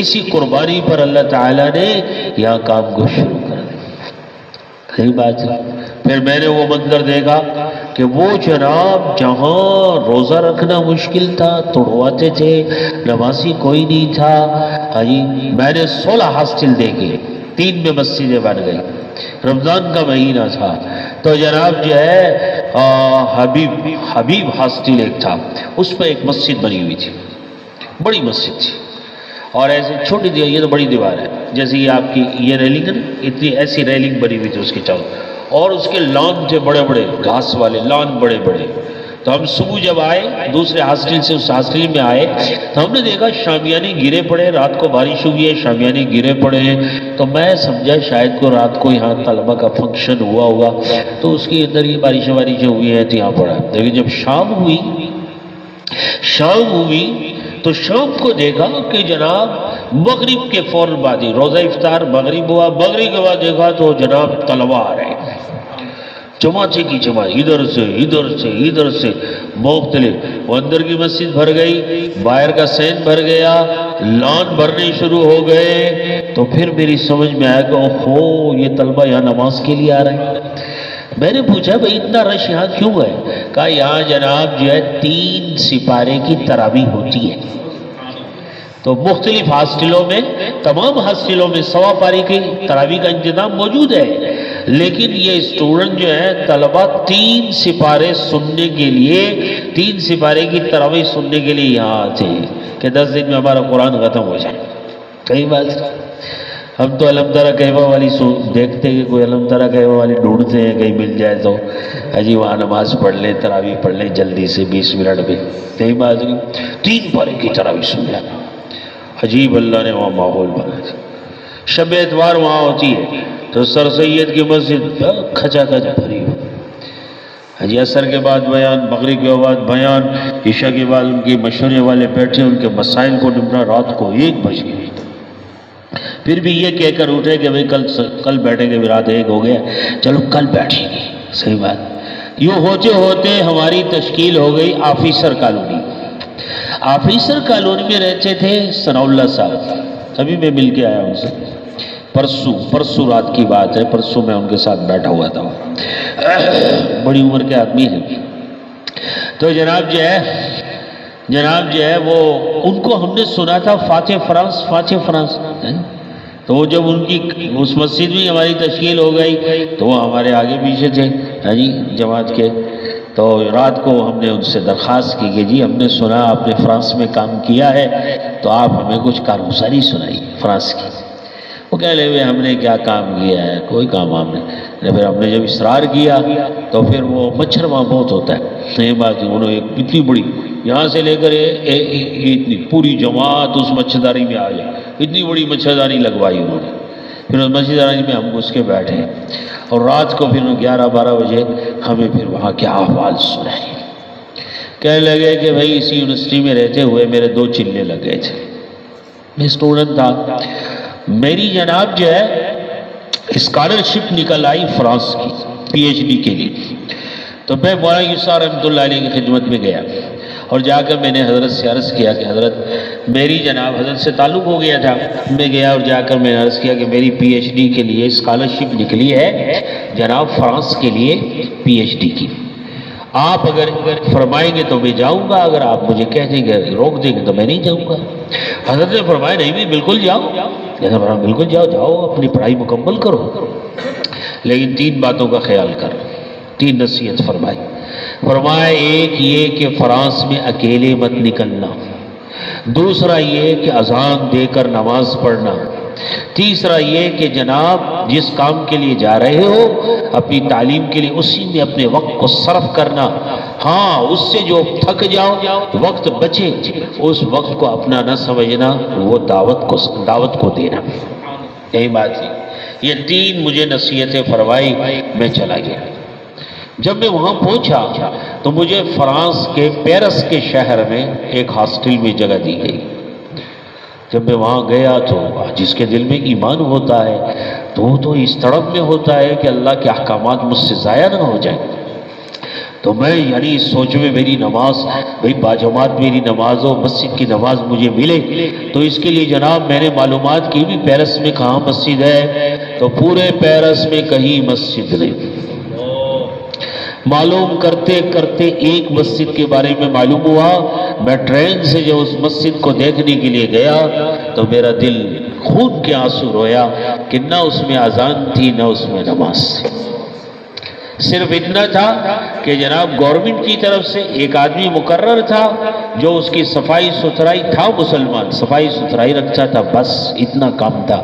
اسی قربانی پر اللہ تعالیٰ نے یہاں کام کو شروع کر دیا، صحیح بات ہے۔ پھر میں نے وہ منظر دیکھا کہ وہ جناب جہاں روزہ رکھنا مشکل تھا توڑواتے تھے، نمازی کوئی نہیں تھا، میں نے 16 ہاسٹل دیکھے، 3 میں مسجدیں بن گئی، رمضان کا مہینہ تھا، تو جناب جو ہے حبیب ہاسٹل ایک تھا، اس پہ ایک مسجد بنی ہوئی تھی، بڑی مسجد تھی، اور ایسے چھوٹی دیوار، یہ تو بڑی دیوار ہے جیسے یہ آپ کی یہ ریلنگ ہے نا، اتنی ایسی ریلنگ بنی ہوئی تھی اس کے چاروں، اور اس کے لان تھے بڑے بڑے، گھاس والے لان بڑے بڑے۔ تو ہم صبح جب آئے دوسرے ہاسٹل سے اس ہاسٹل میں آئے تو ہم نے دیکھا شامیانے گرے پڑے، رات کو بارش ہوئی ہے، شامیانے گرے پڑے ہیں، تو میں سمجھا شاید کو رات کو یہاں طلبہ کا فنکشن ہوا ہوگا، تو اس کے اندر یہ بارشیں ہوئی ہیں تو یہاں پڑا۔ لیکن جب شام ہوئی تو شام کو دیکھا کہ جناب مغرب کے فوراً بعد ہی روزہ افطار مغرب ہوا، مغرب کے بعد دیکھا تو جناب طلبہ آ رہے ہیں، جماعتیں کی جماعت، ادھر سے مختلف، وہ اندر کی مسجد بھر گئی، باہر کا سین بھر گیا، لان بھرنے شروع ہو گئے، تو پھر میری سمجھ میں آیا کہ اوہو یہ طلبہ یہاں نماز کے لیے آ رہے ہیں۔ میں نے پوچھا بھائی اتنا رش یہاں کیوں ہے؟ کہا یہاں جناب جو ہے 3 سپارے کی تراویح ہوتی ہے، تو مختلف ہاسٹلوں میں، تمام ہاسٹلوں میں 1.25 پارے کی تراویح کا انتظام موجود ہے، لیکن یہ اسٹوڈنٹ جو ہے طلبہ 3 سپارے سننے کے لیے، 3 سپارے کی تراویح سننے کے لیے یہاں آتے ہیں کہ 10 دن میں ہمارا قرآن ختم ہو جائے۔ کئی بات ہم تو علم ترى کیف والی دیکھتے ہیں کہ کوئی علم ترى کیف والی ڈھونڈتے ہیں کہیں مل جائے تو جی وہاں نماز پڑھ لیں، تراویح پڑھ لیں جلدی سے 20 منٹ میں، کئی بات نہیں، 3 پارے کی تراویح سن جانا۔ عجیب اللہ نے وہاں ماحول بنا دیا۔ شب اتوار وہاں ہوتی ہے تو سر سید کی مسجد کھچا کھچ بھری ہو، عصر کے بعد بیان، مغرب کے بعد بیان، عشاء کے بعد ان کی مشورے والے بیٹھے ان کے مسائل کو نمٹا، رات کو 1 بجے، پھر بھی یہ کہہ کر اٹھے کہ بھئی کل بیٹھیں گے، رات 1 ہو گیا، چلو کل بیٹھیں گے، صحیح بات۔ یوں ہوتے ہوتے ہماری تشکیل ہو گئی آفیسر کالونی۔ آفیسر کالونی میں رہتے تھے ثناء اللہ صاحب، ابھی میں مل کے آیا ان سے، پرسوں رات کی بات ہے، پرسوں میں ان کے ساتھ بیٹھا ہوا تھا، بڑی عمر کے آدمی ہیں۔ تو جناب جو ہے وہ ان کو ہم نے سنا تھا فاتح فرانس، تو وہ جب ان کی اس مسجد میں ہماری تشکیل ہو گئی تو وہ ہمارے آگے پیچھے تھے جماعت کے، تو رات کو ہم نے ان سے درخواست کی کہ جی ہم نے سنا آپ نے فرانس میں کام کیا ہے تو آپ ہمیں کچھ کارگزاری سنائی فرانس کی۔ وہ کہہ لے ہوئے ہم نے کیا کام کیا ہے، کوئی کام ہم نے، پھر ہم نے جب اصرار کیا تو پھر وہ مچھر وہاں بہت ہوتا ہے، یہ بات انہوں نے اتنی بڑی یہاں سے لے کر اتنی پوری جماعت اس مچھردانی میں آ جائے، اتنی بڑی مچھردانی لگوائی انہوں نے، پھر اس مچھردانی میں ہم گھس کے بیٹھے اور رات کو پھر 11-12 بجے ہمیں پھر وہاں کے احوال سنائے۔ کہنے لگے کہ بھائی اسی یونیورسٹی میں رہتے ہوئے میرے 2 چلے لگ گئے تھے، میں اسٹوڈنٹ تھا، میری جناب جو ہے اسکالرشپ نکل آئی فرانس کی PhD کے لیے، تو میں مولانا یوسف رحمۃ اللہ علیہ کی خدمت میں گیا اور جا کر میں نے حضرت سے عرض کیا کہ حضرت میری جناب حضرت سے تعلق ہو گیا تھا، میں گیا اور جا کر میں نے عرض کیا کہ میری PhD کے لیے اسکالرشپ نکلی ہے جناب فرانس کے لیے PhD کی، آپ اگر فرمائیں گے تو میں جاؤں گا، اگر آپ مجھے کہہ دیں گے روک دیں گے تو میں نہیں جاؤں گا۔ حضرت نے فرمایا نہیں بھی بالکل جاؤ، بالکل جاؤ اپنی پڑھائی مکمل کرو، لیکن 3 باتوں کا خیال کر، 3 نصیحت فرمائی۔ فرمایا ایک یہ کہ فرانس میں اکیلے مت نکلنا، دوسرا یہ کہ اذان دے کر نماز پڑھنا، تیسرا یہ کہ جناب جس کام کے لیے جا رہے ہو اپنی تعلیم کے لیے اسی میں اپنے وقت کو صرف کرنا، ہاں اس سے جو تھک جاؤ وقت بچے اس وقت کو اپنا نہ سمجھنا، وہ دعوت کو دینا۔ یہی بات ہے، یہ 3 مجھے نصیحتیں فرمائی، میں چلا گیا۔ جب میں وہاں پہنچا تو مجھے فرانس کے پیرس کے شہر میں ایک ہاسٹل میں جگہ دی گئی۔ جب میں وہاں گیا تو جس کے دل میں ایمان ہوتا ہے تو وہ تو اس طرف میں ہوتا ہے کہ اللہ کے احکامات مجھ سے ضائع نہ ہو جائیں۔ تو میں یعنی اس سوچ میں میری نماز بھئی باجماعت میری نماز ہو، مسجد کی نماز مجھے ملے، تو اس کے لیے جناب میں نے معلومات کی بھی پیرس میں کہاں مسجد ہے، تو پورے پیرس میں کہیں مسجد نہیں۔ معلوم کرتے کرتے ایک مسجد کے بارے میں معلوم ہوا، میں ٹرین سے جو اس مسجد کو دیکھنے کے لیے گیا تو میرا دل خون کے آنسو رویا کہ نہ اس میں اذان تھی نہ اس میں نماز تھی۔ صرف اتنا تھا کہ جناب گورنمنٹ کی طرف سے ایک آدمی مقرر تھا جو اس کی صفائی ستھرائی تھا، مسلمان صفائی ستھرائی رکھتا تھا، بس اتنا کام تھا۔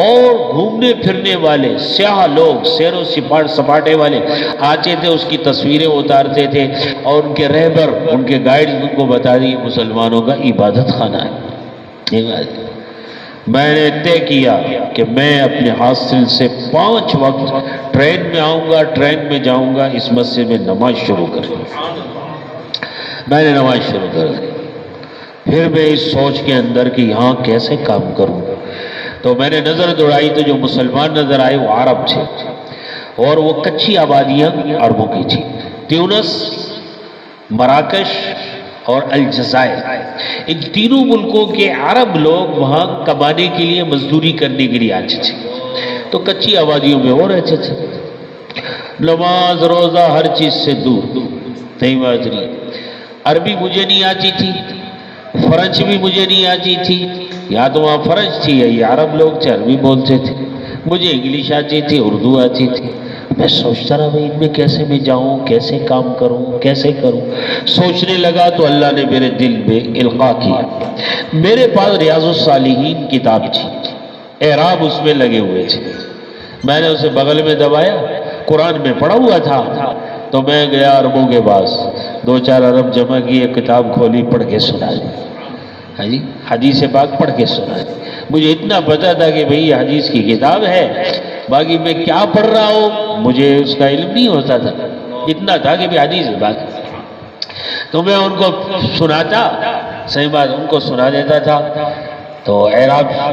اور گھومنے پھرنے والے سیاح لوگ، سیر و سپاٹے والے آتے تھے، اس کی تصویریں اتارتے تھے اور ان کے رہبر ان کے گائیڈ ان کو بتا دی مسلمانوں کا عبادت خانہ ہے۔ میں نے طے کیا کہ میں اپنے ہاسٹل سے 5 وقت ٹرین میں آؤں گا، ٹرین میں جاؤں گا، اس مسجد میں نماز شروع کر دی۔ میں نے نماز شروع کر دی۔ پھر میں اس سوچ کے اندر کہ یہاں کیسے کام کروں، تو میں نے نظر دوڑائی تو جو مسلمان نظر آئے وہ عرب تھے، اور وہ کچی آبادیاں عربوں کی تھی۔ تیونس، مراکش اور الجزائر، ان تینوں ملکوں کے عرب لوگ وہاں کمانے کے لیے، مزدوری کرنے کے لیے آتے تھے، تو کچی آبادیوں میں وہ رہتے تھے، نماز روزہ ہر چیز سے دور، نہیں بات نہیں۔ عربی مجھے نہیں آتی تھی، فرنچ بھی مجھے نہیں آتی تھی، یا تو وہاں فرنچ تھی یا یہ عرب لوگ تھے عربی بولتے تھے، مجھے انگلش آتی تھی، اردو آتی تھی۔ میں سوچتا رہا بھائی ان میں کیسے میں جاؤں، کیسے کام کروں، کیسے کروں۔ سوچنے لگا تو اللہ نے میرے دل میں القاء کیا۔ میرے پاس ریاض الصالحین کتاب تھی، اعراب اس میں لگے ہوئے تھے، میں نے اسے بغل میں دبایا، قرآن میں پڑھا ہوا تھا، تو میں گیا عربوں کے پاس، 2-4 عرب جمع کیے، کتاب کھولی، پڑھ کے سنا دی، ہاں جی، حدیث پاک پڑھ کے سنا دی۔ مجھے اتنا پتا تھا کہ بھئی یہ حدیث کی کتاب ہے، باقی میں کیا پڑھ رہا ہوں مجھے اس کا علم نہیں ہوتا تھا، اتنا تھا کہ بھی حدیث بات، تو میں ان کو سناتا، صحیح بات ان کو سنا دیتا تھا۔ تو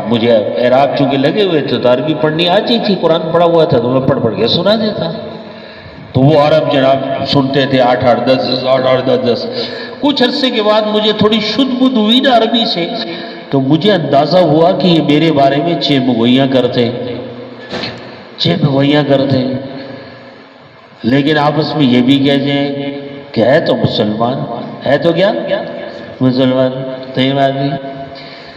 مجھے اعراب چونکہ لگے ہوئے تھے تو عربی پڑھنی آتی تھی، قرآن پڑھا ہوا تھا تو میں پڑھ کے سنا دیتا، تو وہ عرب جناب سنتے تھے 8-8 10 کچھ عرصے کے بعد مجھے تھوڑی شد بدھ ہوئی نا عربی سے، تو مجھے اندازہ ہوا کہ یہ میرے بارے میں چیمگوئیاں کرتے، لیکن آپس میں یہ بھی کہتے ہیں کہ ہے تو مسلمان، ہے تو کیا مسلمان، صحیح بات نہیں۔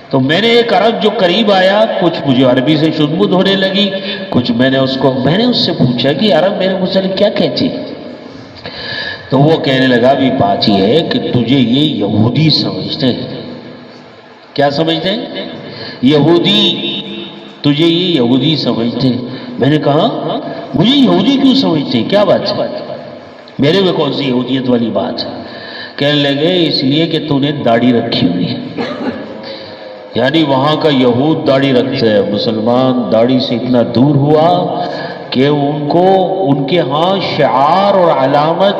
تو میں نے ایک عرب جو قریب آیا، کچھ مجھے عربی سے شد بدھ ہونے لگی، کچھ میں نے اس سے پوچھا کہ عرب میرے متعلق کیا کہتی، تو وہ کہنے لگا بھی بات یہ ہے کہ تجھے یہ یہودی سمجھتے ہیں۔ کیا سمجھتے ہیں؟ یہودی، تجھے یہ یہودی سمجھتے ہیں۔ میں نے کہا مجھے یہودی کیوں سمجھتے ہیں، کیا بات ہے، میرے میں کون سی یہودیت والی بات ہے؟ کہنے لگے اس لیے کہ تو نے داڑھی رکھی ہوئی ہے، یعنی وہاں کا یہود داڑھی رکھتے ہیں، مسلمان داڑھی سے اتنا دور ہوا کہ ان کے ہاں شعار اور علامت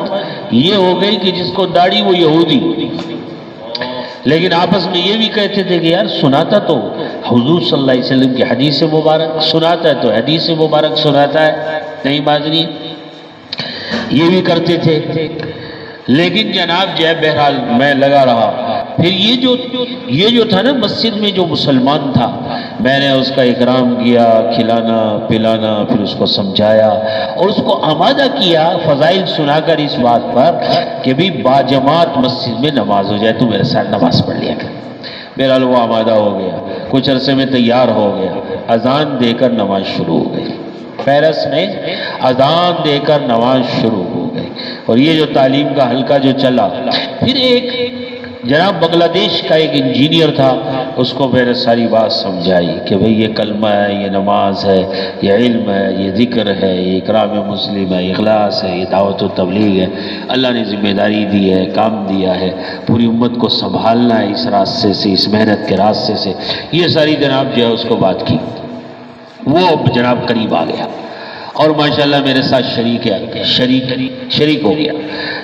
یہ ہو گئی کہ جس کو داڑھی وہ یہودی۔ لیکن آپس میں یہ بھی کہتے تھے کہ یار سناتا تو حضور صلی اللہ علیہ وسلم کی حدیث مبارک سناتا ہے، تو حدیث مبارک سناتا ہے، نہیں بات نہیں، یہ بھی کرتے تھے۔ لیکن جناب جو ہے بہرحال میں لگا رہا۔ پھر یہ جو تھا نا مسجد میں جو مسلمان تھا، میں نے اس کا اکرام کیا، کھلانا پلانا، پھر اس کو سمجھایا اور اس کو آمادہ کیا فضائل سنا کر اس بات پر کہ بھی باجماعت مسجد میں نماز ہو جائے، تو میرے ساتھ نماز پڑھ لیا کر۔ بہرحال وہ آمادہ ہو گیا، کچھ عرصے میں تیار ہو گیا، اذان دے کر نماز شروع ہو گئی، پیرس میں اذان دے کر نماز شروع ہو گئی۔ اور یہ جو تعلیم کا حلقہ جو چلا، پھر ایک جناب بنگلہ دیش کا ایک انجینئر تھا، اس کو میں نے ساری بات سمجھائی کہ بھئی یہ کلمہ ہے، یہ نماز ہے، یہ علم ہے، یہ ذکر ہے، یہ اکرام مسلم ہے، اخلاص ہے، یہ دعوت و تبلیغ ہے، اللہ نے ذمہ داری دی ہے، کام دیا ہے، پوری امت کو سنبھالنا ہے اس راستے سے، اس محنت کے راستے سے، یہ ساری جناب جو ہے اس کو بات کی۔ وہ جناب قریب آ گیا اور ماشاءاللہ میرے ساتھ شریک ہو گیا۔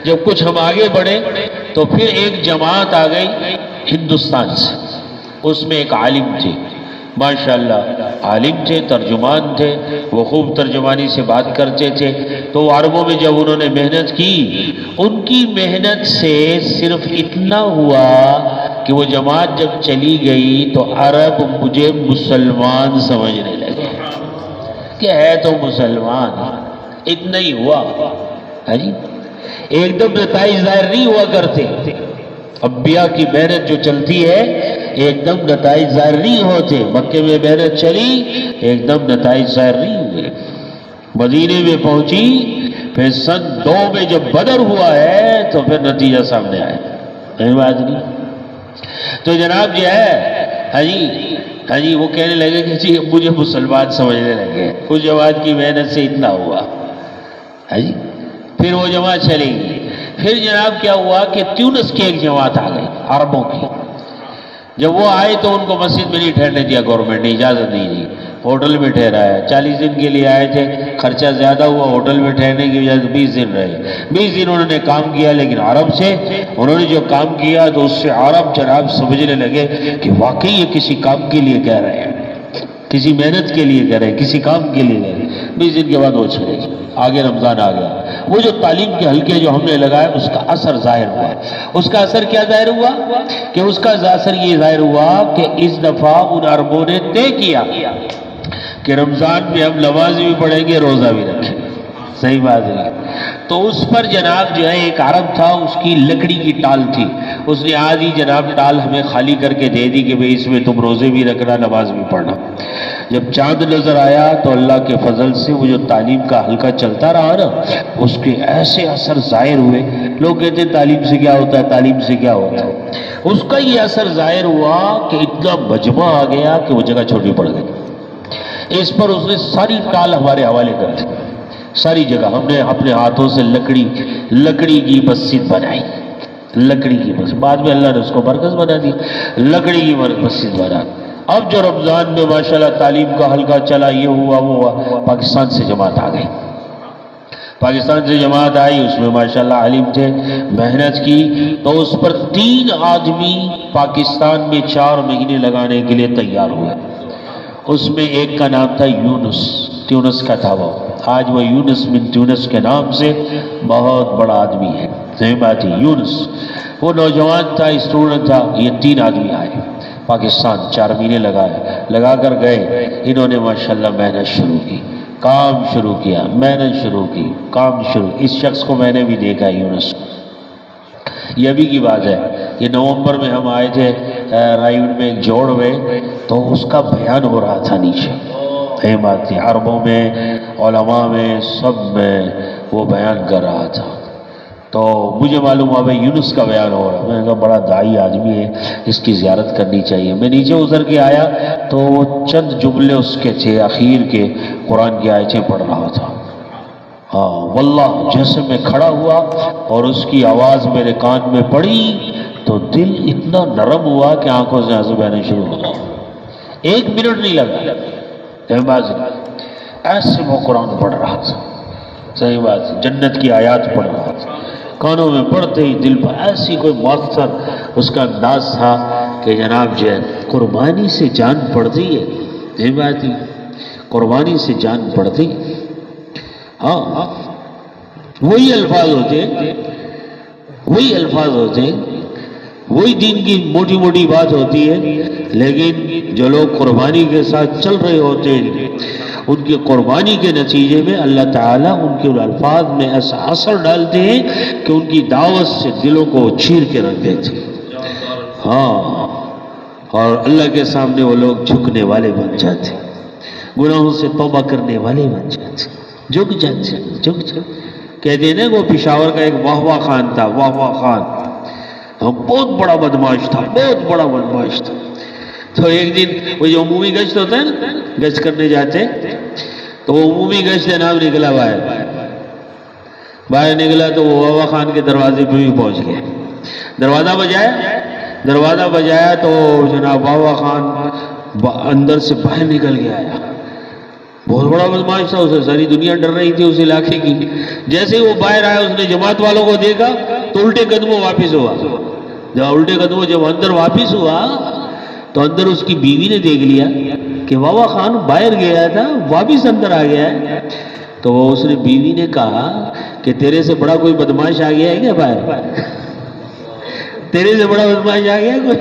جب کچھ ہم آگے بڑھے تو پھر ایک جماعت آ گئی ہندوستان سے، اس میں ایک عالم تھے، ماشاءاللہ عالم تھے، ترجمان تھے، وہ خوب ترجمانی سے بات کرتے تھے۔ تو عربوں میں جب انہوں نے محنت کی، ان کی محنت سے صرف اتنا ہوا کہ وہ جماعت جب چلی گئی تو عرب مجھے مسلمان سمجھنے لگے کہ ہے تو مسلمان، اتنا ہی ہوا۔ ہاں جی، ایک دم نتائج ظاہر نہیں ہوا کرتے، انبیاء کی محنت جو چلتی ہے ایک دم نتائج ظاہر نہیں ہوتے۔ مکے میں محنت چلی، ایک دم نتائج ظاہر نہیں ہوئے۔ مدینے میں پہنچی، پھر سن 2 میں جب بدر ہوا ہے تو پھر نتیجہ سامنے آیا، نہیں بات نہیں۔ تو جناب جو ہے ہاں جی وہ کہنے لگے کہ جی مجھے مسلمان سمجھنے لگے، اس جماعت کی محنت سے اتنا ہوا۔ ہاں جی، پھر وہ جماعت چلے گی۔ پھر جناب کیا ہوا کہ تیونس کی ایک جماعت آ گئی عربوں کی۔ جب وہ آئے تو ان کو مسجد میں نہیں ٹھہرنے دیا، گورنمنٹ نے اجازت نہیں دی، ہوٹل میں ٹھہرایا۔ 40 دن کے لیے آئے تھے، خرچہ زیادہ ہوا، ہوٹل میں ٹھہرنے کی وجہ سے 20 دن رہے۔ 20 دن انہوں نے کام کیا، لیکن عرب سے انہوں نے جو کام کیا تو اس سے عرب جناب سمجھنے لگے کہ واقعی یہ کسی کام کے لیے کہہ رہے ہیں، کسی محنت کے لیے کہہ رہے ہیں، کسی کام کے لیے کہہ رہے ہیں۔ 20 دن کے بعد وہ چلے گئے، آگے رمضان آ گیا۔ وہ جو تعلیم کے حلقے جو ہم نے لگائے اس کا اثر ظاہر ہوا۔ اس کا اثر کیا ظاہر ہوا کہ اس کا اثر یہ ظاہر ہوا کہ اس دفعہ ان عربوں نے طے کیا کہ رمضان میں ہم نماز بھی پڑھیں گے، روزہ بھی رکھیں گے۔ صحیح بات ہے۔ تو اس پر جناب جو ہے ایک عرب تھا، اس کی لکڑی کی ٹال تھی، اس نے آج ہی جناب ٹال ہمیں خالی کر کے دے دی کہ بھئی اس میں تم روزے بھی رکھنا، نماز بھی پڑھنا۔ جب چاند نظر آیا تو اللہ کے فضل سے وہ جو تعلیم کا حلقہ چلتا رہا نا، اس کے ایسے اثر ظاہر ہوئے۔ لوگ کہتے ہیں تعلیم سے کیا ہوتا ہے، تعلیم سے کیا ہوتا ہے، اس کا یہ اثر ظاہر ہوا کہ اتنا مجمع آ گیا کہ وہ جگہ چھوٹی پڑ گئی۔ اس پر اس نے ساری ٹال ہمارے حوالے کر دی، ساری جگہ ہم نے اپنے ہاتھوں سے لکڑی کی مسجد بنائی، لکڑی کی مسجد۔ بعد میں اللہ نے اس کو مرکز بنا دی، لکڑی کی مسجد بنا۔ اب جو رمضان میں ماشاءاللہ تعلیم کا حلقہ چلا، یہ ہوا وہ ہوا، پاکستان سے جماعت آ گئی۔ پاکستان سے جماعت آئی، اس میں ماشاءاللہ عالم تھے، محنت کی، تو اس پر 3 آدمی پاکستان میں 4 مہینے لگانے کے لیے تیار ہوئے۔ اس میں ایک کا نام تھا یونس، تیونس کا تھا وہ، آج وہ یونس بن تیونس کے نام سے بہت بڑا آدمی ہے۔ صحیح بات ہے، یونس وہ نوجوان تھا، اسٹوڈنٹ تھا۔ یہ 3 آدمی آئے پاکستان، 4 مہینے لگا کر گئے۔ انہوں نے ماشاءاللہ محنت شروع کی، کام شروع کیا، محنت شروع کی، کام شروع۔ اس شخص کو میں نے بھی دیکھا، یونس۔ یہ ابھی کی بات ہے، یہ نومبر میں ہم آئے تھے رائیوڈ میں ایک جوڑ میں، تو اس کا بیان ہو رہا تھا نیچے۔ صحیح بات ہے، عربوں میں، علماء میں، سب میں وہ بیان کر رہا تھا۔ تو مجھے معلوم ہوا بھائی یونس کا بیان ہو رہا ہے۔ میں نے کہا بڑا داعی آدمی ہے، اس کی زیارت کرنی چاہیے۔ میں نیچے اتر کے آیا تو وہ چند جملے اس کے تھے، اخیر کے قرآن کی آیتیں پڑھ رہا تھا۔ ہاں واللہ، جیسے میں کھڑا ہوا اور اس کی آواز میرے کان میں پڑی تو دل اتنا نرم ہوا کہ آنکھوں سے آنسو بہنے شروع ہو گئے۔ 1 منٹ نہیں لگا، ایسے وہ قرآن پڑھ رہا تھا۔ صحیح بات ہے، جنت کی آیات پڑھ رہا تھا، کانوں میں پڑھتے ہی دل پر ایسی کوئی مؤثر اس کا انداز تھا کہ جناب جو ہے قربانی سے جان پڑتی ہے۔ صحیح بات ہے، قربانی سے جان پڑتی۔ ہاں وہی الفاظ ہوتے ہیں، وہی دین کی موٹی موٹی بات ہوتی ہے، لیکن جو لوگ قربانی کے ساتھ چل رہے ہوتے ہیں، ان کی قربانی کے نتیجے میں اللہ تعالیٰ ان کے الفاظ میں ایسا اثر ڈالتے ہیں کہ ان کی دعوت سے دلوں کو چیر کے رکھ دیتے ہیں۔ ہاں، اور اللہ کے سامنے وہ لوگ جھکنے والے بن جاتے ہیں، گناہوں سے توبہ کرنے والے بن جاتے ہیں، جھک جاتے ہیں۔ کہتے ہیں نا وہ پشاور کا ایک واہ واہ خان تھا، واہ واہ خان، بہت بڑا بدماش تھا، بہت بڑا بدماش تھا۔ تو ایک دن وہ جو عمومی گشت ہوتا ہے نا، گشت کرنے جاتے تو وہ عمومی گشت جناب نکلا باہر نکلا تو وہ واہ واہ خان کے دروازے پہ بھی پہنچ گیا، دروازہ بجایا تو جناب واہ واہ خان اندر سے باہر نکل کے آیا، بہت بڑا بدماش تھا، اسے ساری دنیا ڈر رہی تھی اس علاقے کی۔ جیسے ہی وہ باہر آیا اس نے جماعت والوں کو دیکھا تو الٹے قدموں واپس ہوا، جب اندر واپس ہوا تو اندر اس کی بیوی نے دیکھ لیا کہ واہ خان باہر گیا تھا واپس اندر آ گیا ہے، تو وہ اس نے بیوی نے کہا کہ تیرے سے بڑا کوئی بدماش آ گیا ہے کیا باہر؟ تیرے سے بڑا بدماش آ گیا کوئی؟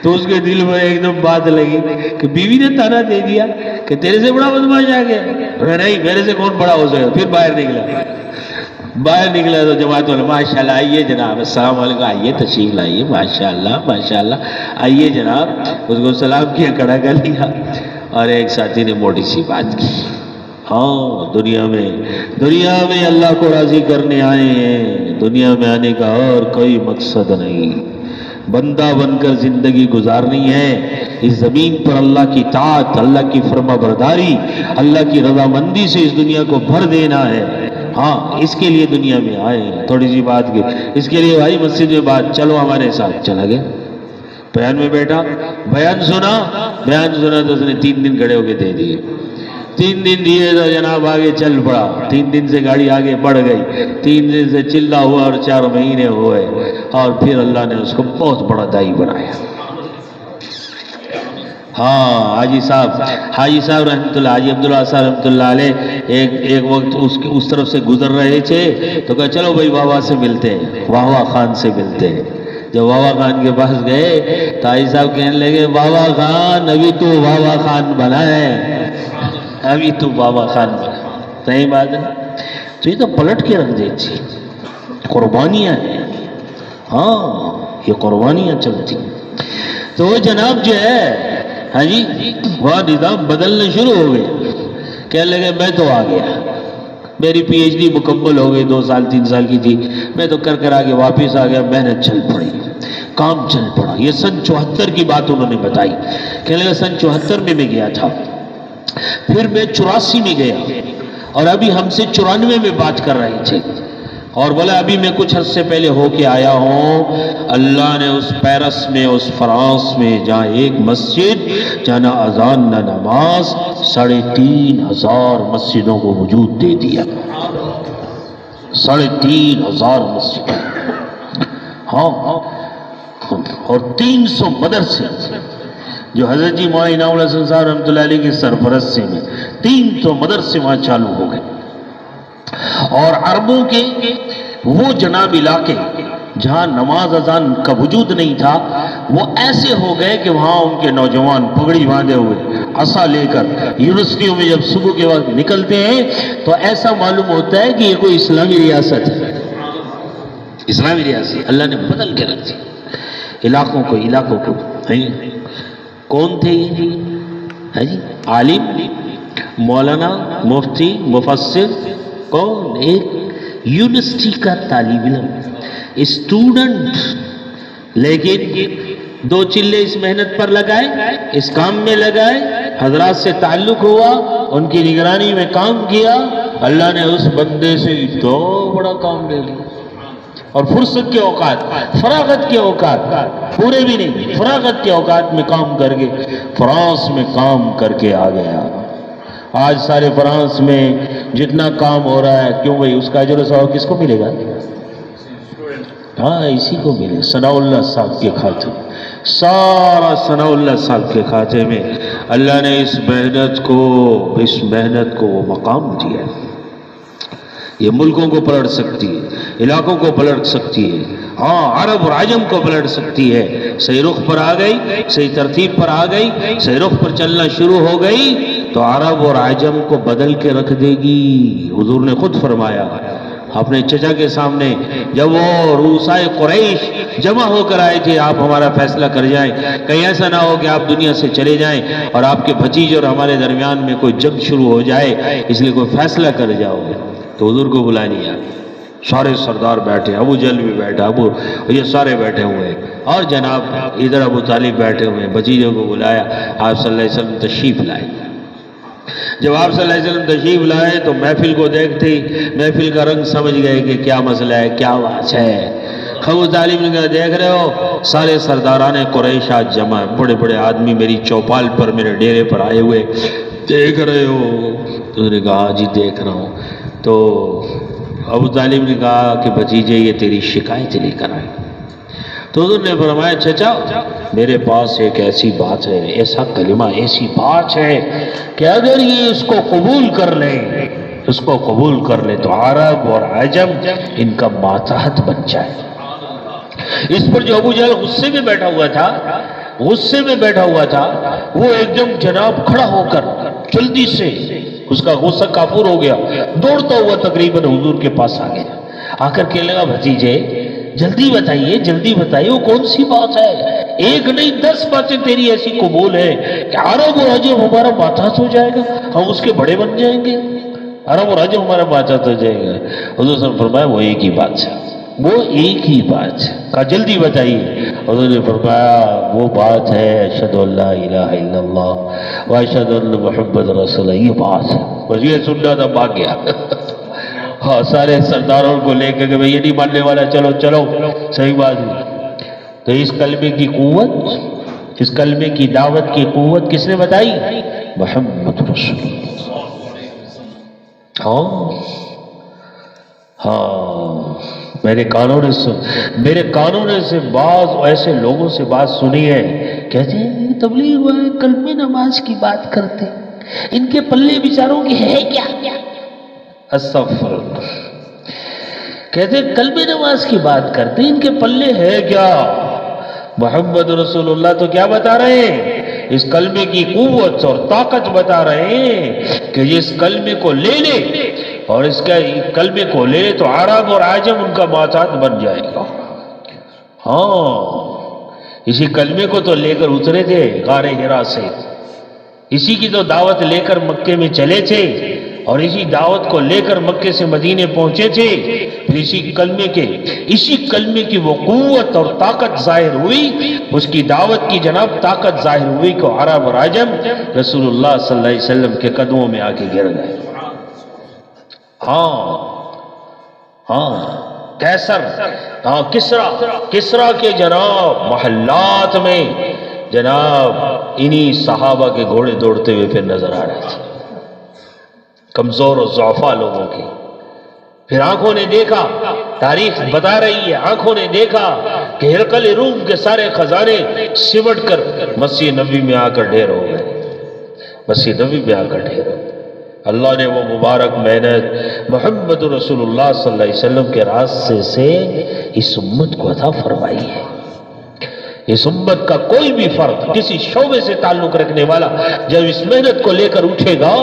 تو اس کے دل میں ایک دم بات لگی کہ بیوی نے تانا دے دیا کہ تیرے سے بڑا بدماش آ گیا، نہیں میرے سے کون بڑا ہو سکتا۔ پھر باہر نکلا تو جماعت والے ماشاءاللہ آئیے جناب، السلام علیکم، آئیے تشریف لائیے، ماشاءاللہ آئیے جناب، اس کو سلام کیا، کھڑا کر لیا، اور ایک ساتھی نے موٹی سی بات کی، ہاں دنیا میں اللہ کو راضی کرنے آئے ہیں، دنیا میں آنے کا اور کوئی مقصد نہیں، بندہ بن کر زندگی گزارنی ہے، اس زمین پر اللہ کی اطاعت، اللہ کی فرما برداری، اللہ کی رضامندی سے اس دنیا کو بھر دینا ہے۔ ہاں اس کے لیے دنیا میں آئے ہیں، تھوڑی سی بات کی، اس کے لیے بھائی مسجد میں بات، چلو ہمارے ساتھ، چلا گیا بیان میں بیٹھا، بیان سنا تو اس نے 3 دن کھڑے ہو کے دے دیے، 3 دن دیے تو جناب آگے چل پڑا، 3 دن سے گاڑی آگے بڑھ گئی، 3 دن سے چلا ہوا اور 4 مہینے ہوئے، اور پھر اللہ نے اس کو بہت بڑا دائی بنایا۔ ہاں حاجی صاحب رحمۃ اللہ، حاجی عبداللہ صاحب رحمۃ اللہ علیہ ایک وقت اس طرف سے گزر رہے تھے تو کہا چلو بھائی واہ سے ملتے ہیں، واہ خان سے ملتے ہیں۔ جب واہ خان کے پاس گئے تو حاجی صاحب کہنے لگے واہ خان ابھی تو واہ خان بنا ہے، ابھی تو واہ خان بنا، صحیح بات ہے، تو یہ تو پلٹ کے رکھ دیتی، قربانیاں ہیں، ہاں یہ قربانیاں چلتی۔ تو وہ جناب جو ہے ہاں جی وہ نظام بدلنے شروع ہو گئے، کہنے لگے میں تو آ گیا، میری پی ایچ ڈی مکمل ہو گئی، 2 سال 3 سال کی تھی، میں تو کر آگے واپس آ گیا، محنت چل پڑی، کام چل پڑا۔ یہ سن 74 کی بات انہوں نے بتائی، کہنے لگے سن 74 میں گیا تھا، پھر میں 84 میں گیا، اور ابھی ہم سے 94 میں بات کر رہے تھے، اور بولا ابھی میں کچھ عرصے پہلے ہو کے آیا ہوں، اللہ نے اس پیرس میں، اس فرانس میں، جہاں ایک مسجد، جہاں نہ اذان نہ نماز، 3500 مسجدوں کو وجود دے دیا، 3500 مسجد، ہاں، اور 300 مدرسے جو حضرت جی مولانا انعام الحسن صاحب رحمۃ اللہ علیہ کی سرپرستی میں 300 مدرسے وہاں چالو ہو گئے، اور عربوں کے وہ جناب علاقے جہاں نماز اذان کا وجود نہیں تھا، وہ ایسے ہو گئے کہ وہاں ان کے نوجوان پگڑی باندھے ہوئے عصا لے کر یونیورسٹیوں میں جب صبح کے وقت نکلتے ہیں تو ایسا معلوم ہوتا ہے کہ یہ کوئی اسلامی ریاست ہے، اسلامی ریاست اللہ نے بدل کے رکھ دی علاقوں کو۔ کون تھے یہ عالم، مولانا، مفتی، مفسر، کون؟ ایک یونیورسٹی کا طالب علم، اسٹوڈنٹ، لیکن 2 چلے اس محنت پر لگائے، اس کام میں لگائے، حضرات سے تعلق ہوا، ان کی نگرانی میں کام کیا، اللہ نے اس بندے سے اتنا بڑا کام لے لیا، اور فرصت کے اوقات، فراغت کے اوقات، پورے بھی نہیں، فراغت کے اوقات میں کام کر کے فرانس میں کام کر کے آ گیا۔ آج سارے فرانس میں جتنا کام ہو رہا ہے، کیوں بھائی اس کا اجر و ثواب کس کو ملے گا؟ ہاں اسی کو ملے، ثناء اللہ صاحب کے کھاتے، سارا ثناء اللہ صاحب کے کھاتے میں اللہ نے اس محنت کو وہ مقام دیا ہے۔ یہ ملکوں کو پلٹ سکتی ہے، علاقوں کو پلٹ سکتی ہے، ہاں عرب اور عجم کو پلٹ سکتی ہے۔ صحیح رخ پر آ گئی، صحیح ترتیب پر آ گئی، صحیح رخ پر چلنا شروع ہو گئی تو عرب اور عجم کو بدل کے رکھ دے گی۔ حضور نے خود فرمایا، اپنے چچا کے سامنے جب وہ رؤسائے قریش جمع ہو کر آئے تھے، آپ ہمارا فیصلہ کر جائیں، کہیں ایسا نہ ہو کہ آپ دنیا سے چلے جائیں اور آپ کے بھتیجے اور ہمارے درمیان میں کوئی جنگ شروع ہو جائے، اس لیے کوئی فیصلہ کر جاؤ۔ تو حضور کو بلا لیا، سارے سردار بیٹھے، ابو جہل بھی بیٹھا، یہ سارے بیٹھے ہوئے، اور جناب ادھر ابو طالب بیٹھے ہوئے، بھتیجے کو بلایا، آپ صلی اللہ علیہ وسلم تشریف لائے۔ جب آپ صلی اللہ علیہ وسلم تشریف لائے تو محفل کو دیکھتے ہی محفل کا رنگ سمجھ گئے کہ کیا مسئلہ ہے، کیا بات ہے۔ ابو طالب نے کہا دیکھ رہے ہو سارے سرداران قریش آج جمع ہیں، بڑے بڑے آدمی میری چوپال پر میرے ڈیرے پر آئے ہوئے، دیکھ رہے ہو؟ تو انہوں نے کہا جی دیکھ رہا ہوں۔ تو ابو طالب نے کہا کہ بھتیجے یہ تیری شکایت لے کر آئے۔ تو حضور نے فرمایا چچا میرے پاس ایک ایسی بات ہے، ایسا کلمہ، ایسی بات ہے کہ اگر یہ اس کو قبول کر لیں، اس کو قبول کر لے تو عرب اور عجم ان کا ماتحت بن جائے۔ اس پر جو ابو جہل غصے میں بیٹھا ہوا تھا، وہ ایک دم جناب کھڑا ہو کر جلدی سے اس کا غصہ کافور ہو گیا، دوڑتا ہوا تقریباً حضور کے پاس آ گیا، آ کر کہنے لگا بھتیجے جلدی بتائیے وہ کون سی بات ہے؟ ایک نہیں 10 باتیں تیری ایسی قبول ہے کہ عرب اور عجم ہمارا ماتحت ہو جائے گا، ہم اس کے بڑے بن جائیں گے، عرب اور عجم ہمارا ماتحت ہو جائے گا۔ حضور صلی اللہ علیہ وسلم فرمایا وہ ایک ہی بات ہے، وہ ایک ہی بات ہے، کہا جلدی بتائیے۔ حضور نے فرمایا وہ بات ہے اشہد ان لا الہ الا اللہ و اشہد ان محمد رسول اللہ، یہ بات ہے۔ بس یہ سننا تھا بھاگ گیا۔ ہاں سارے سرداروں کو لے کے کہ یہ نہیں ماننے والا، چلو چلو صحیح بات ہے۔ تو اس کلمے کی قوت، اس کلمے کی دعوت کی قوت کس نے بتائی؟ محمد رسول اللہ۔ ہاں میرے کانوں نے سے بعض ایسے لوگوں سے بات سنی ہے، کہتے ہیں تبلیغ والے کلمے نماز کی بات کرتے، ان کے پلے بیچاروں کی ہے کیا؟ استغفر اللہ، کہتے ہیں کلمے نماز کی بات کرتے، ان کے پلے ہے کیا؟ محمد رسول اللہ تو کیا بتا رہے ہیں؟ اس کلمے کی قوت اور طاقت بتا رہے ہیں کہ اس کلمے کو لے لے اور اس کے کلمے کو لے لے تو عرب اور عجم ان کا ماتحت بن جائے گا۔ ہاں اسی کلمے کو تو لے کر اترے تھے غار حرا سے، اسی کی تو دعوت لے کر مکے میں چلے تھے اور اسی دعوت کو لے کر مکے سے مدینے پہنچے تھے، پھر اسی کلمے کی وہ قوت اور طاقت ظاہر ہوئی، اس کی دعوت کی جناب طاقت ظاہر ہوئی کہ عرب اور عجم رسول اللہ صلی اللہ علیہ وسلم کے قدموں میں آ کے گر گئے۔ کسرا کے جناب محلات میں جناب انہی صحابہ کے گھوڑے دوڑتے ہوئے پھر نظر آ رہے تھے، کمزور اور ضعفاء لوگوں کے۔ پھر آنکھوں نے دیکھا، تاریخ بتا رہی ہے، آنکھوں نے دیکھا کہ ہرقل روم کے سارے خزانے سمٹ کر مسجد نبی میں آ کر ڈھیر ہو گئے، مسجد نبی میں آ کر ڈھیر ہو گئے۔ اللہ نے وہ مبارک محنت محمد رسول اللہ صلی اللہ علیہ وسلم کے راستے سے اس امت کو عطا فرمائی ہے۔ اس امت کا کوئی بھی فرد کسی شعبے سے تعلق رکھنے والا جب اس محنت کو لے کر اٹھے گا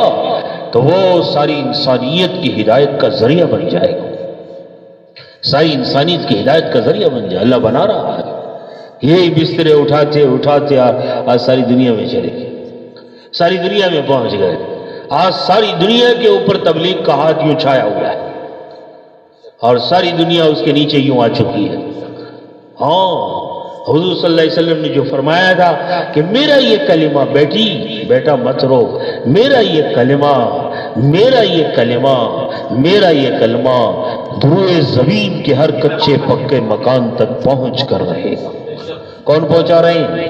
تو وہ ساری انسانیت کی ہدایت کا ذریعہ بن جائے گا، ساری انسانیت کی ہدایت کا ذریعہ بن جائے۔ اللہ بنا رہا ہے، یہی بسترے اٹھاتے آج ساری دنیا میں چلے گئے، ساری دنیا میں پہنچ گئے۔ آج ساری دنیا کے اوپر تبلیغ کا ہاتھ یوں چھایا ہوا ہے اور ساری دنیا اس کے نیچے یوں آ چکی ہے۔ ہاں حضور صلی اللہ علیہ وسلم نے جو فرمایا تھا کہ میرا یہ کلمہ، بیٹا مت رو، میرا یہ کلمہ دروئے زمین کے ہر کچے پکے مکان تک پہنچ کر رہے گا۔ کون پہنچا رہے ہیں؟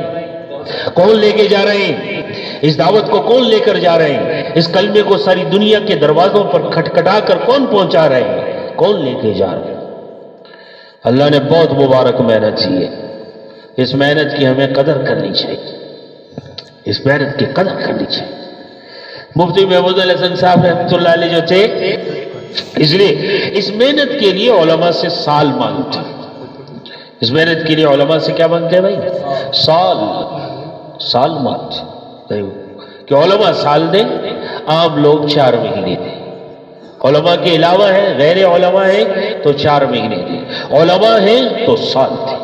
کون لے کے جا رہے ہیں؟ اس دعوت کو کون لے کر جا رہے ہیں؟ اس کلمے کو ساری دنیا کے دروازوں پر کھٹکھٹا کر کون پہنچا رہے ہیں؟ کون لے کے جا رہے ہیں؟ اللہ نے بہت مبارک محنت کی ہے، اس محنت کی ہمیں قدر کرنی چاہیے، اس محنت کی قدر کرنی چاہیے۔ مفتی محمود الحسن صاحب رحمۃ اللہ علیہ جو تھے، اس لیے اس محنت کے لیے علماء سے سال مانگتے، اس محنت کے لیے علماء سے کیا مانگتے ہیں بھائی؟ سال مانگتے کہ علماء سال دیں، عام لوگ 4 مہینے دیں، علماء کے علاوہ ہے، غیر علماء ہے تو 4 مہینے تھے، علماء ہیں تو سال تھے۔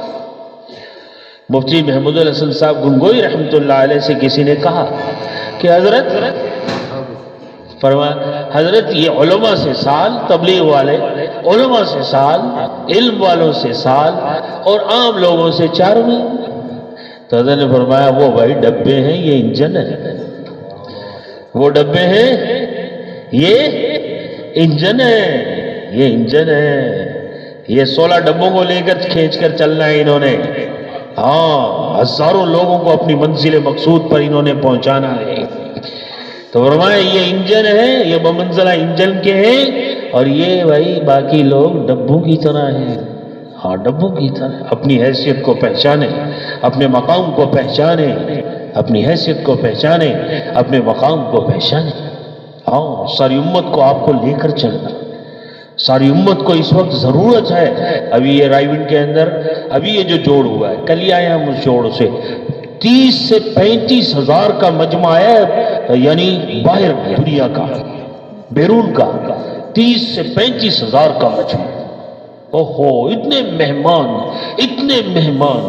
مفتی محمود الحسن صاحب گنگوئی رحمۃ اللہ علیہ سے کسی نے کہا کہ حضرت فرمایا، حضرت یہ علماء سے سال، تبلیغ والے علماء سے سال، علم والوں سے سال، اور عام لوگوں سے 4 مہینے۔ تو حضرت نے فرمایا وہ بھائی ڈبے ہیں، یہ انجن ہے، وہ ڈبے ہیں، یہ انجن ہے، یہ انجن ہے، یہ 16 ڈبوں کو لے کر کھینچ کر چلنا ہے انہوں نے، ہاں ہزاروں لوگوں کو اپنی منزل مقصود پر انہوں نے پہنچانا ہے۔ تو فرمایا یہ انجن ہے، یہ بمنزلہ انجن کے ہیں، اور یہ بھائی باقی لوگ ڈبوں کی طرح ہیں، ہاں ڈبوں کی طرح، اپنی حیثیت کو پہچانے، اپنے مقام کو پہچانے، اپنی حیثیت کو پہچانے، اپنے مقام کو پہچانے۔ ہاں ساری امت کو آپ کو لے کر چلنا، ساری امت کو اس وقت ضرورت ہے۔ ابھی یہ رائیونڈ کے اندر ابھی یہ جو جوڑ ہوا ہے، کل ہی آئے ہم اس جوڑ سے 30 سے 35 ہزار کا مجمع ہے، یعنی باہر دنیا کا، بیرون کا 30 سے 35 ہزار کا مجمع۔ اوہو اتنے مہمان، اتنے مہمان،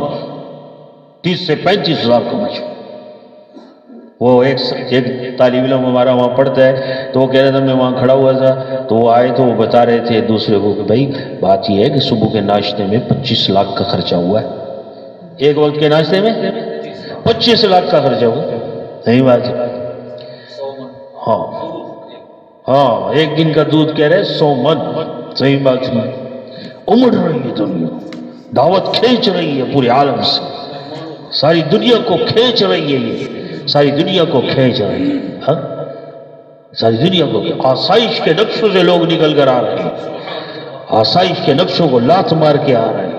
30 سے 35 ہزار کا مجمع۔ وہ ایک طالب علم ہمارا وہاں پڑھتا ہے، تو وہ کہہ رہا تھا میں وہاں کھڑا ہوا تھا، تو وہ آئے تو وہ بتا رہے تھے دوسرے کو کہ بھائی بات یہ ہے کہ صبح کے ناشتے میں 25 لاکھ کا خرچہ ہوا ہے، ایک وقت کے ناشتے میں 25 لاکھ کا خرچہ ہوا، صحیح بات ہے، ہاں ہاں ایک دن کا دودھ کہہ رہے 100 من، صحیح بات ہے۔ امڑ رہی ہے دنیا، دعوت کھینچ رہی ہے پورے عالم سے، ساری دنیا کو کھینچ رہی ہے، یہ ساری دنیا کو کھینچ رہی ہے، ہاں ساری دنیا کو۔ آسائش کے نقشوں سے لوگ نکل کر آ رہے ہیں، آسائش کے نقشوں کو لات مار کے آ رہے ہیں،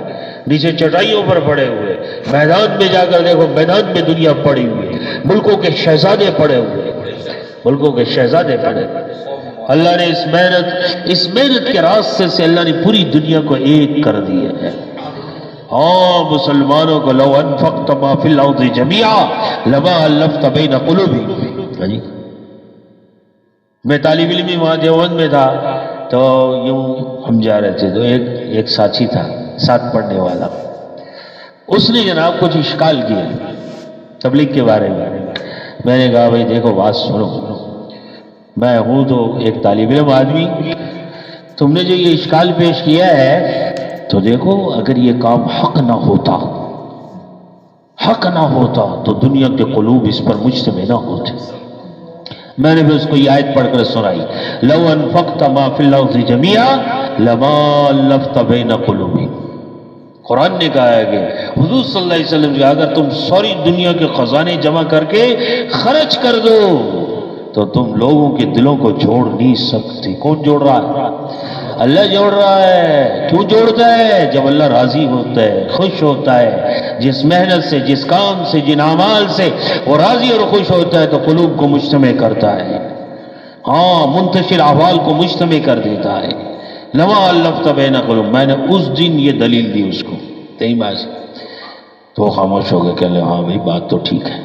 نیچے چٹائیوں پر پڑے ہوئے، میدان میں جا کر دیکھو میدان میں دنیا پڑی ہوئی ہے، ملکوں کے شہزادے پڑے ہوئے، ملکوں کے شہزادے پڑے ہوئے۔ اللہ نے اس محنت کے راستے سے اللہ نے پوری دنیا کو ایک کر دیا ہے۔ ہاں مسلمانوں کو لو انفقت ما فی الارض جميعا لما الفت بین قلوبہم۔ میں طالب علمی وہاں دیوبند میں تھا، تو یوں ہم جا رہے تھے، تو ایک ساتھی تھا ساتھ پڑھنے والا، اس نے جناب کچھ اشکال کیا تبلیغ کے بارے میں۔ میں نے کہا بھائی دیکھو بات سنو، میں ہوں تو ایک طالب علم آدمی، تم نے جو یہ اشکال پیش کیا ہے تو دیکھو اگر یہ کام حق نہ ہوتا تو دنیا کے قلوب اس پر مجتمع نہ ہوتے۔ میں نے بھی اس کو یہ آیت پڑھ کر سنائی، لو انفقت ما فی الارض جميعا لما الفت بین قلوبہم۔ قرآن نے کہا ہے کہ حضور صلی اللہ علیہ وسلم کہ اگر تم ساری دنیا کے خزانے جمع کر کے خرچ کر دو تو تم لوگوں کے دلوں کو جوڑ نہیں سکتے۔ کون جوڑ رہا ہے؟ اللہ جوڑ رہا ہے۔ کیوں جوڑتا ہے؟ جب اللہ راضی ہوتا ہے، خوش ہوتا ہے، جس محنت سے، جس کام سے، جن اعمال سے وہ راضی اور خوش ہوتا ہے تو قلوب کو مجتمع کرتا ہے، ہاں منتشر احوال کو مجتمع کر دیتا ہے۔ لما الفت بین قلوب، میں نے اس دن یہ دلیل دی اس کو، تئی بات تو وہ خاموش ہو گئے، کہ ہاں بھائی بات تو ٹھیک ہے،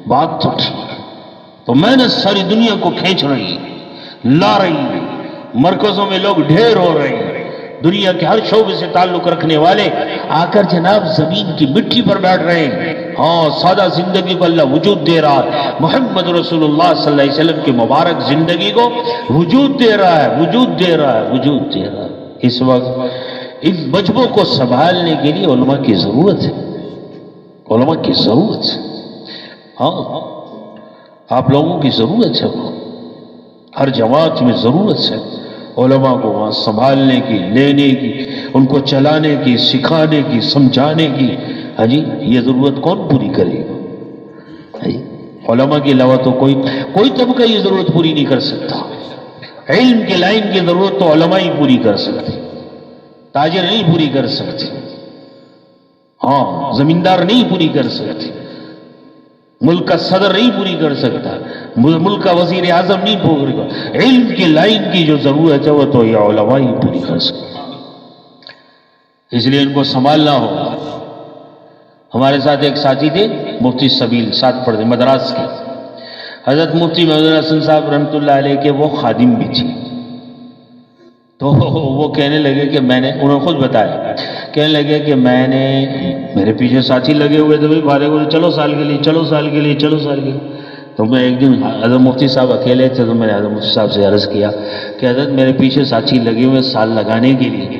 بات تو ٹھیک ہے۔ تو محنت ساری دنیا کو کھینچ رہی ہے، لا رہی ہے، مرکزوں میں لوگ ڈھیر ہو رہے ہیں، دنیا کے ہر شعبے سے تعلق رکھنے والے آ کر جناب زمین کی مٹی پر بیٹھ رہے ہیں، ہاں سادہ زندگی کو اللہ وجود دے رہا ہے، محمد رسول اللہ صلی اللہ علیہ وسلم کی مبارک زندگی کو وجود دے رہا ہے، وجود دے رہا ہے، وجود دے رہا ہے۔ اس وقت ان مجموعوں کو سنبھالنے کے لیے علماء کی ضرورت ہے، علماء کی ضرورت ہے، ہاں آپ لوگوں کی ضرورت ہے، ہر جماعت میں ضرورت ہے علماء کو وہاں سنبھالنے کی، لینے کی، ان کو چلانے کی، سکھانے کی، سمجھانے کی۔ ہاں جی یہ ضرورت کون پوری کرے گا؟ علماء کے علاوہ تو کوئی طبقہ یہ ضرورت پوری نہیں کر سکتا۔ علم کے لائن کی ضرورت تو علماء ہی پوری کر سکتے، تاجر نہیں پوری کر سکتے، ہاں زمیندار نہیں پوری کر سکتے، ملک کا صدر نہیں پوری کر سکتا، ملک کا وزیر اعظم نہیں پوری کر۔ علم کی لائن کی جو ضرورت ہے وہ تو یہ علماء ہی پوری کر سکتے، اس لیے ان کو سنبھالنا ہوگا۔ ہمارے ساتھ ایک ساتھی تھے مفتی سبیل، ساتھ پڑھتے مدراس کے، حضرت مفتی محمود الحسن صاحب رحمۃ اللہ علیہ کے وہ خادم بھی تھے، تو وہ کہنے لگے کہ میں نے، انہوں نے خود بتایا، کہنے لگے کہ میں نے، میرے پیچھے ساتھی لگے ہوئے تھے، بھائی بولے چلو سال کے لیے، چلو سال کے لیے، چلو سال کے لیے۔ تو میں ایک دن حضرت مفتی صاحب اکیلے تھے، تو میں نے حضرت مفتی صاحب سے عرض کیا کہ حضرت میرے پیچھے ساتھی لگے ہوئے سال لگانے کے لیے،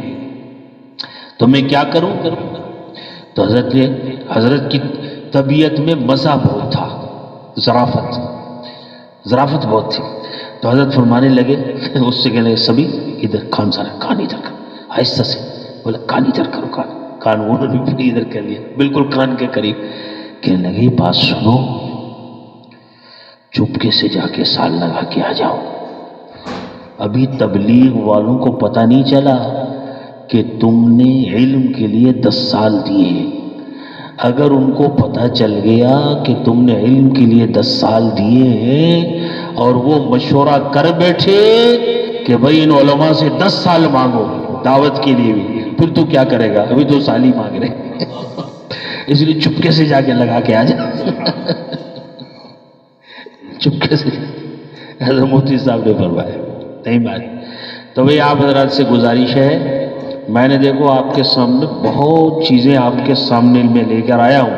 تو میں کیا کروں؟ تو حضرت کی طبیعت میں مزہ بہت تھا، ظرافت بہت تھی۔ تو حضرت فرمانے لگے، اس سے کہنے لگے سبھی ادھر کان سارا کان ادھر کرو، آہستہ سے بولا کان ادھر کرو، کان انہوں نے بھی ادھر کر لیا، بالکل کان کے قریب۔ کہنے لگے بات سنو، چپکے سے جا کے سال لگا کے آ جاؤ، ابھی تبلیغ والوں کو پتہ نہیں چلا کہ تم نے علم کے لیے 10 سال دیے۔ اگر ان کو پتہ چل گیا کہ تم نے علم کے لیے 10 سال دیے ہیں اور وہ مشورہ کر بیٹھے کہ بھئی ان علماء سے 10 سال مانگو دعوت کے لیے بھی، پھر تو کیا کرے گا؟ ابھی 2 سال ہی مانگ رہے اس لیے چپکے سے جا کے لگا کے آ جا چپکے سے حضرت مفتی صاحب نے فرمایا نہیں مانی۔ تو بھئی آپ حضرات سے گزارش ہے، میں نے دیکھو آپ کے سامنے بہت چیزیں آپ کے سامنے میں لے کر آیا ہوں،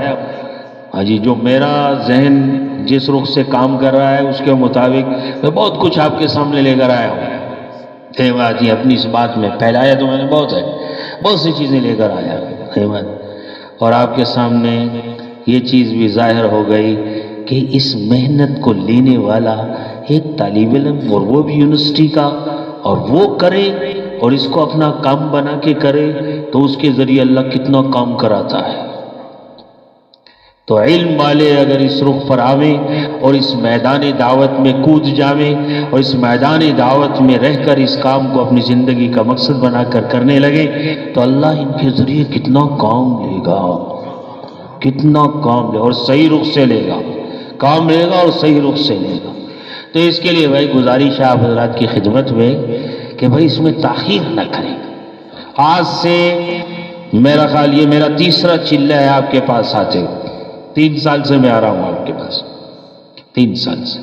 ہاں جی، جو میرا ذہن جس رخ سے کام کر رہا ہے اس کے مطابق میں بہت کچھ آپ کے سامنے لے کر آیا ہوں۔ بات یہ اپنی اس بات میں پھیلایا تو میں نے بہت سی چیزیں لے کر آیا، اور آپ کے سامنے یہ چیز بھی ظاہر ہو گئی کہ اس محنت کو لینے والا ایک طالب علم، اور وہ بھی یونیورسٹی کا، اور وہ کرے اور اس کو اپنا کام بنا کے کرے تو اس کے ذریعے اللہ کتنا کام کراتا ہے۔ تو علم والے اگر اس رخ پر آویں اور اس میدان دعوت میں کود جاویں اور اس میدان دعوت میں رہ کر اس کام کو اپنی زندگی کا مقصد بنا کر کرنے لگے تو اللہ ان کے ذریعے کتنا کام لے گا، کتنا کام لے، اور صحیح رخ سے لے گا، کام لے گا اور صحیح رخ سے لے گا۔ تو اس کے لیے بھائی گزارش ہے آپ حضرات کی خدمت میں کہ بھائی اس میں تاخیر نہ کریں۔ آج سے میرا خیال یہ میرا 3را چلہ ہے آپ کے پاس آتے ہوئے، 3 سال سے میں آ رہا ہوں آپ کے پاس، 3 سال سے۔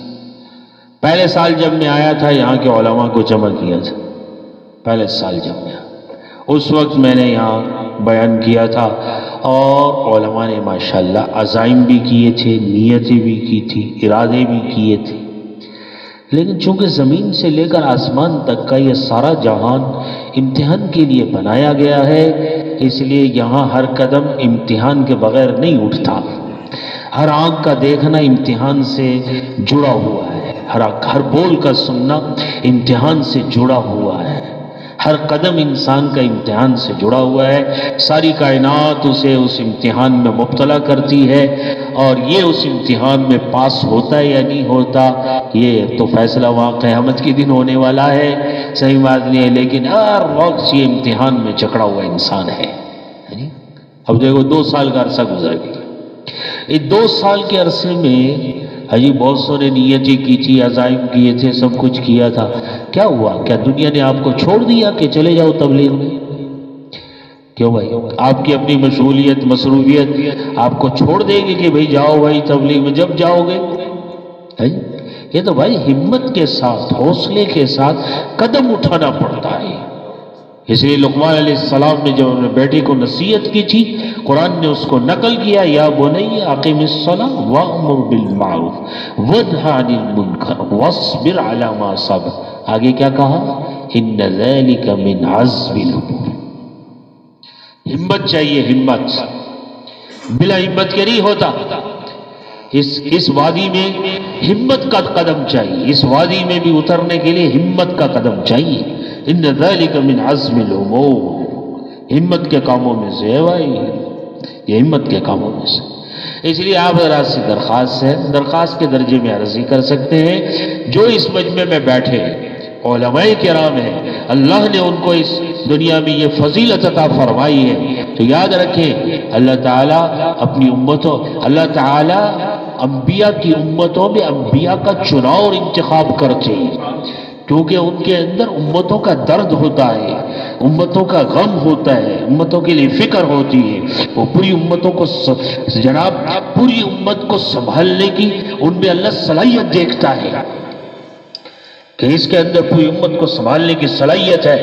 پہلے سال جب میں آیا تھا یہاں کے علماء کو جمع کیا تھا، پہلے سال جب میں آیا اس وقت میں نے یہاں بیان کیا تھا، اور علماء نے ماشاءاللہ عزائم بھی کیے تھے، نیتیں بھی کی تھی، ارادے بھی کیے تھے، لیکن چونکہ زمین سے لے کر آسمان تک کا یہ سارا جہان امتحان کے لیے بنایا گیا ہے، اس لیے یہاں ہر قدم امتحان کے بغیر نہیں اٹھتا، ہر آنکھ کا دیکھنا امتحان سے جڑا ہوا ہے، ہر بول کا سننا امتحان سے جڑا ہوا ہے، ہر قدم انسان کا امتحان سے جڑا ہوا ہے، ساری کائنات اسے اس امتحان میں مبتلا کرتی ہے، اور یہ اس امتحان میں پاس ہوتا ہے یا نہیں ہوتا یہ تو فیصلہ وہاں قیامت کے دن ہونے والا ہے، صحیح بات نہیں ہے، لیکن ہر وقت یہ امتحان میں جکڑا ہوا انسان ہے۔ اب دیکھو 2 سال کا عرصہ گزر گیا، اس 2 سال کے عرصے میں بہت سارے نیتیں کی تھی، عزائم کیے تھے، سب کچھ کیا تھا، کیا ہوا؟ کیا دنیا نے آپ کو چھوڑ دیا کہ چلے جاؤ تبلیغ میں؟ کیوں بھائی؟ آپ کی اپنی مشغولیت، مصروفیت آپ کو چھوڑ دے گی کہ بھائی جاؤ بھائی تبلیغ میں؟ جب جاؤ گے یہ تو بھائی ہمت کے ساتھ، حوصلے کے ساتھ قدم اٹھانا پڑتا ہے۔ اس لیے لقمان علیہ السلام نے جب اپنے بیٹے کو نصیحت کی تھی، قرآن نے اس کو نقل کیا، یا بنی اقم الصلاۃ وامر بالمعروف وانہ عن المنکر واصبر علی ما صبر، آگے کیا کہا؟ ان ذلک من عزم الامور، ہمت چاہیے، ہمت، بلا ہمت کے نہیں ہوتا، اس وادی میں ہمت کا قدم چاہیے، اس وادی میں بھی اترنے کے لیے ہمت کا قدم چاہیے۔ ان ذلک من عزم الامور، ہمت کے کاموں میں سے ہے بھائی، یہ ہمت کے کاموں میں سے۔ اس لیے آپ حضرات سے درخواست کے درجے میں عرضی کر سکتے ہیں، جو اس مجمع میں بیٹھے علماء کرام ہیں، اللہ نے ان کو اس دنیا میں یہ فضیلت عطا فرمائی ہے، تو یاد رکھیں اللہ تعالیٰ اپنی امتوں، اللہ تعالیٰ انبیاء کی امتوں میں انبیاء کا چناؤ اور انتخاب کرتے ہیں، کیونکہ ان کے اندر امتوں کا درد ہوتا ہے، امتوں کا غم ہوتا ہے، امتوں کے لیے فکر ہوتی ہے، وہ پوری امتوں کو جناب پوری امت کو سنبھالنے کی ان میں اللہ صلاحیت دیکھتا ہے۔ کہ اس کے اندر پوری امت کو سنبھالنے کی صلاحیت ہے،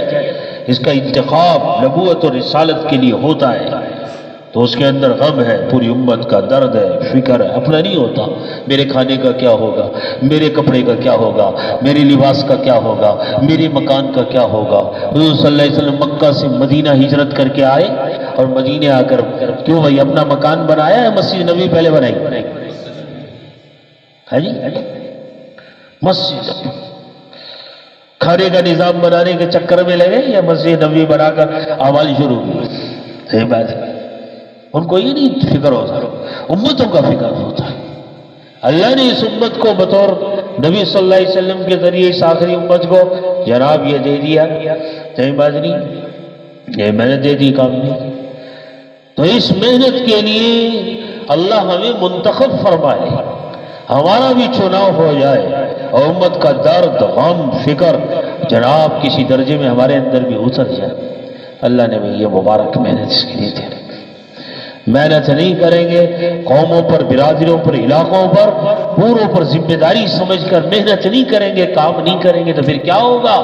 اس کا انتخاب نبوت اور رسالت کے لیے ہوتا ہے، تو اس کے اندر غم ہے، پوری امت کا درد ہے، فکر ہے، اپنا نہیں ہوتا۔ میرے کھانے کا کیا ہوگا، میرے کپڑے کا کیا ہوگا، میرے لباس کا کیا ہوگا، میرے مکان کا کیا ہوگا۔ حضور صلی اللہ علیہ وسلم مکہ سے مدینہ ہجرت کر کے آئے، اور مدینے آ کر کیوں بھائی اپنا مکان بنایا ہے مسجد نبی پہلے بنائی؟ ہے جی، مسجد کھانے کا نظام بنانے کے چکر میں لگے یا مسجد نبوی بنا کر اعمال شروع کی؟ صحیح بات ہے، ان کو یہ نہیں فکر ہوتا، امتوں کا فکر ہوتا ہے۔ اللہ نے اس امت کو بطور نبی صلی اللہ علیہ وسلم کے ذریعے اس آخری امت کو جناب یہ دے دیا، صحیح بات نہیں، یہ محنت دے دی، کام نہیں۔ تو اس محنت کے لیے اللہ ہمیں منتخب فرمائے، ہمارا بھی چناؤ ہو جائے، اور امت کا درد، غم، فکر جناب کسی درجے میں ہمارے اندر بھی اتر جائے۔ اللہ نے بھی یہ مبارک محنت اس کے لیے دے رہی۔ محنت نہیں کریں گے، قوموں پر، برادریوں پر، علاقوں پر، پوروں پر ذمہ داری سمجھ کر محنت نہیں کریں گے، کام نہیں کریں گے، تو پھر کیا ہوگا؟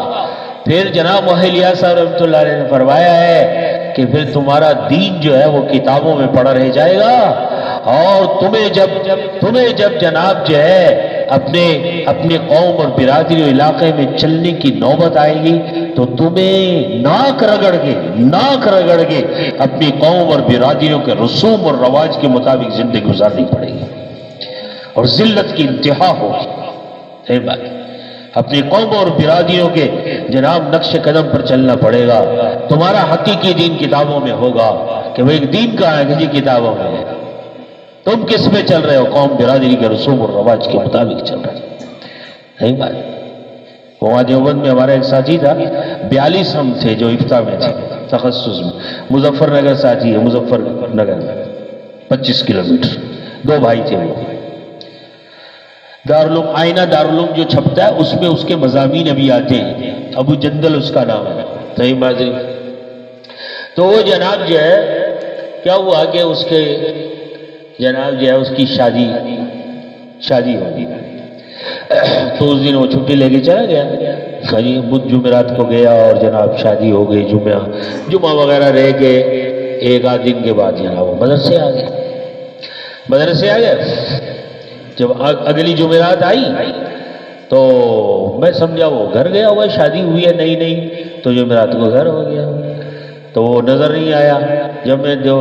پھر جناب محلیہ صاحب رحمۃ اللہ علیہ نے فرمایا ہے کہ پھر تمہارا دین جو ہے وہ کتابوں میں پڑا رہ جائے گا، اور تمہیں جب جناب جو ہے اپنے قوم اور برادری اور علاقے میں چلنے کی نوبت آئے گی، تو تمہیں ناک رگڑ کے اپنی قوم اور برادریوں کے رسوم اور رواج کے مطابق زندگی گزارنی پڑے گی، اور ذلت کی انتہا ہوگی۔ صحیح بات، اپنی قوم اور برادریوں کے جناب نقش قدم پر چلنا پڑے گا۔ تمہارا حقیقی دین کتابوں میں ہوگا، کہ وہ ایک دین کا ہے جی کتابوں میں ہے، تم کس میں چل رہے ہو؟ قوم برادری کے رسوم اور رواج کے مطابق چل رہے ہیں۔ صحیح بات، وہاں دیوبند میں ہمارا ایک ساتھی تھا، 42 ہم تھے جو افتاء میں تھے تخصص میں، مظفر نگر ساتھی ہے، مظفر نگر میں 25 کلومیٹر، 2 بھائی تھے وہ۔ دارالعلوم، آئینہ دارالعلوم جو چھپتا ہے اس میں اس کے مضامین ابھی آتے ہیں، ابو جندل اس کا نام ہے۔ صحیح بات ہے، تو وہ جناب جو ہے کیا ہوا کہ اس کے جناب جو ہے اس کی شادی ہوگی، تو اس دن وہ چھٹی لے کے چلا گیا، بدھ جمعرات کو گیا، اور جناب شادی ہو گئی، جمعہ وغیرہ رہ کے ایک آدھ دن کے بعد جناب وہ مدرسے آ گئے۔ جب اگلی جمعرات آئی تو میں سمجھا وہ گھر گیا ہوا، شادی ہوئی ہے نئی، تو جمعرات کو گھر ہو گیا، تو وہ نظر نہیں آیا۔ جب میں جو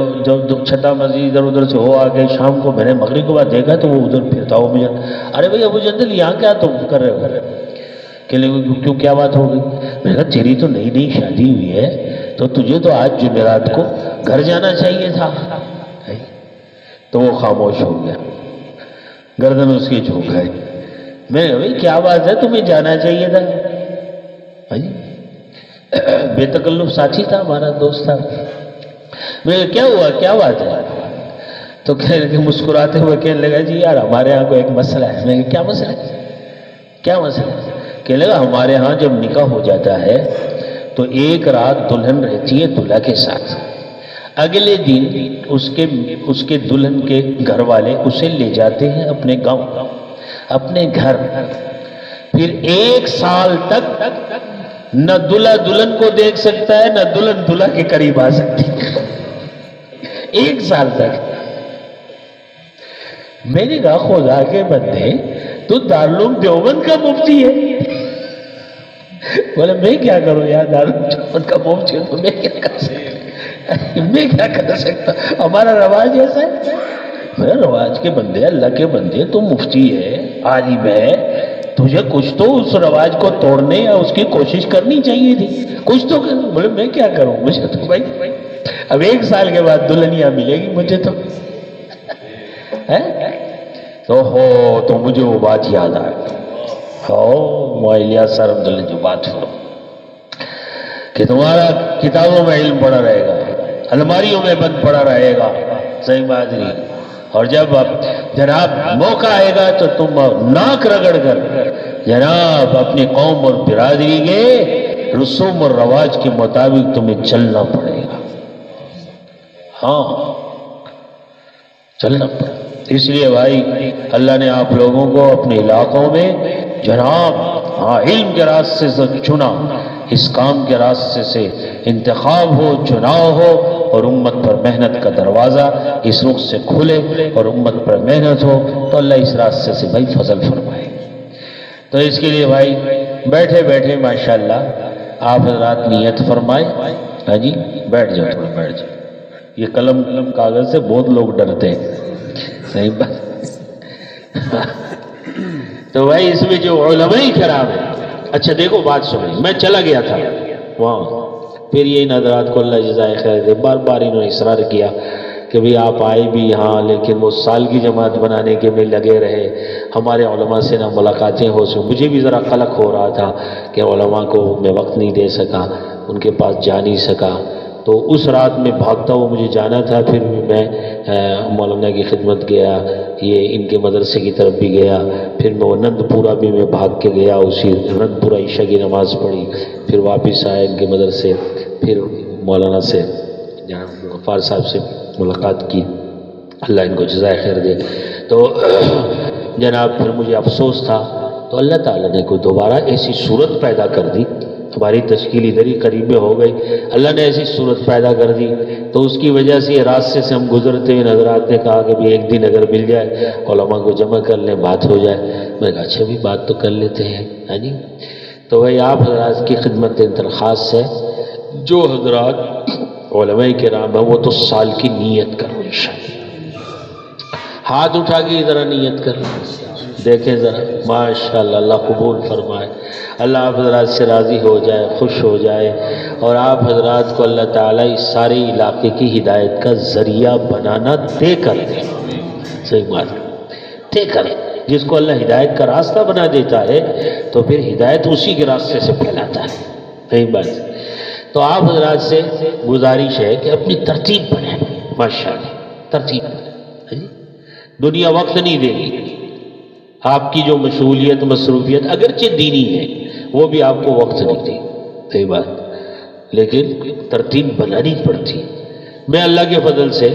چھٹا مسجد ادھر سے ہو آگے، شام کو میں نے مغرب کے بعد دیکھا تو وہ ادھر پھرتا ہو، مجھے ارے بھائی ابو جندل یہاں کیا تم کر رہے ہو؟ کیوں کیا بات ہو گئی؟ میں نے کہا تیری تو نئی شادی ہوئی ہے، تو تجھے تو آج جمعرات کو گھر جانا چاہیے تھا۔ تو وہ خاموش ہو گیا، گردن اس کی جھک گئی۔ میں نے کہا بھائی کیا بات ہے، تمہیں جانا چاہیے تھا؟ بے تکلف ساتھی تھا ہمارا، دوست تھا۔ میں نے کہا کیا ہوا، کیا بات ہے؟ تو کہنے لگے، مسکراتے ہوئے کہنے لگا جی یار ہمارے ہاں کو ایک مسئلہ ہے۔ میں نے کہا کیا مسئلہ ہے؟ کہنے لگا ہمارے ہاں جب نکاح ہو جاتا ہے تو ایک رات دلہن رہتی ہے دلہا کے ساتھ، اگلے دن اس کے دلہن کے گھر والے اسے لے جاتے ہیں اپنے گاؤں، اپنے گھر، پھر 1 سال تک نہ دلہا دلہن کو دیکھ سکتا ہے، نہ دلہن دلہا کے قریب آ سکتی ہے، 1 سال تک۔ میں نے کہا خدا کے بندے تو دارالعلوم دیوبند کا مفتی ہے؟ بولے میں کیا کروں یار، دارالعلوم دیوبند کا مفتی ہے تو میں کیا کر سکتا، ہمارا رواج ایسا ہے۔ میرا رواج کے بندے، اللہ کے بندے، تو مفتی ہے، عالم ہے، تجھے کچھ تو اس رواج کو توڑنے یا اس کی کوشش کرنی چاہیے تھی، کچھ تو کر۔ بولے میں کیا کروں، مجھے تو بھائی اب 1 سال کے بعد دلہنیا ملے گی مجھے تو تو مجھے وہ بات یاد آ گئی، معلیہ سر عبداللہ جو بات ہو کہ تمہارا کتابوں میں علم پڑا رہے گا، الماریوں میں بند پڑا رہے گا، صحیح بات نہیں، اور جب جناب موقع آئے گا تو تم ناک رگڑ کر جناب اپنی قوم اور برادری کے رسوم اور رواج کے مطابق تمہیں چلنا پڑے گا۔ ہاں چلنا پڑے گا۔ اس لیے بھائی اللہ نے آپ لوگوں کو اپنے علاقوں میں جناب ہاں علم کے راستے سے چنا، اس کام کے راستے سے انتخاب ہو، چناؤ ہو، اور امت پر محنت کا دروازہ اس رخ سے کھلے اور امت پر محنت ہو تو اللہ اس راستے سے بھائی فضل فرمائے۔ تو اس کے لیے بھائی بیٹھے بیٹھے ماشاءاللہ آپ حضرات نیت فرمائے۔ ہاں جی بیٹھ جاؤ، تھوڑا بیٹھ جاؤ، یہ قلم کاغذ سے بہت لوگ ڈرتے ہیں، صحیح بات۔ تو بھائی اس میں جو علماء کرام ہے، اچھا دیکھو بات سنیں، میں چلا گیا تھا وہاں، پھر یہ ان حضرات کو اللہ جزائے خیر دے، بار بار انہوں نے اصرار کیا کہ بھئی آپ آئے بھی یہاں، لیکن وہ سال کی جماعت بنانے کے میں لگے رہے، ہمارے علماء سے نہ ملاقاتیں ہو سکیں۔ مجھے بھی ذرا قلق ہو رہا تھا کہ علماء کو میں وقت نہیں دے سکا، ان کے پاس جا نہیں سکا، تو اس رات میں بھاگتا ہوا مجھے جانا تھا، پھر بھی میں مولانا کی خدمت گیا، یہ ان کے مدرسے کی طرف بھی گیا، پھر میں نند پورہ بھی میں بھاگ کے گیا، اسی نند پورہ عشاء کی نماز پڑھی، پھر واپس آیا ان کے مدرسے، پھر مولانا سے جناب غفار صاحب سے ملاقات کی، اللہ ان کو جزائے خیر دے۔ تو جناب پھر مجھے افسوس تھا، تو اللہ تعالیٰ نے کوئی دوبارہ ایسی صورت پیدا کر دی، ہماری تشکیل ادھر ہی قریب میں ہو گئی، اللہ نے ایسی صورت پیدا کر دی، تو اس کی وجہ سے یہ راستے سے ہم گزرتے ہوئے حضرات نے کہا کہ بھی ایک دن اگر مل جائے علماء کو جمع کر لیں، بات ہو جائے۔ میں نے کہا اچھا بھی بات تو کر لیتے ہیں، ہاں جی۔ تو بھائی آپ حضرات کی خدمت درخواست ہے، جو حضرات علماء کرام ہیں وہ تو سال کی نیت کرو انشاءاللہ، ہاتھ اٹھا کے ذرا نیت کر دیکھیں ذرا، ماشاءاللہ اللہ قبول فرمائے، اللہ آپ حضرات سے راضی ہو جائے، خوش ہو جائے، اور آپ حضرات کو اللہ تعالیٰ اس سارے علاقے کی ہدایت کا ذریعہ بنانا طے کر دے، صحیح بات طے کر، جس کو اللہ ہدایت کا راستہ بنا دیتا ہے تو پھر ہدایت اسی کے راستے سے پھیلاتا ہے، صحیح بات۔ تو آپ حضرات سے گزارش ہے کہ اپنی ترتیب بنائیں، ماشاءاللہ ترتیب بنائیں، دنیا وقت نہیں دے گی، آپ کی جو مشغولیت مصروفیت اگرچہ دینی ہے وہ بھی آپ کو وقت نہیں دے، صحیح بات، لیکن ترتیب بنانی پڑتی۔ میں اللہ کے فضل سے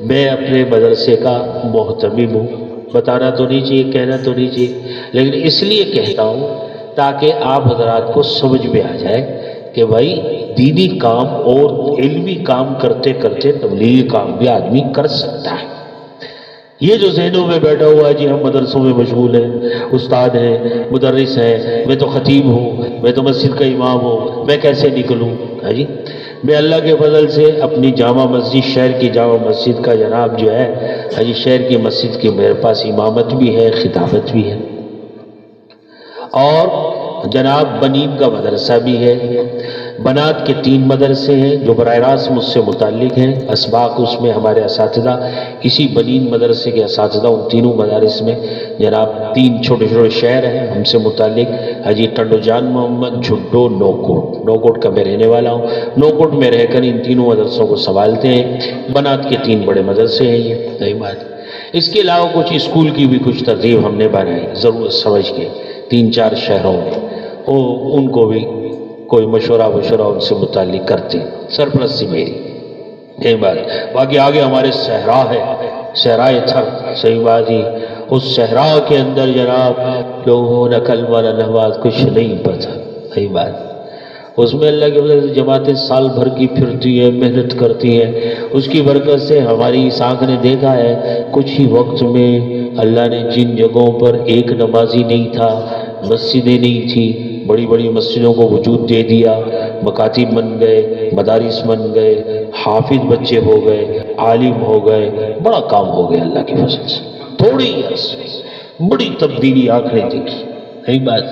میں اپنے مدرسے کا محتمم ہوں، بتانا تو نہیں چاہیے، کہنا تو نہیں چاہیے، لیکن اس لیے کہتا ہوں تاکہ آپ حضرات کو سمجھ میں آ جائے کہ بھائی دینی کام اور علمی کام کرتے کرتے تبلیغی کام بھی آدمی کر سکتا ہے۔ یہ جو ذہنوں میں بیٹھا ہوا ہے جی ہم مدرسوں میں مشغول ہیں، استاد ہیں، مدرس ہیں، میں تو خطیب ہوں، میں تو مسجد کا امام ہوں، میں کیسے نکلوں؟ ہاں جی، میں اللہ کے فضل سے اپنی جامع مسجد، شہر کی جامع مسجد کا جناب جو ہے، ہاں جی شہر کی مسجد کی میرے پاس امامت بھی ہے، خطابت بھی ہے، اور جناب بنین کا مدرسہ بھی ہے، بنات کے 3 مدرسے ہیں جو براہ راست مجھ سے متعلق ہیں، اسباق اس میں ہمارے اساتذہ، اسی بنین مدرسے کے اساتذہ ان تینوں مدارس میں جناب 3 چھوٹے چھوٹے شہر ہیں ہم سے متعلق، حجی ٹنڈو جان محمد، جھڈو، نوکوٹ کا میں رہنے والا ہوں، نوکوٹ میں رہ کر ان تینوں مدرسوں کو سنبھالتے ہیں، بنات کے 3 بڑے مدرسے ہیں، یہ صحیح بات۔ اس کے علاوہ کچھ اسکول کی بھی کچھ ترتیب ہم نے بنائی ضرورت سمجھ کے 3-4 شہروں میں، ان کو بھی کوئی مشورہ ان سے متعلق کرتے، سرپرستی میری، یہی بات۔ باقی آگے ہمارے صحرا ہے، صحرائے تھر، صحیح بات ہی، اس صحرا کے اندر جناب لوگوں نے کلمہ نماز کچھ نہیں پتا، صحیح بات، اس میں اللہ کی وجہ سے جماعتیں سال بھر کی پھرتی ہیں، محنت کرتی ہیں، اس کی برکت سے ہماری اس آنکھ نے دیکھا ہے کچھ ہی وقت میں اللہ نے جن جگہوں پر ایک نمازی نہیں تھا، مسجدیں نہیں تھی، بڑی بڑی مسجدوں کو وجود دے دیا، مکاتب بن گئے، مدارس بن گئے، حافظ بچے ہو گئے، عالم ہو گئے، بڑا کام ہو گیا اللہ کی فضل سے، تھوڑی عرصے بڑی تبدیلی آنکھ نے دیکھی، یہی بات۔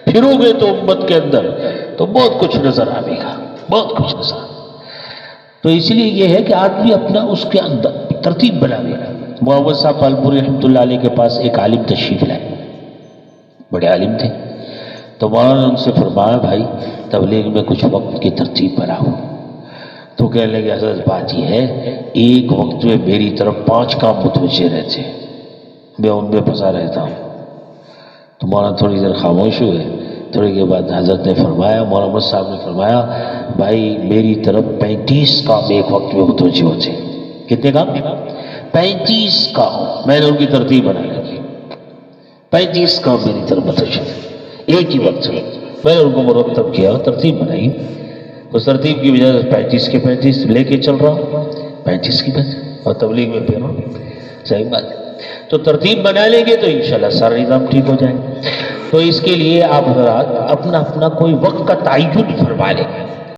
پھرو گے تو امت کے اندر تو بہت کچھ نظر آئے گا، بہت کچھ نظر۔ تو اس لیے یہ ہے کہ آدمی اپنا اس کے اندر ترتیب بنا لے۔ محمد صاحب پالپوری رحمۃ اللہ علیہ کے پاس ایک عالم تشریف لائے، بڑے عالم تھے، تو مولانا نے ان سے فرمایا بھائی تبلیغ میں کچھ وقت کی ترتیب بناؤ، تو کہنے لگے حضرت بات یہ ہے ایک وقت میں میری طرف 5 کام متوجہ رہتے ہیں، میں ان میں پھنسا رہتا ہوں۔ تو مولانا تھوڑی دیر خاموش ہوئے، تھوڑی کے بعد حضرت نے فرمایا، مولانا صاحب نے فرمایا بھائی میری طرف 35 کام ایک وقت میں متوجہ ہوتے ہیں۔ کتنے کام؟ 35 کام۔ میں نے ان کی ترتیب بنا لی، 35 کام میری طرف متوجہ، ایک ہی وقت میں میں نے ان کو مرتب کیا، ترتیب بنائی، اس ترتیب کی وجہ سے 35 کے 35 لے کے چل رہا، 35 کی 35 اور تبلیغ میں پھر صحیح بات ہے۔ تو ترتیب بنا لیں گے تو انشاءاللہ سارا نظام ٹھیک ہو جائے گا۔ تو اس کے لیے آپ حضرات اپنا اپنا کوئی وقت کا تعین فرما لیں،